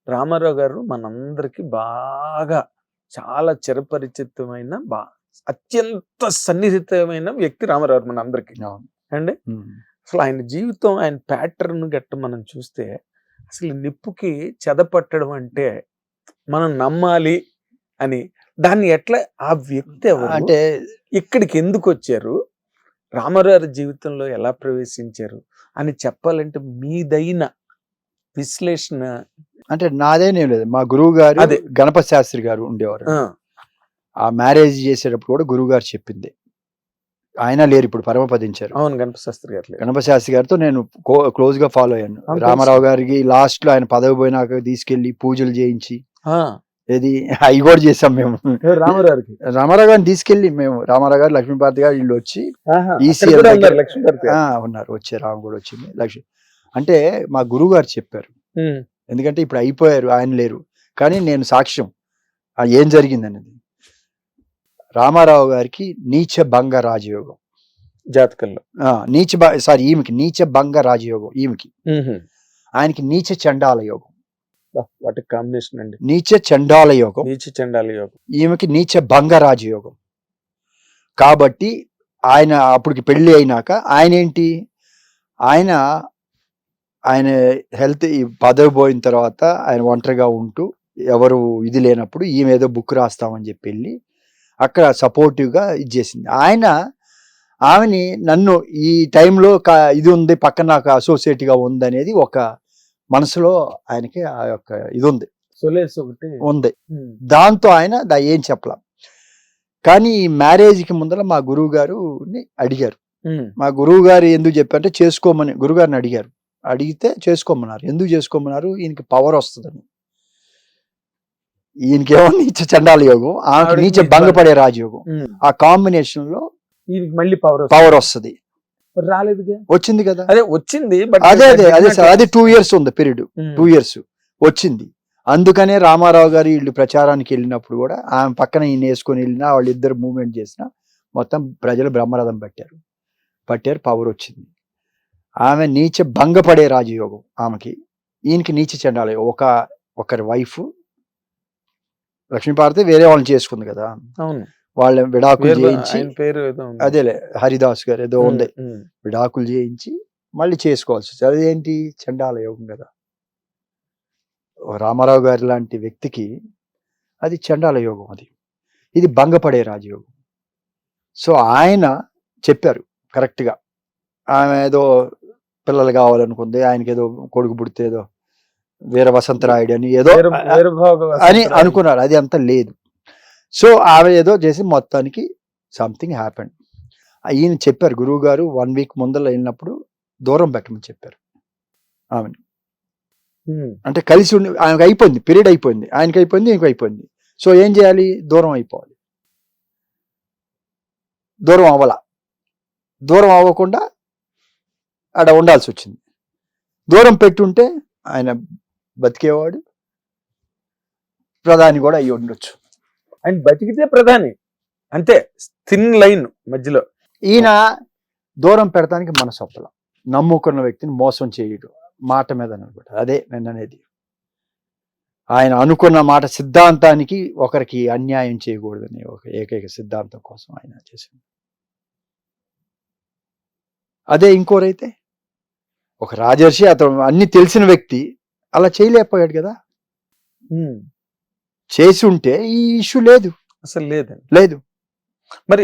రామారావు గారు మనందరికి బాగా చాలా చిరపరిచితమైన అత్యంత సన్నిహితమైన వ్యక్తి రామారావు మన అందరికి అండి. అసలు ఆయన జీవితం, ఆయన ప్యాటర్న్ గట్ట మనం చూస్తే అసలు నిప్పుకి చెదపట్టడం అంటే మనం నమ్మాలి అని, దాన్ని ఎట్లా ఆ వ్యక్తి ఎవరు, అంటే ఇక్కడికి ఎందుకు వచ్చారు, రామారావు జీవితంలో ఎలా ప్రవేశించారు అని చెప్పాలంటే మీదైన విశ్లేషణ. అంటే నాదేనేం లేదు, మా గురువు గారు అదే గణపతి శాస్త్రి గారు ఉండేవారు. ఆ మ్యారేజ్ చేసేటప్పుడు కూడా గురువు గారు చెప్పింది, ఆయన లేరు ఇప్పుడు, పరమపదించారు. అవును, గణపతి శాస్త్రి గారు. గణపతి శాస్త్రి గారితో నేను క్లోజ్ గా ఫాలో అయ్యాను. రామారావు గారికి లాస్ట్ లో ఆయన పదవి పోయినాక తీసుకెళ్లి పూజలు చేయించి ఏది అవి కూడా చేసాం మేము. రామారావు గారిని తీసుకెళ్లి మేము, రామారావు గారు లక్ష్మీపార్వతి గారు వీళ్ళు వచ్చి ఉన్నారు, వచ్చే రాము కూడా వచ్చింది లక్ష్మి. అంటే మా గురువు గారు చెప్పారు, ఎందుకంటే ఇప్పుడు అయిపోయారు, ఆయన లేరు, కానీ నేను సాక్ష్యం ఏం జరిగింది అనేది. రామారావు గారికి నీచ భంగ రాజయోగం జాతకంలో, ఈమెకి నీచ భంగ రాజయోగం, ఈమెకి ఆయనకి నీచ చండాల యోగం. వాటి కాంబినేషన్ అండి, నీచ చండాల యోగం, ఈమెకి నీచ భంగ రాజయోగం. కాబట్టి ఆయన అప్పటికి పెళ్లి అయినాక ఆయన ఏంటి, ఆయన హెల్త్ పదవి పోయిన తర్వాత ఆయన ఒంటరిగా ఉంటూ ఎవరు ఇది లేనప్పుడు ఈమె ఏదో బుక్ రాస్తామని చెప్పి వెళ్ళి అక్కడ సపోర్టివ్గా ఇది చేసింది. ఆమెని నన్ను ఈ టైంలో ఇది ఉంది పక్కన నాకు అసోసియేట్గా ఉంది అనేది ఒక మనసులో ఆయనకి ఆ యొక్క ఇది ఉంది, ఉంది. దాంతో ఆయన ఏం చెప్పలేం. కానీ ఈ మ్యారేజ్కి ముందర మా గురువు గారుని అడిగారు. మా గురువు గారు ఎందుకు చెప్పారంటే చేసుకోమని గురువు గారిని అడిగారు. అడిగితే చేసుకోమన్నారు. ఎందుకు చేసుకోమన్నారు? ఈయనకి పవర్ వస్తుందని. ఈయనకేమో నీచ చండాల యోగం, ఆమెకి నీచ భంగపడే రాజయోగం. ఆ కాంబినేషన్ లో మళ్ళీ పవర్ వస్తుంది. రాలేదు, వచ్చింది కదా, అదే వచ్చింది. అదే సార్, అది 2 years ఉంది పీరియడ్, 2 years వచ్చింది. అందుకనే రామారావు గారు వీళ్ళు ప్రచారానికి వెళ్ళినప్పుడు కూడా ఆమె పక్కన ఈయన వేసుకొని వెళ్ళినా, వాళ్ళిద్దరు మూవ్మెంట్ చేసినా మొత్తం ప్రజలు బ్రహ్మరథం పట్టారు, పవర్ వచ్చింది. ఆమె నీచ భంగపడే రాజయోగం ఆమెకి, ఈయనకి నీచ చండాల యోగం. ఒకరి వైఫ్ లక్ష్మీపార్వతి వేరే వాళ్ళని చేసుకుంది కదా, అవును, వాళ్ళ విడాకులు చేయించి, పేరు అదేలే హరిదాస్ గారు ఏదో ఉంది, విడాకులు చేయించి మళ్ళీ చేసుకోవాల్సి వస్తుంది. అదేంటి చండాల యోగం కదా. రామారావు గారి లాంటి వ్యక్తికి అది చండాల యోగం, ఇది భంగపడే రాజయోగం. సో ఆయన చెప్పారు కరెక్ట్గా, ఆమె ఏదో పిల్లలు కావాలనుకుంది, ఆయనకి ఏదో కొడుకు పుడితే ఏదో వీర వసంతరాయుడు అని ఏదో అని అనుకున్నారు, అది అంత లేదు. సో ఆమె ఏదో చేసి మొత్తానికి సంథింగ్ హ్యాపెండ్. ఈయన చెప్పారు గురువు గారు 1 week ముందర వెళ్ళినప్పుడు దూరం పెట్టమని చెప్పారు ఆమెని. అంటే కలిసి ఉండి ఆయనకు అయిపోయింది, పీరియడ్ అయిపోయింది, ఆయనకి అయిపోయింది, ఈయనకి అయిపోయింది. సో ఏం చేయాలి, దూరం అయిపోవాలి. దూరం అవ్వకుండా ఆడ ఉండాల్సి వచ్చింది. దూరం పెట్టుంటే ఆయన బతికేవాడు, ప్రధాని కూడా అయ్యి ఉండొచ్చు. ఆయన బతికితే ప్రధాని అంతే, థిన్ లైన్ మధ్యలో. ఈయన దూరం పెడతానికి మనసు ఒప్పల, నమ్ముకున్న వ్యక్తిని మోసం చేయడు, మాట మీద నిలబడ్డాడు. అదే నేను అనేది. ఆయన అనుకున్న మాట సిద్ధాంతానికి ఒకరికి అన్యాయం చేయకూడదని ఒక ఏకైక సిద్ధాంతం కోసం ఆయన చేసింది. అదే ఇంకోరైతే ఒక రాజర్షి, అతను అన్ని తెలిసిన వ్యక్తి అలా చేయలేకపోయాడు కదా. చేసి ఉంటే ఈ ఇష్యూ అసలు లేదండి. లేదు. మరి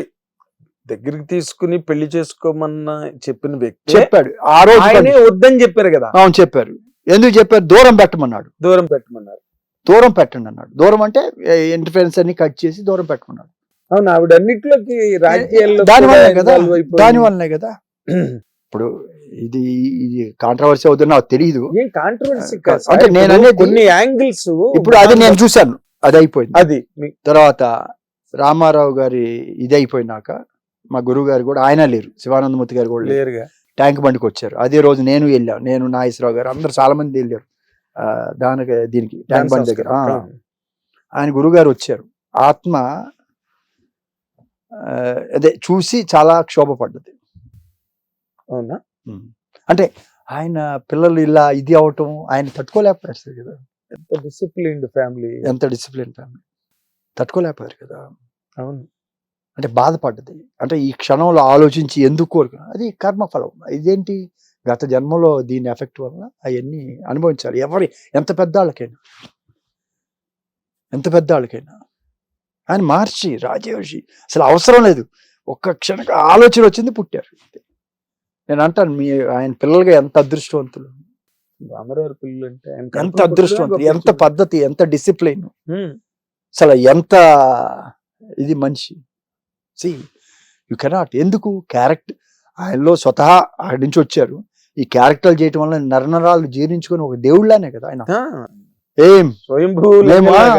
దగ్గరికి తీసుకుని పెళ్లి చేసుకోమన్నా చెప్పిన వ్యక్తి చెప్పాడు ఆ రోజు, ఆయనే వద్దని చెప్పారు కదా. అవును చెప్పారు. ఎందుకు చెప్పారు? దూరం పెట్టమన్నాడు. దూరం పెట్టమన్నారు. దూరం పెట్టండి అన్నాడు. దూరం అంటే ఇంటర్ఫరెన్స్ అన్ని కట్ చేసి దూరం పెట్టమన్నాడు. అవును, ఆవిడ అన్నిట్లోకి రాజకీయాల్లో దానివల్లనే కదా. ఇప్పుడు ఇది కాంట్రవర్సీ అవుతుంది నాకు తెలియదు. ఏం కాంట్రవర్సీ అంటే నేను అనేది కొన్ని యాంగిల్స్. ఇప్పుడు అది నేను చూశాను, అది అయిపోయింది. అది తర్వాత రామారావు గారి ఇది అయిపోయినాక మా గురువు గారు కూడా, ఆయన లేరు, శివానందమూర్తి గారు కూడా లేరుగా, ట్యాంక్ బండికి వచ్చారు. అదే రోజు నేను వెళ్ళాను, నేను నాగేశ్వరరావు గారు అందరు చాలా మంది వెళ్ళారు దీనికి ట్యాంక్ బండి దగ్గర. ఆయన గురుగారు వచ్చారు. ఆత్మ అదే చూసి చాలా క్షోభపడ్డది. అవునా? అంటే ఆయన పిల్లలు ఇలా ఇది అవటం ఆయన తట్టుకోలేకపోయారు కదా. ఎంత డిసిప్లిన్డ్ ఫ్యామిలీ, తట్టుకోలేకపోయారు కదా. అవును. అంటే బాధపడ్డది. అంటే ఈ క్షణంలో ఆలోచించి ఎందుకు కోరుకున్నా, అది కర్మఫలం. ఇదేంటి గత జన్మలో దీని ఎఫెక్ట్ వల్ల అవన్నీ అనుభవించాలి. ఎంత పెద్దవాళ్ళకైనా ఆయన మహర్షి, రాజర్షి, అసలు అవసరం లేదు, ఒక్క క్షణక ఆలోచన వచ్చింది, పుట్టారు. నేను అంటాను ఆయన పిల్లలుగా ఎంత అదృష్టవంతులు. రామారావు పిల్లలు అంటే ఎంత అదృష్టవంతులు, ఎంత పద్ధతి, ఎంత డిసిప్లిన్, అసలు ఎంత ఇది మనిషి. You cannot. ఎందుకు? క్యారెక్టర్ ఆయనలో స్వతహా అక్కడి నుంచి వచ్చారు. ఈ క్యారెక్టర్లు చేయటం వల్ల నరనరాలు జీర్ణించుకొని ఒక దేవుళ్ళనే కదా ఆయన. ఏం స్వయంభూ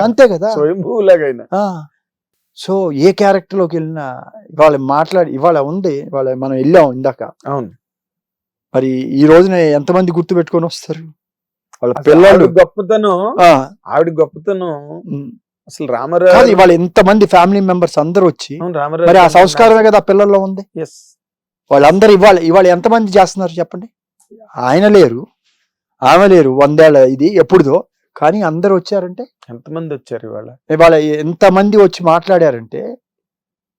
అంతే కదా, స్వయంభూలాగైనా. సో ఏ క్యారెక్టర్ లోకి వెళ్ళినా ఇవాళ ఉంది, ఇవాళ మనం వెళ్ళాం ఇందాక. అవును. మరి ఈ రోజున ఎంతమంది గుర్తు పెట్టుకొని వస్తారు? వాళ్ళ పిల్లలు. ఆవిడ గొప్పతనం అసలు రామారావు. ఇవాళ ఎంతమంది ఫ్యామిలీ మెంబర్స్ అందరూ వచ్చి, మరి ఆ సంస్కారమే కదా ఆ పిల్లల్లో ఉంది. వాళ్ళందరూ ఇవాళ ఎంతమంది చేస్తున్నారు చెప్పండి? ఆయన లేరు, ఆమె లేరు, 100 ఏళ్ల ఇది ఎప్పుడుదో, కానీ అందరు వచ్చారంటే ఎంతమంది వచ్చారు ఇవాళ ఎంతమంది వచ్చి మాట్లాడారంటే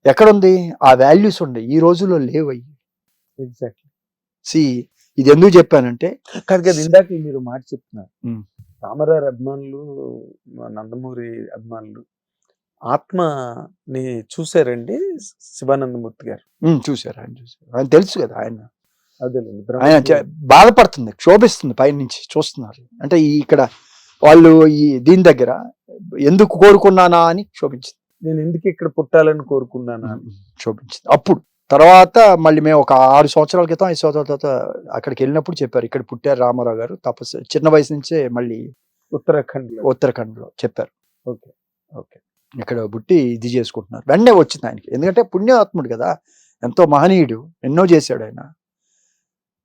ఎక్కడుంది ఆ వాల్యూస్? ఉండే ఈ రోజుల్లో లేవయ్యి. ఎగ్జాక్ట్లీ. ఇది ఎందుకు చెప్పానంటే, కాదు కదా, ఇందాక మీరు మాట చెప్తున్నారు, రామారావు అభిమానులు, నందమూరి అభిమానులు ఆత్మని చూసారండి శివానందమూర్తి గారు. చూశారు, ఆయన తెలుసు కదా. ఆయన బాధపడుతుంది, క్షోభిస్తుంది, పైనుంచి చూస్తున్నారు. అంటే ఇక్కడ వాళ్ళు దీని దగ్గర ఎందుకు కోరుకున్నానా అని క్షోభించింది. నేను ఎందుకు ఇక్కడ పుట్టాలని కోరుకున్నానా అని క్షోభించింది. అప్పుడు తర్వాత మళ్ళీ మేము ఒక 6 సంవత్సరాల క్రితం, 5 సంవత్సరాల తర్వాత అక్కడికి వెళ్ళినప్పుడు చెప్పారు, ఇక్కడ పుట్టారు రామారావు గారు, తపస్సు చిన్న వయసు నుంచే మళ్ళీ ఉత్తరాఖండ్ లో చెప్పారు. ఓకే ఓకే, ఇక్కడ పుట్టి ఇది చేసుకుంటున్నారు. వెంటనే వచ్చింది ఆయనకి, ఎందుకంటే పుణ్యాత్ముడు కదా, ఎంతో మహనీయుడు, ఎన్నో చేశాడు ఆయన.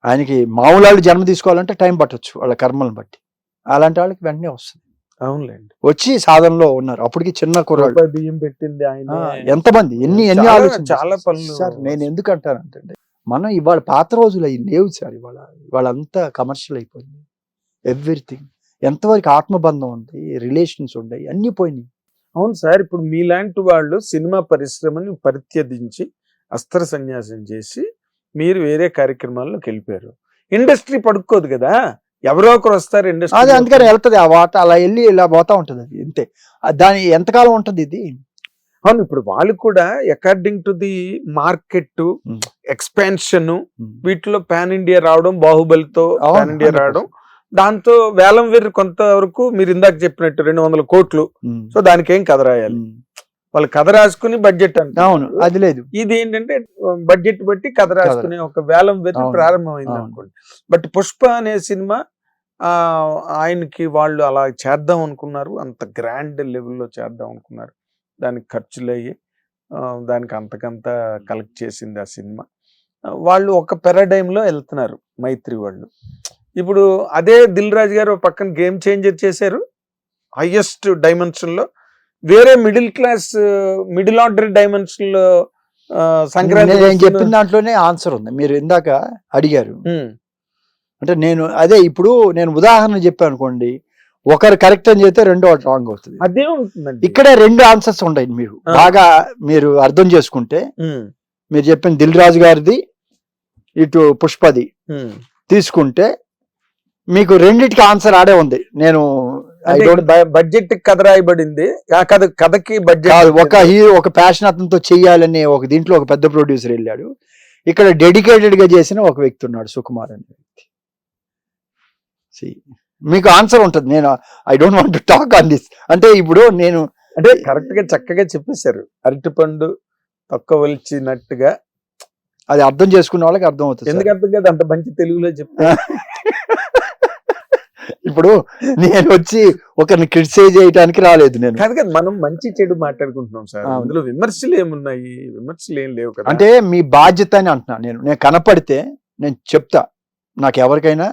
ఆయనకి మామూలు వాళ్ళు జన్మ తీసుకోవాలంటే టైం పట్టొచ్చు వాళ్ళ కర్మలను బట్టి, అలాంటి వాళ్ళకి వెంటనే వస్తుంది. అవునులేండి, వచ్చి సాధనలో ఉన్నారు. అప్పటికి చిన్న కుర్రాడు, బియ్యం పెట్టింది ఆయన. ఎంతమంది ఎన్ని ఆలోచన, చాలా పనులు. సార్ నేను ఎందుకు అంటానంటే, మనం ఇవాళ పాత రోజులు అవి లేవు సార్. ఇవాళ అంతా కమర్షియల్ అయిపోయింది. ఎవ్రీథింగ్ ఎంతవరకు ఆత్మబంధం ఉంది, రిలేషన్స్ ఉన్నాయి, అన్ని పోయినాయి. అవును సార్, ఇప్పుడు మీలాంటి వాళ్ళు సినిమా పరిశ్రమని పరిత్యజించి అస్త్ర సన్యాసం చేసి మీరు వేరే కార్యక్రమాల్లోకి వెళ్ళిపోయారు. ఇండస్ట్రీ పడుకోదు కదా, ఎవరో ఒకరు వస్తారు ఇండస్ట్రీ. అది అందుకని వెళ్తుంది ఆ వాట, అలా వెళ్ళి ఇలా పోతా ఉంటది. అది అంతే, దాని ఎంతకాలం ఉంటది ఇది. అవును, ఇప్పుడు వాళ్ళు కూడా according to the market expansion, వీటిలో పాన్ ఇండియా రావడం, బాహుబలితో పాన్ ఇండియా రావడం, దాంతో వేలం వేరు కొంతవరకు మీరు ఇందాక చెప్పినట్టు 200 కోట్లు. సో దానికి ఏం కథ రాయాలి, వాళ్ళు కథ రాసుకుని బడ్జెట్ అంటే. అవును, అది లేదు. ఇది ఏంటంటే బడ్జెట్ బట్టి కథ రాసుకునే ఒక వేలం వేరు ప్రారంభమైంది అనుకోండి. బట్ పుష్ప అనే సినిమా ఆయనకి వాళ్ళు అలా చేద్దాం అనుకున్నారు, అంత గ్రాండ్ లెవెల్లో చేద్దాం అనుకున్నారు, దానికి ఖర్చులు అయ్యి దానికి అంతకంత కలెక్ట్ చేసింది ఆ సినిమా. వాళ్ళు ఒక పారాడైమ్ లో వెళ్తున్నారు మైత్రి వాళ్ళు. ఇప్పుడు అదే దిల్ రాజు గారు ఒక పక్కన గేమ్ చేంజర్ చేశారు హైయెస్ట్ డైమెన్షన్ లో, వేరే మిడిల్ ఆర్డర్ డైమెన్షన్ లో సంక్రాంతి నేను చెప్పిన దాంట్లోనే ఆన్సర్ ఉంది. మీరు ఇందాక అడిగారు అంటే నేను అదే ఇప్పుడు నేను ఉదాహరణ చెప్పాను అనుకోండి, ఒకరు కరెక్ట్ అని చెప్తే రెండో రాంగ్ అవుతుంది. అదే ఉంటుందండి. ఇక్కడే రెండు ఆన్సర్స్ ఉంటాయి. మీరు బాగా మీరు అర్థం చేసుకుంటే, మీరు చెప్పిన దిల్ రాజు గారిది ఇటు పుష్పది తీసుకుంటే మీకు రెండిటికి ఆన్సర్ ఆడే ఉంది. నేను బడ్జెట్ కథ రాయబడింది, కథకి బడ్జెట్ ఒక హీరో ఒక ప్యాషన్ అతనితో చెయ్యాలనే ఒక దీంట్లో ఒక పెద్ద ప్రొడ్యూసర్ వెళ్ళాడు. ఇక్కడ డెడికేటెడ్ గా చేసిన ఒక వ్యక్తి ఉన్నాడు, సుకుమార్ అనే వ్యక్తి. మీకు ఆన్సర్ ఉంటుంది. నేను I don't want to talk on this. అంటే ఇప్పుడు నేను అంటే కరెక్ట్ గా చక్కగా చెప్పేశారు. అరటిపండు తొక్కవలిచినట్టుగా అది అర్థం చేసుకున్న వాళ్ళకి అర్థం అవుతుంది. ఎందుకు అర్థం కాదు, అంత మంచి తెలుగులో చెప్తా. ఇప్పుడు నేను వచ్చి ఒకరిని క్రిటిసైజ్ చేయడానికి రాలేదు. నేను కాదు కదా, మనం మంచి చెడు మాట్లాడుకుంటున్నాం సార్. అందులో విమర్శలు ఏమున్నాయి? విమర్శలు ఏం లేవు కదా. అంటే మీ బాధ్యత అని అంటున్నా. నేను కనపడితే నేను చెప్తా, నాకు ఎవరికైనా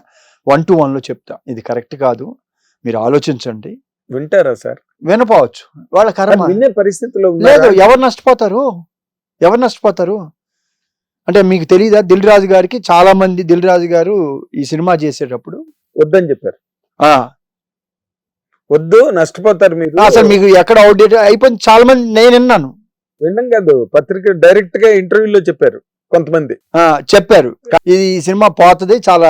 1-to-1 లో చెప్తా, ఇది కరెక్ట్ కాదు, మీరు ఆలోచించండి. వింటారా సార్? వినపోవచ్చు, వాళ్ళ కర్మ. వినే పరిస్థితిలో లేదు. ఎవరు నష్టపోతారు అంటే మీకు తెలీదా? దిల్ రాజు గారికి చాలా మంది దిల్ రాజు గారు ఈ సినిమా చేసేటప్పుడు వద్దని చెప్పారు. వద్దు, నష్టపోతారు మీరు. అసలు మీకు ఎక్కడ అవుట్డేట్ అయిపోయింది. చాలా మంది నేను విన్నాను. విన్నాం కాదు, పత్రిక డైరెక్ట్ గా ఇంటర్వ్యూలో చెప్పారు కొంతమంది. చెప్పారు ఇది సినిమా పోతుంది చాలా,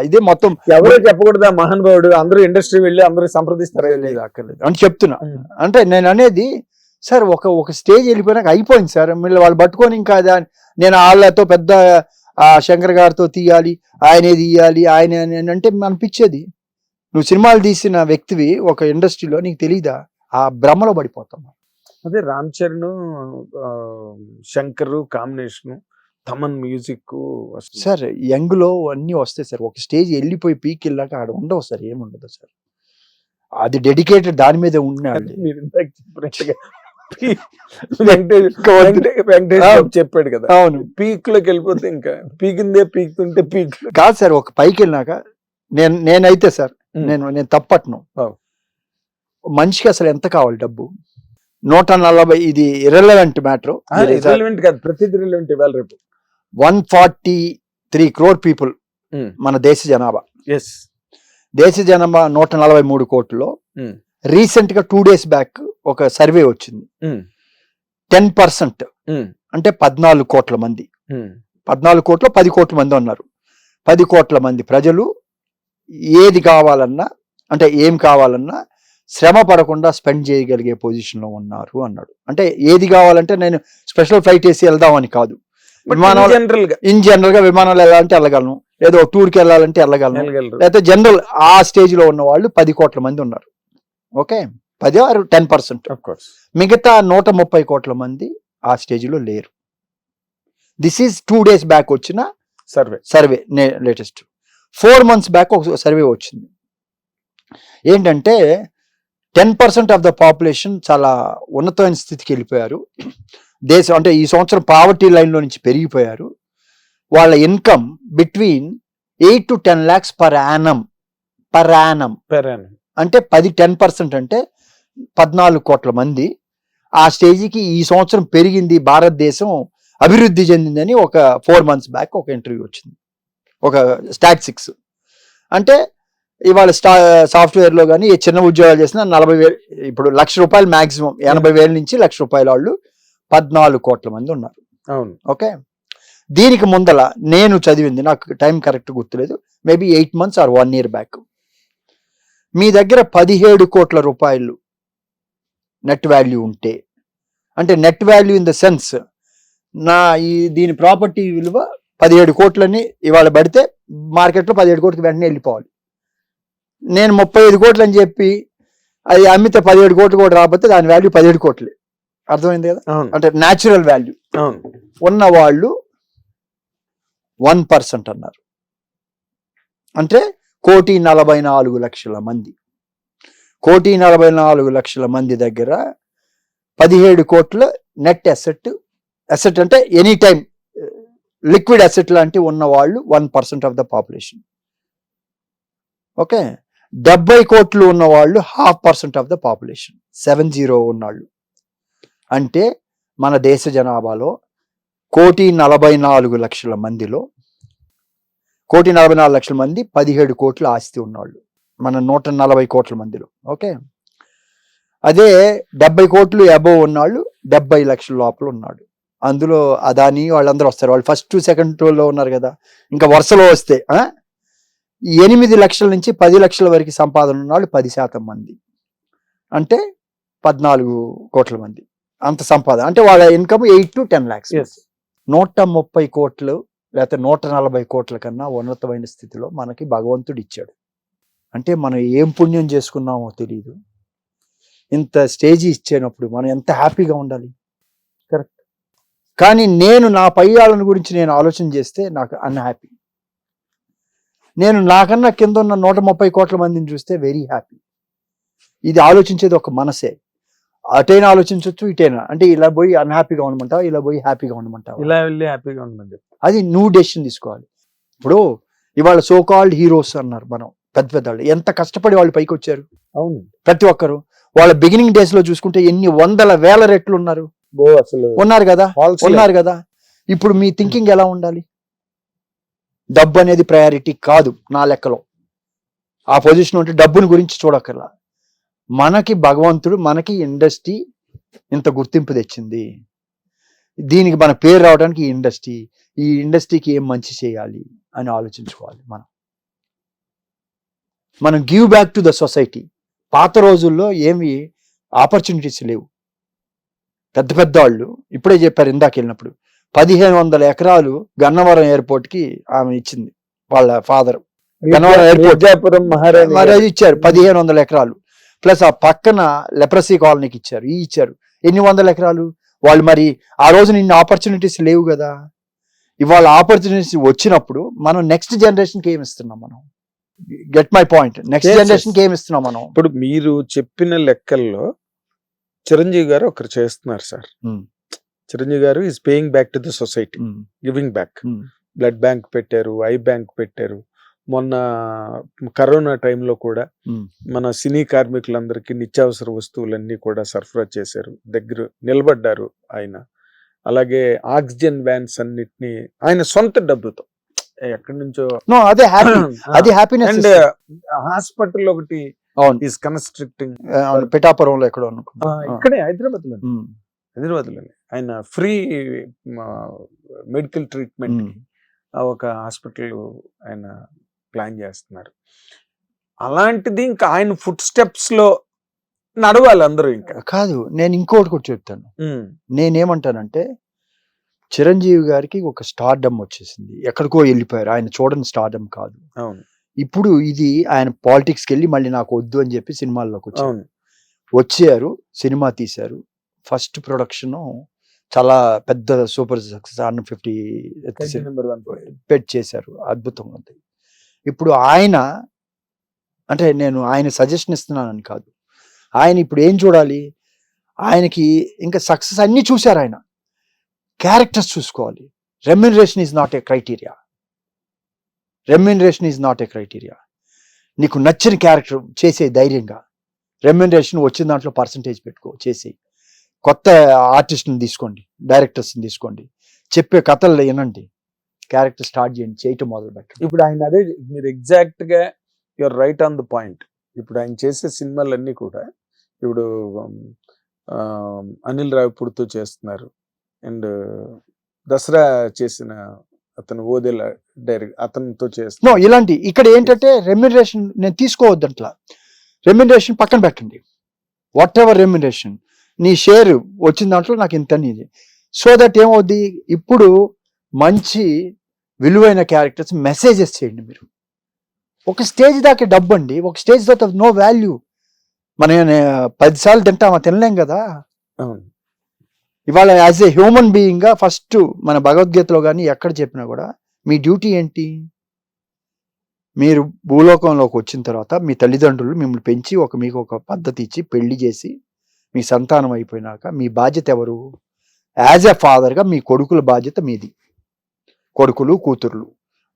ఇది మొత్తం ఎవరో చెప్పకూడదా మహానుభావుడు? అందరూ ఇండస్ట్రీ వెళ్ళి అందరూ సంప్రదిస్తారా? లేదు, అక్కర్లేదు అని చెప్తున్నా. అంటే నేను అనేది సార్ ఒక స్టేజ్ వెళ్ళిపోయినాక అయిపోయింది సార్. మళ్ళీ వాళ్ళు పట్టుకొని ఇంకా నేను వాళ్ళతో పెద్ద శంకర్ గారితో తీయాలి, ఆయనే తీయాలి, ఆయన అంటే అనిపించేది. నువ్వు సినిమాలు తీసిన వ్యక్తివి ఒక ఇండస్ట్రీలో, నీకు తెలీదా? ఆ భ్రమలో పడిపోతాం. అదే Ram Charan Shankar combination, Thaman music sir. Young లో అన్ని వస్తాయి సార్. ఒక స్టేజ్ వెళ్ళిపోయి పీక్ వెళ్ళాక ఆడ ఉండవు సార్, ఏముండదు సార్. అది డెడికేటెడ్ దాని మీద ఉన్నాడు. మీరు ఇందాక చెప్పినట్టుగా చెప్పాడు కదా, అవును, పీక్ లోకి వెళ్ళిపోతే ఇంకా పీకిందే పీకుతుంటే పీక్ కాదు సార్. ఒక పైకి వెళ్ళినాక నేనైతే సార్ నేను తప్పట్ను. మనిషికి అసలు ఎంత కావాలి డబ్బు? 140, ఇది ఇర్రెలవెంట్ మ్యాటర్ కాదు, ప్రతిదీ రిలవెంట్. ఇవాళ రేపు 143 crore పీపుల్ మన దేశ జనాభా. దేశ జనాభా 143 కోట్లలో రీసెంట్ గా 2 days బ్యాక్ ఒక సర్వే వచ్చింది. 10% అంటే 14 కోట్ల మంది, 14 కోట్ల 10 కోట్ల మంది ఉన్నారు. 10 కోట్ల మంది ప్రజలు ఏది కావాలన్నా, అంటే ఏం కావాలన్నా శ్రమ పడకుండా స్పెండ్ చేయగలిగే పొజిషన్ లో ఉన్నారు అన్నాడు. అంటే ఏది కావాలంటే నేను స్పెషల్ ఫ్లైట్ వేసి వెళ్దామని కాదు, విమానాలు ఇన్ జనరల్ గా విమానాలు వెళ్ళాలంటే వెళ్ళగలను, ఏదో టూర్కి వెళ్ళాలంటే వెళ్ళగలను, లేకపోతే జనరల్ ఆ స్టేజ్ లో ఉన్న వాళ్ళు 10 కోట్ల మంది ఉన్నారు. Okay, 10 or 10%. మిగతా 130 కోట్ల మంది ఆ స్టేజ్ లో లేరు. దిస్ ఈజ్ 2 days బ్యాక్ వచ్చిన సర్వే లేటెస్ట్. 4 months బ్యాక్ ఒక సర్వే వచ్చింది. ఏంటంటే 10% ఆఫ్ ద పాపులేషన్ చాలా ఉన్నతమైన స్థితికి వెళ్ళిపోయారు. దేశం అంటే ఈ సంవత్సరం పావర్టీ లైన్ లో నుంచి పెరిగిపోయారు. వాళ్ళ income between 8 to 10 lakhs per annum. అంటే 10% అంటే 14 కోట్ల మంది ఆ స్టేజికి ఈ సంవత్సరం పెరిగింది, భారతదేశం అభివృద్ధి చెందిందని ఒక 4 months బ్యాక్ ఒక ఇంటర్వ్యూ వచ్చింది, ఒక స్టాటిస్టిక్స్. అంటే ఇవాళ సాఫ్ట్వేర్ లో కానీ చిన్న ఉద్యోగాలు చేసిన 40,000, ఇప్పుడు ₹1,00,000 మాక్సిమం 80,000 నుంచి ₹1,00,000 వాళ్ళు 14 కోట్ల మంది ఉన్నారు. ఓకే, దీనికి ముందల నేను చదివింది, నాకు టైం కరెక్ట్ గుర్తులేదు, maybe 8 months or 1 year back, మీ దగ్గర 17 కోట్ల రూపాయలు నెట్ వాల్యూ ఉంటే, అంటే net value in the sense దీని ప్రాపర్టీ విలువ 17 కోట్లని ఇవాళ పడితే మార్కెట్లో 17 కోట్లకి వెంటనే వెళ్ళిపోవాలి. నేను 35 కోట్లు అని చెప్పి అది అమ్మితే 17 కోట్లు కూడా రాకపోతే దాని వాల్యూ 17 కోట్లే. అర్థమైంది కదా? అంటే న్యాచురల్ వాల్యూ ఉన్న వాళ్ళు 1% అన్నారు. అంటే 1,44,00,000 మంది. 1,44,00,000 మంది దగ్గర 17 కోట్ల నెట్ అసెట్ అంటే ఎనీ టైం లిక్విడ్ అసెట్ లాంటి ఉన్న వాళ్ళు 1% ఆఫ్ ద పాపులేషన్. ఓకే, 70 కోట్లు ఉన్న వాళ్ళు 0.5% ఆఫ్ ద పాపులేషన్. 70 ఉన్నాళ్ళు అంటే మన దేశ జనాభాలో 1,44,00,000 మందిలో 1,44,00,000 మంది 17 కోట్ల ఆస్తి ఉన్నవాళ్ళు మన 140 కోట్ల మందిలో. ఓకే, అదే 70 కోట్లు అబోవ్ ఉన్నాళ్ళు 70 లక్షల లోపల ఉన్నాడు. అందులో అదాని వాళ్ళందరూ వస్తారు. వాళ్ళు ఫస్ట్ సెకండ్ లో ఉన్నారు కదా, ఇంకా వరుసలో వస్తే 8 లక్షల నుంచి 10 లక్షల వరకు సంపాదన ఉన్నాళ్ళు 10% మంది, అంటే 14 కోట్ల మంది అంత సంపాదన. అంటే వాళ్ళ ఇన్కమ్ 8 to 10 lakhs. 130 కోట్లు లేకపోతే 140 కోట్ల కన్నా ఉన్నతమైన స్థితిలో మనకి భగవంతుడు ఇచ్చాడు. అంటే మనం ఏం పుణ్యం చేసుకున్నామో తెలియదు. ఇంత స్టేజ్ ఇచ్చేటప్పుడు మనం ఎంత హ్యాపీగా ఉండాలి. కరెక్ట్. కానీ నేను నా పై వాళ్ళని గురించి నేను ఆలోచన చేస్తే నాకు అన్హ్యాపీ. నేను నాకన్నా కింద ఉన్న 130 కోట్ల మందిని చూస్తే వెరీ హ్యాపీ. ఇది ఆలోచించేది ఒక మనసే. అటైనా ఆలోచించవచ్చు, ఇటైనా. అంటే ఇలా పోయి అన్హ్యాపీగా ఉండమంటావా, ఇలా పోయి హ్యాపీగా ఉండమంటావా? ఇలా వెళ్ళి హ్యాపీగా ఉండమని చెప్పి అది నువ్వు డెసిషన్ తీసుకోవాలి. ఇప్పుడు ఇవాళ సో కాల్డ్ హీరోస్ అన్నారు మనం, పెద్ద పెద్ద వాళ్ళు ఎంత కష్టపడి వాళ్ళు పైకి వచ్చారు. అవును, ప్రతి ఒక్కరు వాళ్ళ బిగినింగ్ డేస్ లో చూసుకుంటే ఎన్ని వందల వేల రెట్లు ఉన్నారు. అసలు ఉన్నారు కదా. ఇప్పుడు మీ థింకింగ్ ఎలా ఉండాలి? డబ్బు అనేది ప్రయారిటీ కాదు నా లెక్కలో. ఆ పొజిషన్ ఉంటే డబ్బుని గురించి చూడక్కర్లా. మనకి భగవంతుడు, మనకి ఇండస్ట్రీ ఇంత గుర్తింపు తెచ్చింది. దీనికి మన పేరు రావడానికి ఈ ఇండస్ట్రీకి ఏం మంచి చేయాలి అని ఆలోచించుకోవాలి. మనం give back to the society. పాత రోజుల్లో ఏమి ఆపర్చునిటీస్ లేవు. పెద్ద పెద్ద వాళ్ళు ఇప్పుడే చెప్పారు ఇందాక వెళ్ళినప్పుడు, 1500 ఎకరాలు గన్నవరం ఎయిర్పోర్ట్ కి ఆమె ఇచ్చింది. వాళ్ళ ఫాదర్ గన్నవరం ఎయిర్పోర్ట్ మహారాజు ఇచ్చారు 1500 ఎకరాలు. ప్లస్ ఆ పక్కన లెప్రసీ కాలనీకి ఇచ్చారు. ఎన్ని వందల ఎకరాలు వాళ్ళు. మరి ఆ రోజు నిన్న ఆపర్చునిటీస్ లేవు కదా. ఇవాళ ఆపర్చునిటీస్ వచ్చినప్పుడు మనం నెక్స్ట్ జనరేషన్ కి ఏమి ఇస్తున్నాం? మనం get my point. Next generation కి ఏమి ఇస్తున్నాం మనం? ఇప్పుడు మీరు చెప్పిన లెక్కల్లో చిరంజీవి గారు ఒకరు చేస్తున్నారు సార్. చిరంజీవి గారు is paying back to the society, giving back. Blood bank పెట్టారు, ఐ బ్యాంక్ పెట్టారు. మొన్న కరోనా టైంలో కూడా మన సినీ కార్మికులందరికీ నిత్యావసర వస్తువులన్నీ కూడా సరఫరా చేశారు, దగ్గర నిలబడ్డారు ఆయన. అలాగే ఆక్సిజన్ వ్యాన్స్ అన్నిటినీ ఆయన సొంత డబ్బుతో ఎక్కడి నుంచో. అది హ్యాపీనెస్. అండ్ హాస్పిటల్ ఒకటి ఈస్ కన్స్ట్రక్టింగ్ పిఠాపురంలో ఎక్కడో ఇక్కడే హైదరాబాద్లోనే ఆయన ఫ్రీ మెడికల్ ట్రీట్మెంట్ ఒక హాస్పిటల్ ఆయన ప్లాన్ చేస్తున్నారు. అలాంటిది ఇంకా ఆయన ఫుట్ స్టెప్స్ లో నడవాలి అందరూ. ఇంకా కాదు, నేను ఇంకోటి కూడా చెప్తాను. నేనేమంటానంటే చిరంజీవి గారికి ఒక స్టార్డమ్ వచ్చేసింది, ఎక్కడికో వెళ్ళిపోయారు. ఆయన చూడని స్టార్డమ్ కాదు. అవును. ఇప్పుడు ఇది ఆయన పాలిటిక్స్కి వెళ్ళి మళ్ళీ నాకు వద్దు అని చెప్పి సినిమాల్లోకి వచ్చారు. సినిమా తీశారు. ఫస్ట్ ప్రొడక్షన్ చాలా పెద్ద సూపర్ సక్సెస్, 150 పెట్ చేశారు. అద్భుతంగా ఉంది. ఇప్పుడు ఆయన అంటే నేను ఆయన సజెషన్ ఇస్తున్నానని కాదు, ఆయన ఇప్పుడు ఏం చూడాలి? ఆయనకి ఇంకా సక్సెస్ అన్ని చూశారు. ఆయన క్యారెక్టర్స్ చూసుకోవాలి. Remuneration is not a criteria. నీకు నచ్చిన క్యారెక్టర్ చేసే ధైర్యంగా. రెమ్యునరేషన్ వచ్చిన దాంట్లో పర్సంటేజ్ పెట్టుకో, చేసి కొత్త ఆర్టిస్ట్ని తీసుకోండి, డైరెక్టర్స్ని తీసుకోండి, చెప్పే కథలు వినండి, క్యారెక్టర్ స్టార్ట్ చేయండి, చేయటం మొదలు పెట్టండి. ఇప్పుడు ఆయన అదే మీరు ఎగ్జాక్ట్ గా your right on the point. ఇప్పుడు ఆయన చేసే సినిమాలన్నీ కూడా ఇప్పుడు అనిల్ రావిపూడితో చేస్తున్నారు. అండ్ దసరా చేసిన అతను ఓదెల డైరెక్ట్ అతనితో చేస్తున్నారు. ఇలాంటి ఇక్కడ ఏంటంటే రెమ్యునరేషన్ నేను తీసుకోవద్దంట్లా. రెమ్యునరేషన్ పక్కన పెట్టండి. వాట్ ఎవర్ రెమ్యునరేషన్, నీ షేర్ వచ్చిన దాంట్లో నాకు ఇంత నీది. సో దట్ ఏమవుద్ది, ఇప్పుడు మంచి విలువైన క్యారెక్టర్స్ మెసేజెస్ చేయండి. మీరు ఒక స్టేజ్ దాకా డబ్బు అండి, ఒక స్టేజ్ దాకా నో వాల్యూ. మనం 10 సార్లు తింటామా? తినలేం కదా. ఇవాళ యాజ్ ఏ హ్యూమన్ బీయింగ్ గా ఫస్ట్ మన భగవద్గీతలో కానీ ఎక్కడ చెప్పినా కూడా మీ డ్యూటీ ఏంటి? మీరు భూలోకంలోకి వచ్చిన తర్వాత మీ తల్లిదండ్రులు మిమ్మల్ని పెంచి మీకు ఒక పద్ధతి ఇచ్చి పెళ్లి చేసి మీ సంతానం అయిపోయినాక మీ బాధ్యత ఎవరు? యాజ్ ఎ ఫాదర్గా మీ కొడుకుల బాధ్యత మీది. కొడుకులు కూతుర్లు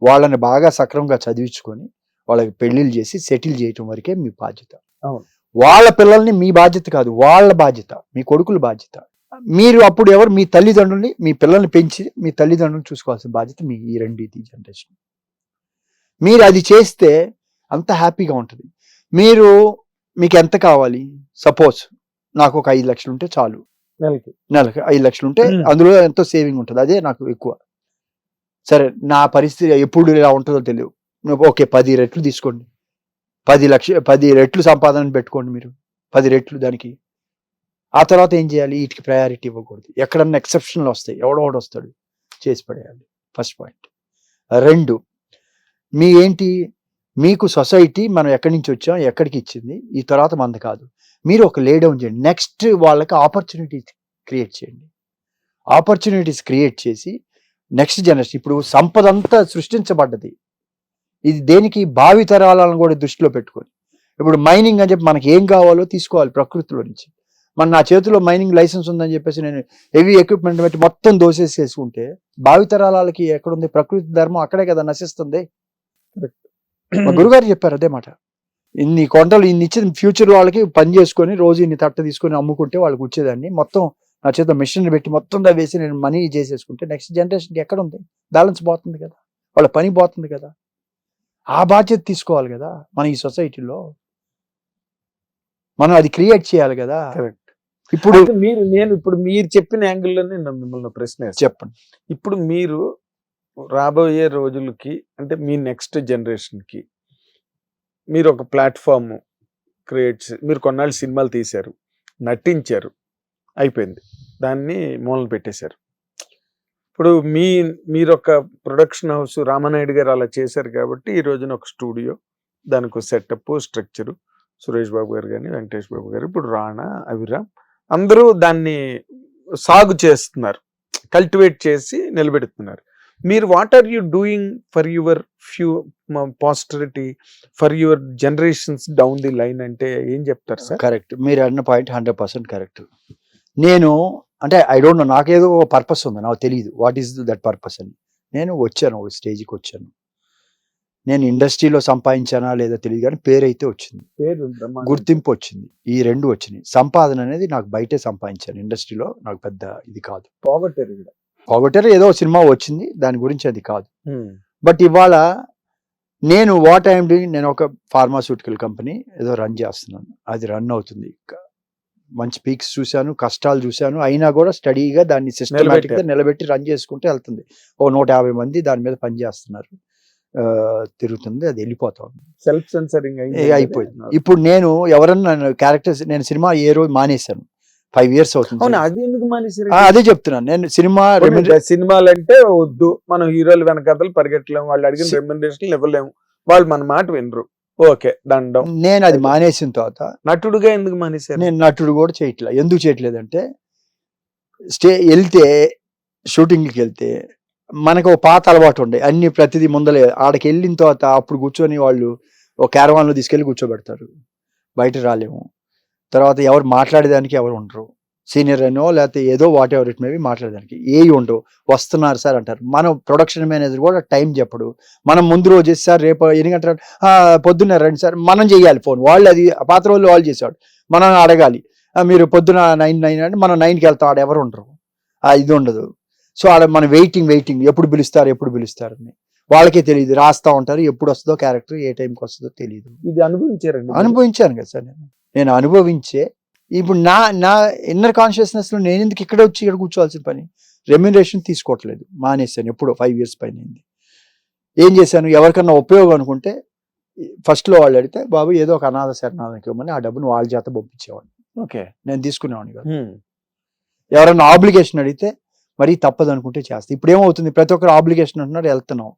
వాళ్ళని బాగా సక్రమంగా చదివించుకొని వాళ్ళకి పెళ్లిళ్ళు చేసి సెటిల్ చేయటం వరకే మీ బాధ్యత. అవును. వాళ్ళ పిల్లల్ని మీ బాధ్యత కాదు, వాళ్ళ బాధ్యత, మీ కొడుకుల బాధ్యత. మీరు అప్పుడు ఎవరు, మీ తల్లిదండ్రుల్ని, మీ పిల్లల్ని పెంచి మీ తల్లిదండ్రులను చూసుకోవాల్సిన బాధ్యత మీ ఈ రెండింటి జనరేషన్. మీరు అది చేస్తే అంత హ్యాపీగా ఉంటుంది. మీకు ఎంత కావాలి, సపోజ్ నాకు ఒక 5 లక్షలు ఉంటే చాలు, నెలకి 5 లక్షలు ఉంటే అందులో ఎంతో సేవింగ్ ఉంటుంది, అదే నాకు ఎక్కువ. సరే నా పరిస్థితి ఎప్పుడు ఇలా ఉంటుందో తెలియదు, ఓకే 10 రెట్లు తీసుకోండి, 10 రెట్లు సంపాదన పెట్టుకోండి మీరు, 10 రెట్లు దానికి. ఆ తర్వాత ఏం చేయాలి, వీటికి ప్రయారిటీ ఇవ్వకూడదు. ఎక్కడన్నా ఎక్సెప్షన్లు వస్తాయి, ఎవడోడు వస్తాడు, చేసి పడేయాలి. First point. 2, మీకు సొసైటీ మనం ఎక్కడి నుంచి వచ్చాం, ఎక్కడికి ఇచ్చింది, ఈ తర్వాత మంది కాదు. మీరు ఒక లే డౌన్ చేయండి. నెక్స్ట్ వాళ్ళకి ఆపర్చునిటీస్ క్రియేట్ చేయండి. ఆపర్చునిటీస్ క్రియేట్ చేసి నెక్స్ట్ జనరేషన్, ఇప్పుడు సంపద అంతా సృష్టించబడ్డది, ఇది దేనికి, భావి తరాలను కూడా దృష్టిలో పెట్టుకొని. ఇప్పుడు మైనింగ్ అని చెప్పి మనకి ఏం కావాలో తీసుకోవాలి ప్రకృతిలో నుంచి. నా చేతిలో మైనింగ్ లైసెన్స్ ఉందని చెప్పేసి నేను హెవీ ఎక్విప్మెంట్ పెట్టి మొత్తం దోసేసుకుంటే భావి తరాలకి ఎక్కడుంది, ప్రకృతి ధర్మం అక్కడే కదా నశిస్తుంది. మా గురుగారు చెప్పారు అదే మాట. ఇన్ని కొండలు ఇన్ని ఇచ్చి ఫ్యూచర్ వాళ్ళకి పని చేసుకొని రోజు ఇన్ని తట్ట తీసుకొని అమ్ముకుంటే వాళ్ళకి వచ్చేదాన్ని, మొత్తం నా చేత మిషన్ పెట్టి మొత్తం వేసి నేను మనీ చేసేసుకుంటే నెక్స్ట్ జనరేషన్కి ఎక్కడ ఉంది, బ్యాలెన్స్ పోతుంది కదా, వాళ్ళ పని పోతుంది కదా. ఆ బాధ్యత తీసుకోవాలి కదా మన ఈ సొసైటీలో, మనం అది క్రియేట్ చేయాలి కదా. ఇప్పుడు మీరు చెప్పిన యాంగిల్లోనే మిమ్మల్ని ప్రశ్న చెప్పండి. ఇప్పుడు మీరు రాబోయే రోజులకి, అంటే మీ నెక్స్ట్ జనరేషన్కి మీరు ఒక ప్లాట్ఫామ్ క్రియేట్, మీరు కొన్నాళ్ళు సినిమాలు తీశారు, నటించారు, అయిపోయింది, దాన్ని మూలన పెట్టేశారు. ఇప్పుడు మీరు ఒక ప్రొడక్షన్ హౌస్, రామానాయుడు గారు అలా చేశారు కాబట్టి ఈ రోజున ఒక స్టూడియో, దానికి ఒక సెటప్, స్ట్రక్చరు, సురేష్ బాబు గారు కానీ, వెంకటేష్ బాబు గారు, ఇప్పుడు రాణా, అభిరామ్, అందరూ దాన్ని సాగు చేస్తున్నారు, కల్టివేట్ చేసి నిలబెడుతున్నారు. మీరు what are you doing for your posterity, for your generations down the line అంటే ఏం చెప్తారు సార్? కరెక్ట్, మీరు అన్న పాయింట్ 100% కరెక్ట్. నేను అంటే ఐ డోంట్ నో, నాకేదో పర్పస్ ఉంది, నాకు తెలియదు వాట్ ఈస్ దట్ పర్పస్ అని. నేను వచ్చాను, ఒక స్టేజ్కి వచ్చాను. నేను ఇండస్ట్రీలో సంపాదించానా లేదా తెలియదు కానీ పేరు అయితే వచ్చింది, గుర్తింపు వచ్చింది, ఈ 2 వచ్చినాయి. సంపాదన అనేది నాకు బయటే సంపాదించాను, ఇండస్ట్రీలో నాకు పెద్ద ఇది కాదు. పోగొట్టారు ఏదో సినిమా వచ్చింది, దాని గురించి అది కాదు. బట్ ఇవాళ నేను వాట్ ఐఎమ్ డూయింగ్, నేను ఒక ఫార్మాస్యూటికల్ కంపెనీ ఏదో రన్ చేస్తున్నాను, అది రన్ అవుతుంది. మంచి పీక్స్ చూశాను, కష్టాలు చూశాను, అయినా కూడా స్టడీగా దాన్ని సిస్టమేటిక్గా నిలబెట్టి రన్ చేసుకుంటూ వెళ్తుంది. ఓ 150 మంది దాని మీద పని చేస్తున్నారు, తిరుగుతుంది, అది వెళ్ళిపోతా ఉంది, సెల్ఫ్ సెన్సరింగ్ అయిపోయింది. ఇప్పుడు నేను ఎవరన్నా క్యారెక్టర్స్, నేను సినిమా ఏ రోజు మానేశాను, 5 years అవుతుంది. అదే చెప్తున్నాను నేను. సినిమాలు అంటే వద్దు, మనం హీరోలు వెనకాతలు పరిగెట్టలేము, వాళ్ళు అడిగిన రెమ్యునరేషన్ ఇవ్వలేము, వాళ్ళు మన మాట వినరు, ఓకే దండం. నేను అది మానేసిన తర్వాత నటుడుగా ఎందుకు మానేశారు? నేను నటుడు కూడా చేయట్లేదు. ఎందుకు చేయట్లేదంటే వెళ్తే షూటింగ్కి వెళ్తే మనకు ఒక పాత అలవాటు ఉండే, అన్ని ప్రతిదీ ముందలే, ఆడకి వెళ్ళిన తర్వాత అప్పుడు కూర్చొని వాళ్ళు ఒక క్యారవాన్లో తీసుకెళ్ళి కూర్చోబెడతారు, బయట రాలేము. తర్వాత ఎవరు మాట్లాడేదానికి ఎవరు ఉండరు, సీనియర్ అనో లేకపోతే ఏదో వాట్ ఎవర్ ఇట్ మేబీ మాట్లాడేదానికి ఏవి ఉండవు. వస్తున్నారు సార్ అంటారు, మనం ప్రొడక్షన్ మేనేజర్ కూడా టైం చెప్పడు. మనం ముందు రోజు చేసి సార్ రేపు 8 గంటలు, పొద్దున్న రండి సార్, మనం చేయాలి ఫోన్, వాళ్ళు అది పాత రోజులు వాళ్ళు చేసేవాడు, మనం అడగాలి, మీరు పొద్దున 9 అంటే మనం 9కి వెళ్తాం, ఆడ ఎవరు ఉండరు, ఇది ఉండదు. సో ఆడ మన వెయిటింగ్ ఎప్పుడు పిలుస్తారు అని వాళ్ళకే తెలియదు, రాస్తా ఉంటారు, ఎప్పుడు వస్తుందో క్యారెక్టర్, ఏ టైంకి వస్తుందో తెలియదు. ఇది అనుభవించాను కదా సార్ నేను అనుభవించే. ఇప్పుడు నా ఇన్నర్ కాన్షియస్నెస్ లో నేను ఎందుకు ఇక్కడ వచ్చి ఇక్కడ కూర్చోవాల్సిన పని, రెమ్యునరేషన్ తీసుకోవట్లేదు, మానేశాను, ఎప్పుడో 5 years పైన అయింది. ఏం చేశాను, ఎవరికన్నా ఉపయోగం అనుకుంటే ఫస్ట్ లో వాళ్ళు అడిగితే బాబు ఏదో ఒక అనాథ శరణాలకి ఇవ్వమని ఆ డబ్బును వాళ్ళ చేత పంపించేవాడిని. ఓకే, నేను తీసుకునేవాడిని కదా. ఎవరన్నా ఆబ్లిగేషన్ అడిగితే మరి తప్పదు అనుకుంటే చేస్తా. ఇప్పుడు ఏమవుతుంది, ప్రతి ఒక్కరు ఆబ్లిగేషన్ అంటున్నారు, వెళ్తున్నాం,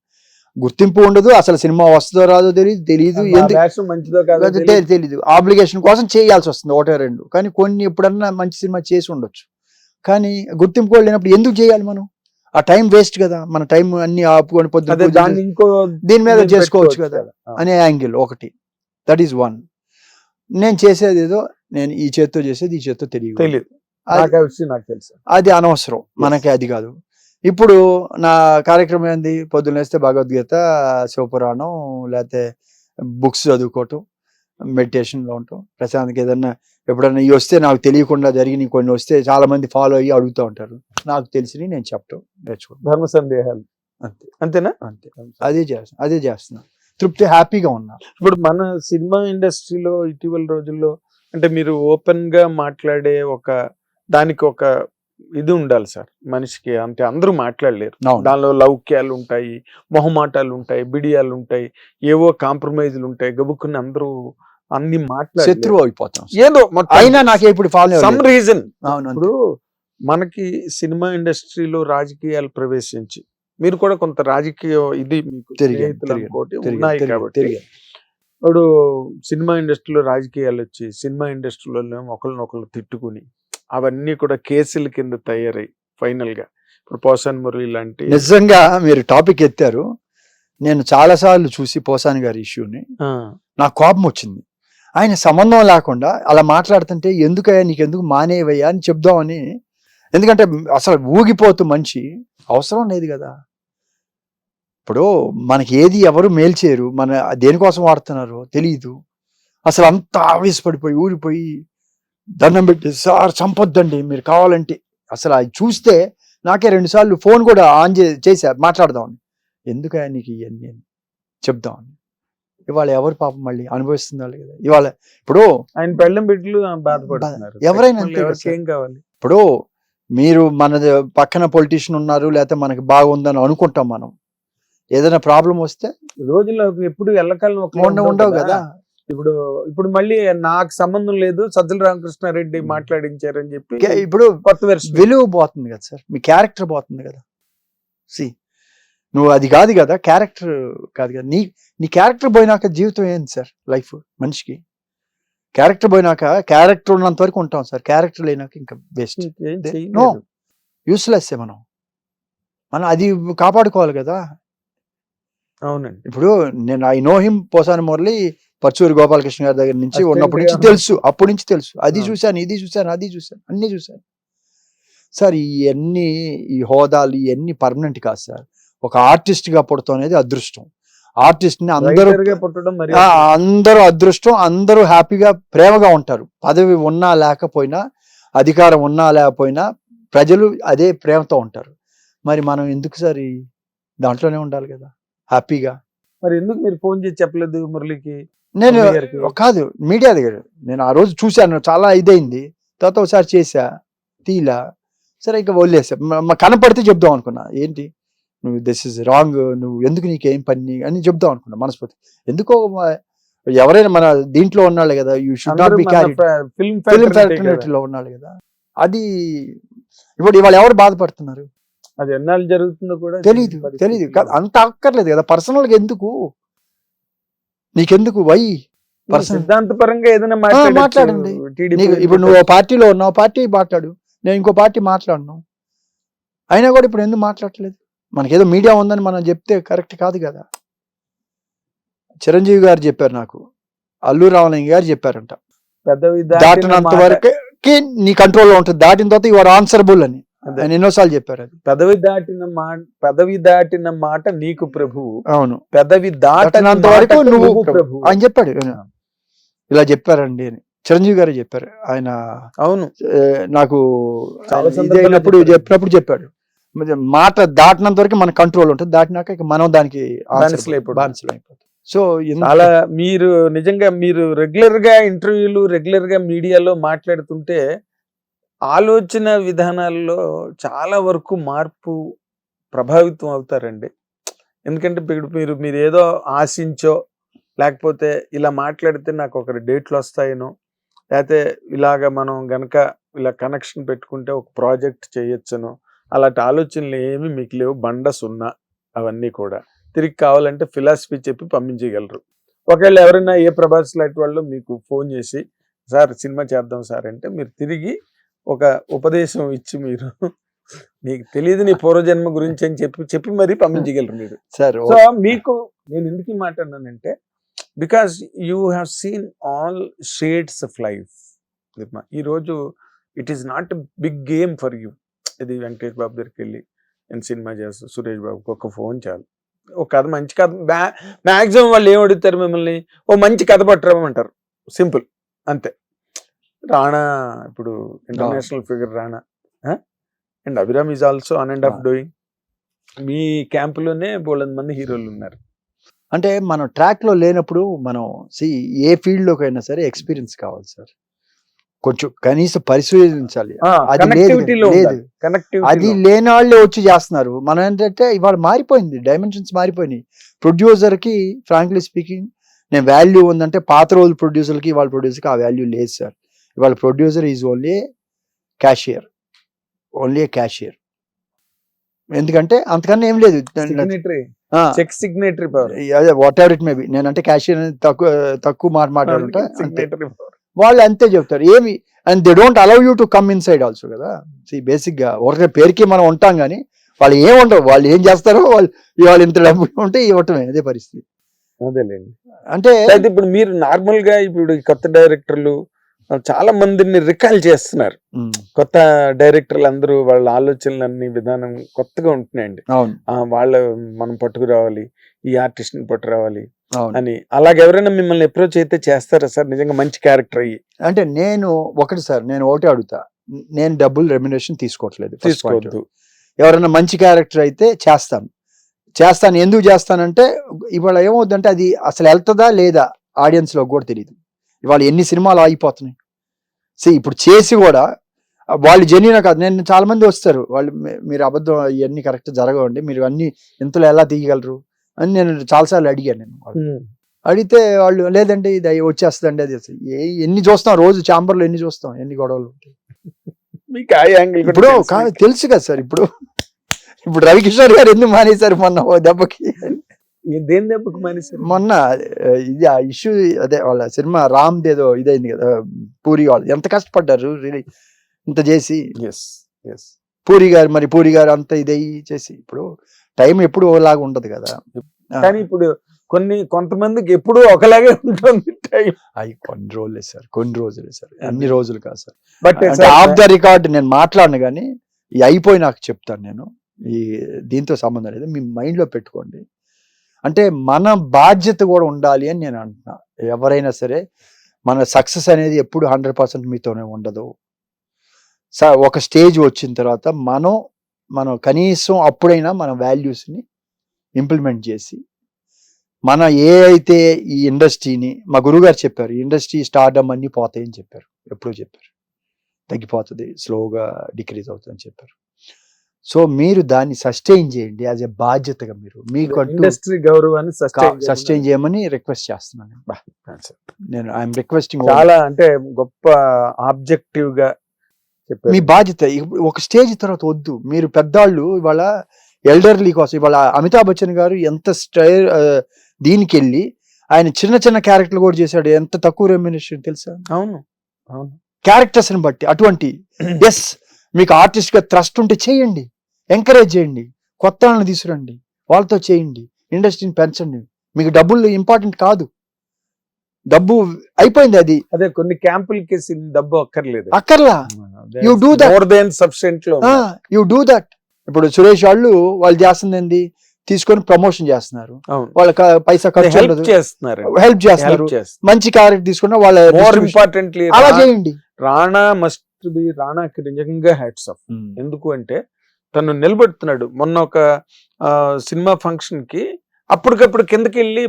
గుర్తింపు ఉండదు, అసలు సినిమా వస్తుందో రాదో తెలియదు, తెలీదు, ఆబ్లిగేషన్ కోసం చేయాల్సి వస్తుంది 1-2. కానీ కొన్ని ఎప్పుడన్నా మంచి సినిమా చేసి ఉండొచ్చు, కానీ గుర్తింపు కూడా లేనప్పుడు ఎందుకు చేయాలి మనం, ఆ టైం వేస్ట్ కదా, మన టైం అన్ని ఆపుకొని పొద్దున్న దీని మీద చేసుకోవచ్చు కదా అనే యాంగిల్ ఒకటి. That is 1. నేను చేసేది ఏదో, నేను ఈ చేత్తో చేసేది ఈ చేత్తో తెలియదు. నాకు ఆ విషయం నాకు తెలుసు. అది అనవసరం మనకి, అది కాదు. ఇప్పుడు నా కార్యక్రమం ఏంది, పొద్దున్న వేస్తే భగవద్గీత, శివపురాణం, లేకపోతే బుక్స్ చదువుకోవటం, మెడిటేషన్లో ఉండటం, ప్రశాంత్కి ఏదన్నా ఎప్పుడన్నా ఇవి వస్తే నాకు తెలియకుండా జరిగిన కొన్ని వస్తే చాలా మంది ఫాలో అయ్యి అడుగుతూ ఉంటారు, నాకు తెలిసి నేను చెప్పటం నేర్చుకుంటాను. ధర్మ సందేహాలు అంతే అంతేనా? అంతే, అదే చేస్తున్నా, తృప్తి, హ్యాపీగా ఉన్నా. ఇప్పుడు మన సినిమా ఇండస్ట్రీలో ఇటీవల రోజుల్లో అంటే మీరు ఓపెన్ గా మాట్లాడే దానికి ఒక ఇది ఉండాలి సార్ మనిషికి, అంటే అందరూ మాట్లాడలేరు. అవును. దానిలో లౌక్యాలు ఉంటాయి, మొహమాటాలు ఉంటాయి, బిడియాలు ఉంటాయి, ఏవో కాంప్రమైజ్లు ఉంటాయి. గబుక్కుని అందరూ అన్ని మాట్లాడలేరు, శత్రువు అయిపోతాం. ఏదో అయినా నాకే ఇప్పుడు ఫాలో సమ్ రీజన్. అవును. ఇప్పుడు మనకి సినిమా ఇండస్ట్రీలో రాజకీయాలు ప్రవేశించి మీరు కూడా కొంత రాజకీయ ఇది మీకు స్నేహితులు అనుకోటి ఉన్నాయి కాబట్టి, ఇప్పుడు సినిమా ఇండస్ట్రీలో రాజకీయాలు వచ్చి సినిమా ఇండస్ట్రీలో ఒకరినొకరు తిట్టుకుని అవన్నీ కూడా కేసుల కింద తయారై ఫైనల్ గా ఇప్పుడు పోసాని మురళి లాంటి. నిజంగా మీరు టాపిక్ ఎత్తారు. నేను చాలా సార్లు చూసి పోసాని గారి ఇష్యూని నాకు కోపం వచ్చింది. ఆయన సంబంధం లేకుండా అలా మాట్లాడుతుంటే ఎందుకయ్యా నీకెందుకు మానేవయ్యా అని చెప్దామని, ఎందుకంటే అసలు ఊగిపోతూ మనిషి, అవసరం లేదు కదా. ఇప్పుడు మనకి ఏది ఎవరు మేల్చేయరు, మన దేనికోసం వాడుతున్నారో తెలియదు. అసలు అంత ఆవేశపడిపోయి ఊరిపోయి దండం పెట్టి సార్ చంపొద్దండి మీరు కావాలంటే, అసలు అది చూస్తే నాకే 2 సార్లు ఫోన్ కూడా ఆన్ చేశా మాట్లాడదామని, ఎందుకయ్యా నీకు ఇవన్నీ చెప్దామని. ఇవాళ ఎవరు పాపం మళ్ళీ అనుభవిస్తున్నారు కదా. ఇవాళ ఇప్పుడు ఆయన పెళ్ళం బిడ్డలు బాధపడుతున్నారు, ఎవరైనా ఏం కావాలి. ఇప్పుడు మీరు మన పక్కన పొలిటీషియన్ ఉన్నారు, లేకపోతే మనకి బాగుందని అనుకుంటాం మనం, ఏదైనా ప్రాబ్లం వస్తే రోజుల్లో ఎప్పుడు ఎల్లకాలం ఉండవు కదా. ఇప్పుడు మళ్ళీ నాకు సంబంధం లేదు సజ్జల రామకృష్ణారెడ్డి మాట్లాడించారని చెప్పి ఇప్పుడు కొత్త వెర్షన్ విలువ పోతుంది కదా సార్, మీ క్యారెక్టర్ పోతుంది కదా. నువ్వు అది కాదు కదా, క్యారెక్టర్ కాదు కదా. నీ క్యారెక్టర్ పోయినాక జీవితం ఏంది సార్, లైఫ్ మనిషికి క్యారెక్టర్ పోయినాక, క్యారెక్టర్ ఉన్నంత వరకు ఉంటాం సార్, క్యారెక్టర్ లేనాక ఇంకా బెస్ట్ నో యూస్లెస్ మనం అది కాపాడుకోవాలి కదా. అవునండి. ఇప్పుడు నేను I know him, Posani Murali Paruchuri Gopalakrishna గారి దగ్గర నుంచి ఉన్నప్పటి నుంచి తెలుసు, అప్పటి నుంచి తెలుసు. అది చూశాను, ఇది చూశాను, అది చూశాను, అన్ని చూశాను సార్. ఇవన్నీ ఈ హోదాలు ఇవన్నీ పర్మనెంట్ కాదు సార్. ఒక ఆర్టిస్ట్ గా పుడతాం అనేది అదృష్టం. ఆర్టిస్ట్ ని అందరూ అదృష్టం, అందరూ హ్యాపీగా ప్రేమగా ఉంటారు. పదవి ఉన్నా లేకపోయినా, అధికారం ఉన్నా లేకపోయినా ప్రజలు అదే ప్రేమతో ఉంటారు. మరి మనం ఎందుకు సార్ దాంట్లోనే ఉండాలి కదా హ్యాపీగా. మరి ఎందుకు మీరు ఫోన్ చేసి చెప్పలేదు మురళికి? నేను కాదు, మీడియా దగ్గర నేను ఆ రోజు చూశాను, చాలా ఇదైంది. తర్వాత ఒకసారి చేసా, తీలా, సరే ఇంకా వదిలేసా. కనపడితే చెప్దాం అనుకున్నా, ఏంటి నువ్వు దిస్ ఇస్ రాంగ్, నువ్వు ఎందుకు నీకేం పని అని చెప్దాం అనుకున్నా మనస్ఫూర్తి. ఎందుకో ఎవరైనా మన దీంట్లో ఉన్నాళ్ళు కదా, you should not be carried, film ఫ్యాక్టరీలో ఉన్నాళ్ళు కదా. అది ఇప్పుడు ఇవాళ ఎవరు బాధపడుతున్నారు, అది ఎన్నాళ్ళు జరుగుతుందో కూడా తెలీదు. అంత అక్కర్లేదు కదా పర్సనల్ గా, ఎందుకు నీకెందుకు, వై సిద్ధాంతపరంగా ఏదైనా మాట్లాడండి. ఇప్పుడు నువ్వు పార్టీలో ఉన్నావు, పార్టీ మాట్లాడు, నేను ఇంకో పార్టీ మాట్లాడను. అయినా కూడా ఇప్పుడు ఎందుకు మాట్లాడలేదు? మనకేదో మీడియా ఉందని మనం చెప్తే కరెక్ట్ కాదు కదా. చిరంజీవి గారు చెప్పారు నాకు, అల్లు రామలింగ గారు చెప్పారంట, దాటినంత వరకు నీ కంట్రోల్లో ఉంటుంది, దాటిన తర్వాత యు ఆర్ ఆన్సరబుల్ అని ఆయన ఎన్నోసార్లు చెప్పారు. అది పదవి దాటిన మాట నీకు ప్రభువు, అవును, పెదవి దాటినంత వరకు నువ్వు ప్రభు ఆయన చెప్పాడు. ఇలా చెప్పారండి అని చిరంజీవి గారు చెప్పారు. ఆయన అవును నాకు చెప్పినప్పుడు చెప్పాడు, మాట దాటినంత వరకు మన కంట్రోల్ ఉంటుంది, దాటినాక ఇక మనం దానికి బానిసలు అయిపోతాం. సో చాలా మీరు నిజంగా మీరు రెగ్యులర్ గా ఇంటర్వ్యూలు, రెగ్యులర్ గా మీడియాలో మాట్లాడుతుంటే ఆలోచన విధానాల్లో చాలా వరకు మార్పు ప్రభావితం అవుతారండి. ఎందుకంటే మీరు ఏదో ఆశించో, లేకపోతే ఇలా మాట్లాడితే నాకు ఒక డేట్లు వస్తాయనో, లేకపోతే ఇలాగ మనం గనక ఇలా కనెక్షన్ పెట్టుకుంటే ఒక ప్రాజెక్ట్ చేయొచ్చనో, అలాంటి ఆలోచనలు ఏమి మీకు లేవు, బండ సున్నా. అవన్నీ కూడా తిరిగి కావాలంటే ఫిలాసఫీ చెప్పి పంపించగలరు. ఒకవేళ ఎవరైనా ఏ ప్రభాస్ లాంటి వాళ్ళు మీకు ఫోన్ చేసి సార్ సినిమా చేద్దాం సార్ అంటే, మీరు తిరిగి ఒక ఉపదేశం ఇచ్చి మీరు నీకు తెలియదు నీ పూర్వజన్మ గురించి అని చెప్పి మరీ పంపించగలరు మీరు. సో మీకు నేను ఎందుకు మాట్లాడినానంటే, because you have seen all shades of life. ఈరోజు it is not big game for you. ఇది వెంకటేష్ బాబు దగ్గరికి వెళ్ళి నేను సినిమా చేస్తాను, సురేష్ బాబుకి ఒక ఫోన్ చాలు, ఒక కథ మంచి కథ. మ్యాక్సిమం వాళ్ళు ఏం అడుగుతారు మిమ్మల్ని, ఓ మంచి కథ పట్టరామంటారు, సింపుల్ అంతే. రాణా ఇప్పుడు international figure Rana, and Abhiram is also on and off doing. మీ క్యాంపులోనే బోల్డ్ మంది హీరోలు ఉన్నారు. అంటే మనం ట్రాక్ లో లేనప్పుడు మనం ఏ ఫీల్డ్ లోకైనా సరే ఎక్స్పీరియన్స్ కావాలి సార్, కొంచెం కనీసం పరిశీలించాలి. అది లేదు, అది లేని వాళ్ళే వచ్చి చేస్తున్నారు. మనం ఏంటంటే ఇవాళ మారిపోయింది, డైమెన్షన్స్ మారిపోయినాయి. ప్రొడ్యూసర్ కి ఫ్రాంక్లీ స్పీకింగ్ నేను వాల్యూ ఉందంటే పాత రోజు ప్రొడ్యూసర్కి ఇవాళ ప్రొడ్యూసర్కి ఆ వాల్యూ లేదు సార్. ఇవాళ producer is only cashier, only a cashier. ఎందుకంటే అంతకన్నా ఏం లేదు, cheque signatory power, whatever it may be. నేనంటే క్యాషియర్ అనేది తక్కువ మాట్లాడుంటా, వాళ్ళు అంతే చెప్తారు ఏమి. And they don't allow you to come inside also కదా. బేసిక్ గా ఒకరి పేరుకి మనం ఉంటాం కానీ వాళ్ళు ఏం ఉండవు, వాళ్ళు ఏం చేస్తారో వాళ్ళు ఇంత డబ్బు ఉంటే ఇవ్వటమే, అదే పరిస్థితి. అదేలేండి. అంటే ఇప్పుడు మీరు నార్మల్ గా ఇప్పుడు కొత్త డైరెక్టర్లు చాలా మందిని రికాల్ చేస్తున్నారు. కొత్త డైరెక్టర్లు అందరూ వాళ్ళ ఆలోచనలన్నీ విధానం కొత్తగా ఉంటున్నాయండి. వాళ్ళ మనం పట్టుకురావాలి, ఈ ఆర్టిస్ట్ ని పట్టుకురావాలి అని. అలాగే ఎవరైనా మిమ్మల్ని అప్రోచ్ అయితే చేస్తారా సార్ నిజంగా మంచి క్యారెక్టర్ అయ్యి? అంటే నేను ఒకటే అడుగుతా, నేను డబ్బులు రెమ్యునరేషన్ తీసుకోవట్లేదు. ఎవరైనా మంచి క్యారెక్టర్ అయితే చేస్తాను. ఎందుకు చేస్తానంటే ఇవాళ ఏమవుతుందంటే అది అసలు వెళ్తుందా లేదా ఆడియన్స్ లో కూడా తెలియదు. ఇవాళ ఎన్ని సినిమాలు ఆగిపోతున్నాయి. ఇప్పుడు చేసి కూడా వాళ్ళు జెన్యూన్ కాదు. నేను చాలా మంది వస్తారు, వాళ్ళు మీరు అబద్ధం ఇవన్నీ కరెక్ట్ జరగవండి, మీరు అన్ని ఇంతలో ఎలా తీయగలరు అని నేను చాలాసార్లు అడిగాను. నేను అడిగితే వాళ్ళు లేదంటే ఇది వచ్చేస్తుందండి, అది ఎన్ని చూస్తాం రోజు ఛాంబర్లో, ఎన్ని చూస్తాం, ఎన్ని గొడవలు ఉంటాయి. ఇప్పుడు తెలుసు కదా సార్. ఇప్పుడు రవికిషోర్ గారు ఎందుకు మానేశారు మొన్న దెబ్బకి? దేని దెబ్బకి మానేశారు? మొన్న ఇది ఆ ఇష్యూ, అదే వాళ్ళ సినిమా రామ్ దేదో ఇదైంది కదా, పూరి వాళ్ళు ఎంత కష్టపడ్డారు ఇంత చేసి. పూరి గారు అంత ఇదయ్యి చేసి, ఇప్పుడు టైం ఎప్పుడు ఒకలాగా ఉండదు కదా. కానీ ఇప్పుడు కొంతమందికి ఎప్పుడు ఒకలాగే ఉంటుంది టైం. అవి కొన్ని రోజులే సార్, అన్ని రోజులు కాదు sir. But of the record నేను మాట్లాడను కానీ ఇవి అయిపోయి నాకు చెప్తాను నేను. ఈ దీంతో సంబంధం లేదు, మీ మైండ్ లో పెట్టుకోండి. అంటే మన బాధ్యత కూడా ఉండాలి అని నేను అంటున్నా. ఎవరైనా సరే మన సక్సెస్ అనేది ఎప్పుడు 100% మీతోనే ఉండదు. ఒక స్టేజ్ వచ్చిన తర్వాత మనం కనీసం అప్పుడైనా మన వాల్యూస్ని ఇంప్లిమెంట్ చేసి, మన అయితే ఈ ఇండస్ట్రీని, మా గురువుగారు చెప్పారు, ఇండస్ట్రీ స్టార్డమ్ అన్ని పోతాయని చెప్పారు. ఎప్పుడూ చెప్పారు, తగ్గిపోతుంది, స్లోగా డిక్రీజ్ అవుతుందని చెప్పారు. సో మీరు దాన్ని సస్టైన్ చేయండి యాజ్ ఎ బాధ్యతగా. మీకు ఇండస్ట్రీ గౌరవాన్ని సస్టైన్ చేయమని రిక్వెస్ట్ చేస్తున్నాను నేను. I'm requesting. చాలా అంటే గొప్ప ఆబ్జెక్టివ్ గా మీ బాధ్యత. ఒక స్టేజ్ తర్వాత వద్దు, మీరు పెద్దవాళ్ళు. ఇవాళ ఎల్డర్లీ కోసం ఇవాళ అమితాబ్ బచ్చన్ గారు ఎంత దీనికి వెళ్ళి ఆయన చిన్న క్యారెక్టర్లు కూడా చేశాడు. ఎంత తక్కువ రెమ్యునరేషన్ తెలుసా? అవును, క్యారెక్టర్స్ ని బట్టి. అటువంటి ఎస్, మీకు ఆర్టిస్ట్ గా థ్రస్ట్ ఉంటే చేయండి, ఎంకరేజ్ చేయండి, కొత్త వాళ్ళని తీసుకురండి, వాళ్ళతో చేయండి, ఇండస్ట్రీని పెంచండి. మీకు డబ్బులు ఇంపార్టెంట్ కాదు, డబ్బు అయిపోయింది. అదే కొన్ని క్యాంపులకి డబ్బు అక్కర్లా. You do that more than sufficient. You do that. ఇప్పుడు సురేష్ వాళ్ళు తీసుకుంది ఏంది, తీసుకొని ప్రమోషన్ చేస్తున్నారు, వాళ్ళ పైసా ఖర్చు హెల్ప్ చేస్తున్నారు. మంచి క్యారెక్టర్ తీసుకున్న వాళ్ళ మోర్ ఇంపార్టెంట్లీ అలా చేయండి. రాణా మస్ట్ బి, రాణాకి నిజంగా హ్యాట్స్ ఆఫ్. ఎందుకు అంటే తను నిలబెడుతున్నాడు. మొన్న ఒక సినిమా ఫంక్షన్ కి అప్పటికప్పుడు కిందకి వెళ్ళి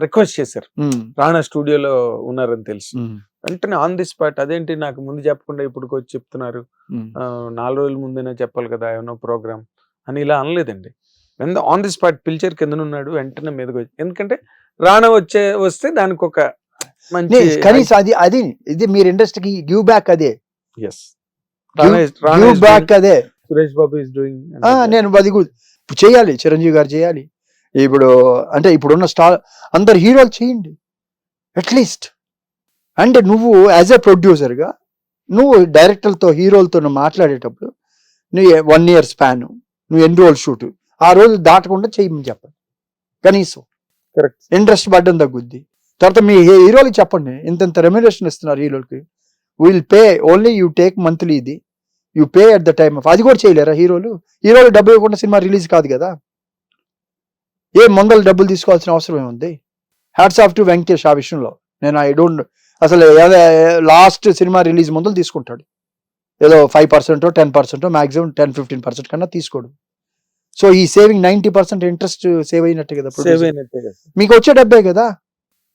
రిక్వెస్ట్ చేశారు, రాణా స్టూడియోలో ఉన్నారని తెలిసి వెంటనే ఆన్ ది స్పాట్, అదేంటి నాకు ముందు చెప్పకుండా ఇప్పుడు వచ్చి చెప్తున్నారు, 4 రోజుల ముందైనా చెప్పాలి కదా ఏమన్నా ప్రోగ్రామ్ అని. ఇలా అనలేదండి, ఆన్ ది స్పాట్ పిలిచారు, కిందనున్నాడు, వెంటనే మీదకి వచ్చి. ఎందుకంటే రాణా వస్తే దానికి ఒక మంచి కనీసం అది ఇది మీరు ఇండస్ట్రీకి గివ్ బ్యాక్. అదే అదే సురేష్ బాబు ఇస్ డూయింగ్. నేను అది ఇప్పుడు చేయాలి, చిరంజీవి గారు చేయాలి. ఇప్పుడు అంటే ఇప్పుడున్న స్టార్ అందరు హీరోలు చేయండి అట్లీస్ట్. అంటే నువ్వు యాజ్ ఎ ప్రొడ్యూసర్గా నువ్వు డైరెక్టర్లతో హీరోలతో మాట్లాడేటప్పుడు నువ్వు 1 year స్పాన్, నువ్వు ఎన్ని రోజులు షూట్, ఆ రోజు దాటకుండా చేయమని చెప్పండి కనీసం. ఇంట్రెస్ట్ పడ్డం తగ్గుద్ది. తర్వాత మీ హీరోలకి చెప్పండి, ఇంత రెమ్యునరేషన్ ఇస్తున్నారు హీరోలకి, will pay only you take monthly, ఇది you pay at the time of. అది కూడా చేయలేరా హీరోలు డబ్బు ఇవ్వకుండా సినిమా రిలీజ్ కాదు కదా. మందలు డబ్బులు తీసుకోవాల్సిన అవసరం ఏముంది. హ్యాట్స్ ఆఫ్ టు వెంకటేష్ ఆ విషయంలో. నేను ఐ డోంట్ అసలు లాస్ట్ సినిమా రిలీజ్ ముందు తీసుకుంటాడు, ఏదో 5% 10% మాక్సిమం 10-15% కన్నా తీసుకోడు. సో ఈ సేవింగ్ 90% ఇంట్రెస్ట్ సేవ్ అయినట్టే కదా, మీకు వచ్చే డబ్బే కదా,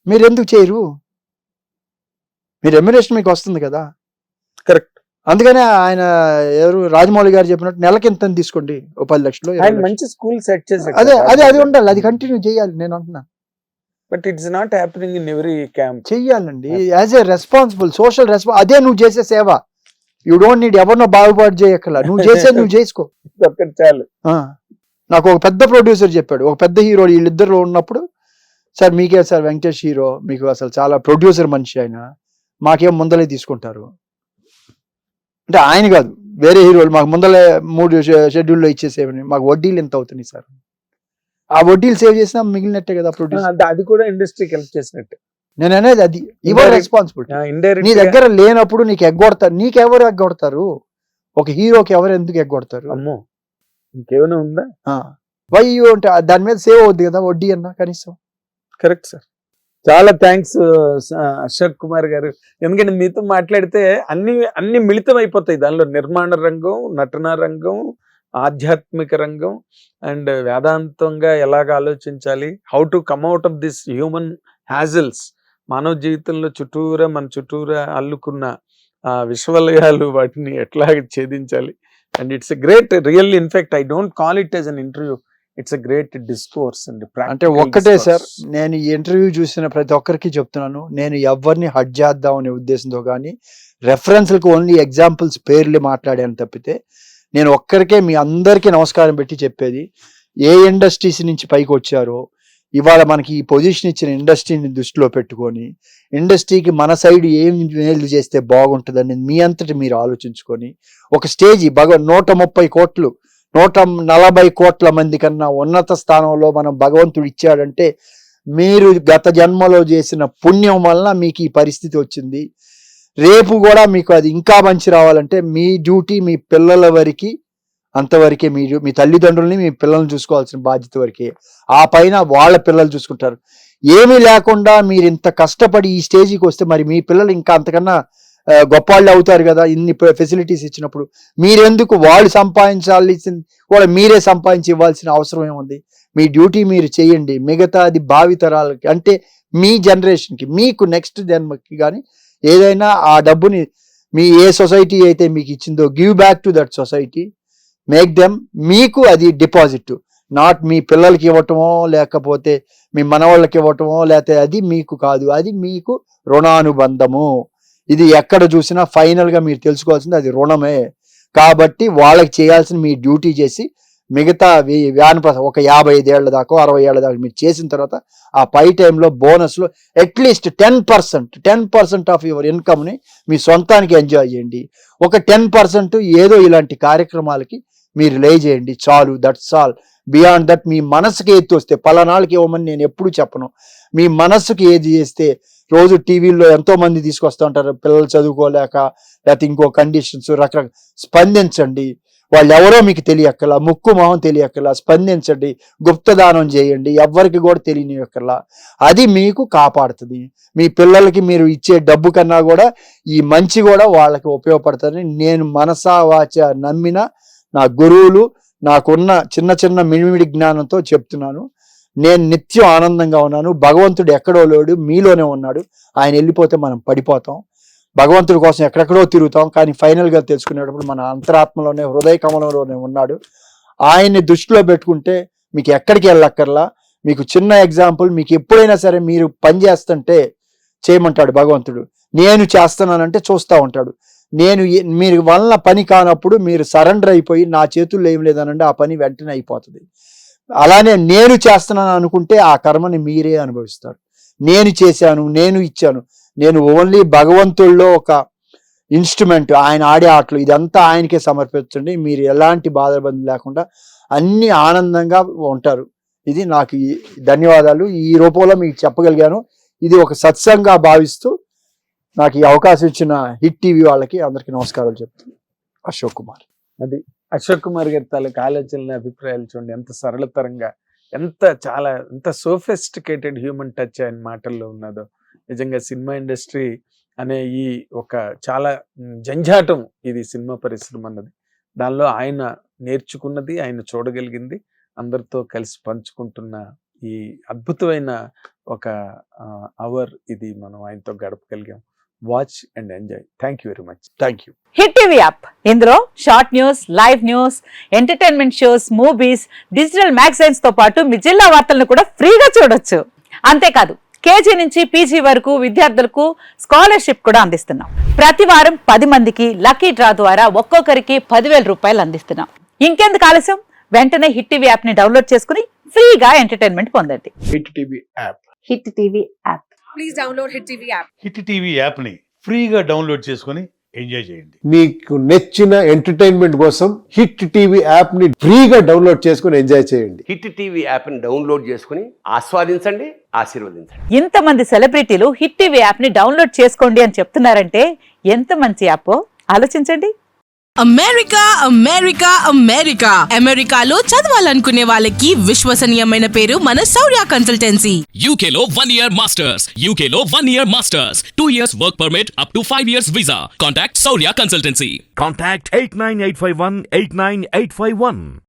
మీరు ఎందుకు చేయరు? మీ రెమ్యునరేషన్ మీకు వస్తుంది కదా. కరెక్ట్. అందుకనే ఆయన ఎవరు రాజమౌళి గారు చెప్పినట్టు నెలకి ఎంత తీసుకోండి, ఓ 10 లక్షలు. మంచి స్కూల్ సెట్ చేసి అది ఉండాలి, అది కంటిన్యూ చేయాలి నేను అంటున్నా. But it's not happening in every camp. చెయ్యాలండి యాజ్ ఏ రెస్పాన్సిబుల్ సోషల్ అదే నువ్వు చేసే సేవ. యూ డోంట్ నీడ్ ఎవరినో బాగుపాటు చేయక్కల, నువ్వు చేసేది నువ్వు చేసుకో. చాలు. నాకు ఒక పెద్ద ప్రొడ్యూసర్ చెప్పాడు, ఒక పెద్ద హీరో వీళ్ళిద్దరు ఉన్నప్పుడు, సార్ మీకే సార్ వెంకటేష్ హీరో, మీకు అసలు చాలా ప్రొడ్యూసర్ మనిషి ఆయన, మాకేం ముందలే తీసుకుంటారు అంటే. ఆయన కాదు, వేరే హీరోలు మాకు ముందలే 3 షెడ్యూల్లో ఇచ్చేసేవని, మాకు వడ్డీలు ఎంత అవుతున్నాయి సార్. ఆ వడ్డీలు సేవ్ చేసినా మిగిలినట్టే కదా ప్రొడ్యూసర్. అది కూడా ఇండస్ట్రీకి హెల్ప్ చేసినట్టే నేను అనేది. అది యువర్ రెస్పాన్సిబిలిటీ. నీ దగ్గర లేనప్పుడు నీకు ఎగ్గొడతారు. నీకెవరు ఎగ్గొడతారు? ఒక హీరోకి ఎవరు ఎందుకు ఎగ్గొడతారు? అమ్మో ఇంకేమైనా ఉందా? వై అంటే దాని మీద సేవ్ అవుద్ది కదా వడ్డీ అన్న కనీసం. Correct sir. చాలా థ్యాంక్స్ అశోక్ కుమార్ గారు. ఎందుకంటే మీతో మాట్లాడితే అన్ని మిళితం అయిపోతాయి. దానిలో నిర్మాణ రంగం, నటనా రంగం, ఆధ్యాత్మిక రంగం అండ్ వేదాంతంగా ఎలాగ ఆలోచించాలి, how to come out of this human hassles. మానవ జీవితంలో మన చుట్టూరా అల్లుకున్న విశ్వలయాలు, వాటిని ఎట్లా ఛేదించాలి. And it's a great real, in fact I don't call it as an interview, it's a great discourse. అంటే ఒక్కటే సార్, నేను ఈ ఇంటర్వ్యూ చూసిన ప్రతి ఒక్కరికి చెప్తున్నాను, నేను ఎవరిని హట్ చేద్దాం అనే ఉద్దేశంతో కానీ రెఫరెన్స్లకు ఓన్లీ ఎగ్జాంపుల్స్ పేర్లు మాట్లాడాను తప్పితే, నేను ఒక్కరికే మీ అందరికీ నమస్కారం పెట్టి చెప్పేది, ఏ ఇండస్ట్రీస్ నుంచి పైకి వచ్చారో ఇవాళ మనకి ఈ పొజిషన్ ఇచ్చిన ఇండస్ట్రీని దృష్టిలో పెట్టుకొని, ఇండస్ట్రీకి మన సైడ్ ఏం మేలు చేస్తే బాగుంటుందని మీ అంతటి మీరు ఆలోచించుకొని, ఒక స్టేజీ 130 కోట్లు 140 కోట్ల మంది కన్నా ఉన్నత స్థానంలో మనం భగవంతుడు ఇచ్చాడంటే, మీరు గత జన్మలో చేసిన పుణ్యం వలన మీకు ఈ పరిస్థితి వచ్చింది. రేపు కూడా మీకు అది ఇంకా మంచి రావాలంటే మీ డ్యూటీ మీ పిల్లల వరకు అంతవరకే. మీరు మీ తల్లిదండ్రుల్ని మీ పిల్లల్ని చూసుకోవాల్సిన బాధ్యత వరకే. ఆ పైన వాళ్ళ పిల్లలు చూసుకుంటారు. ఏమీ లేకుండా మీరు ఇంత కష్టపడి ఈ స్టేజీకి వస్తే మరి మీ పిల్లలు ఇంకా అంతకన్నా గొప్ప వాళ్ళు అవుతారు కదా. ఇన్ని ఫెసిలిటీస్ ఇచ్చినప్పుడు మీరెందుకు వాళ్ళు సంపాదించాల్సింది కూడా మీరే సంపాదించి ఇవ్వాల్సిన అవసరం ఏముంది? మీ డ్యూటీ మీరు చేయండి. మిగతాది భావితరాలకి, అంటే మీ జనరేషన్కి, మీకు నెక్స్ట్ జన్మకి కానీ ఏదైనా ఆ డబ్బుని మీ ఏ సొసైటీ అయితే మీకు ఇచ్చిందో give back to that society, make them. మీకు అది డిపాజిట్, నాట్ మీ పిల్లలకి ఇవ్వటమో లేకపోతే మీ మనవాళ్ళకి ఇవ్వటమో, లేకపోతే అది మీకు కాదు, అది మీకు రుణానుబంధము. ఇది ఎక్కడ చూసినా ఫైనల్గా మీరు తెలుసుకోవాల్సింది అది రుణమే. కాబట్టి వాళ్ళకి చేయాల్సిన మీ డ్యూటీ చేసి మిగతా ఒక 55 ఏళ్ల దాకా 60 ఏళ్ల దాకా మీరు చేసిన తర్వాత ఆ పై టైంలో బోనస్లో అట్లీస్ట్ 10% ఆఫ్ యువర్ ఇన్కమ్ని మీ సొంతానికి ఎంజాయ్ చేయండి. ఒక 10% ఏదో ఇలాంటి కార్యక్రమాలకి మీరు లే చేయండి, చాలు. That's all. బియాండ్ దట్ మీ మనసుకి ఏది వస్తే, పలానాళ్ళకి ఇవ్వమని నేను ఎప్పుడు చెప్పను. మీ మనస్సుకి ఏది చేస్తే, రోజు టీవీల్లో ఎంతో మంది తీసుకొస్తూ ఉంటారు, పిల్లలు చదువుకోలేక లేకపోతే ఇంకో కండిషన్స్ రకరకాల. స్పందించండి. వాళ్ళు ఎవరో మీకు తెలియక్కర్లా, ముక్కు మొహం తెలియక్కర్లా, స్పందించండి, గుప్తదానం చేయండి, ఎవరికి కూడా తెలియనియక్కర్లా. అది మీకు కాపాడుతుంది. మీ పిల్లలకి మీరు ఇచ్చే డబ్బు కన్నా కూడా ఈ మంచి కూడా వాళ్ళకి ఉపయోగపడుతుందని నేను మనసా వాచ నమ్మిన నా గురువులు, నాకున్న చిన్న మిడిమిడి జ్ఞానంతో చెప్తున్నాను. నేను నిత్యం ఆనందంగా ఉన్నాను. భగవంతుడు ఎక్కడో లేడు, మీలోనే ఉన్నాడు. ఆయన వెళ్ళిపోతే మనం పడిపోతాం. భగవంతుడి కోసం ఎక్కడెక్కడో తిరుగుతాం, కానీ ఫైనల్గా తెలుసుకునేటప్పుడు మన అంతరాత్మలోనే, హృదయ కమలంలోనే ఉన్నాడు. ఆయన్ని దృష్టిలో పెట్టుకుంటే మీకు ఎక్కడికి వెళ్ళక్కర్లా. మీకు చిన్న ఎగ్జాంపుల్, మీకు ఎప్పుడైనా సరే మీరు పని చేస్తుంటే చేయమంటాడు భగవంతుడు, నేను చేస్తున్నానంటే చూస్తూ ఉంటాడు. మీరు వలన పని కానప్పుడు మీరు సరెండర్ అయిపోయి నా చేతుల్లో ఏం లేదనంటే ఆ పని వెంటనే అయిపోతుంది. అలానే నేను చేస్తున్నాను అనుకుంటే ఆ కర్మని మీరే అనుభవిస్తారు. నేను చేశాను, నేను ఇచ్చాను, నేను ఓన్లీ భగవంతుల్లో ఒక ఇన్స్ట్రుమెంట్, ఆయన ఆడే ఆటలు, ఇదంతా ఆయనకే సమర్పించండి. మీరు ఎలాంటి బాధబంధం లేకుండా అన్ని ఆనందంగా ఉంటారు. ఇది నాకు ధన్యవాదాలు. ఈ రూపంలో మీకు చెప్పగలిగాను. ఇది ఒక సత్సంగా భావిస్తూ నాకు ఈ అవకాశం ఇచ్చిన హిట్ టీవీ వాళ్ళకి అందరికీ నమస్కారాలు చెప్తున్నాను. అశోక్ కుమార్. అది అశోక్ కుమార్ గారి తాలూకు ఆలోచనలు, అభిప్రాయాలు చూడండి ఎంత సరళతరంగా, ఎంత సోఫిస్టికేటెడ్ హ్యూమన్ టచ్ ఆయన మాటల్లో ఉన్నదో. నిజంగా సినిమా ఇండస్ట్రీ అనే ఈ ఒక చాలా జంజాటం ఇది సినిమా పరిశ్రమ అన్నది. దానిలో ఆయన నేర్చుకున్నది, ఆయన చూడగలిగింది, అందరితో కలిసి పంచుకుంటున్న ఈ అద్భుతమైన ఒక అవర్ ఇది మనం ఆయనతో గడపగలిగాం. Watch and enjoy. Thank you very much. Thank you. Hit TV app, ఇందులో short news, live news, entertainment shows, movies, digital magazines తో పాటు మీ జిల్లా వార్తలను కూడా ఫ్రీగా చూడొచ్చు. అంతేకాదు కేజీ నుంచి పీజీ వరకు విద్యార్థులకు స్కాలర్షిప్ కూడా అందిస్తున్నాం. ప్రతి వారం 10 మందికి లక్కీ డ్రా ద్వారా ఒక్కొక్కరికి 10,000 రూపాయలు అందిస్తున్నాం. ఇంకెందుకు ఆలస్యం, వెంటనే హిట్ టీవీ యాప్ ని డౌన్లోడ్ చేసుకుని ఫ్రీగా ఎంటర్టైన్మెంట్ పొందండి. Hit TV app. Hit TV app. Please download Hit TV app. Hit TV యాప్ని ఫ్రీగా డౌన్లోడ్ చేసుకొని ఎంజాయ్ చేయండి. మీకు నచ్చిన ఎంటర్టైన్మెంట్ కోసం హిట్ టీవీ యాప్ ని ఫ్రీగా డౌన్లోడ్ చేసుకుని ఎంజాయ్ చేయండి. హిట్ టీవీ యాప్ని డౌన్లోడ్ చేసుకుని ఆస్వాదించండి, ఆశీర్వదించండి. ఇంతమంది సెలబ్రిటీలు హిట్ టీవీ యాప్ ని డౌన్లోడ్ చేసుకోండి అని చెప్తున్నారంటే ఎంత మంచి యాప్ ఆలోచించండి. అమెరికా అమెరికా అమెరికా అమెరికాలో చదవాలనుకునే వాళ్ళకి విశ్వసనీయమైన పేరు మన శౌర్య కన్సల్టెన్సీ. UK లో 1 year masters. UK లో 1 year masters. 2 years work permit up to 5 years visa. Contact Saurya Consultancy. Contact 89851 89851.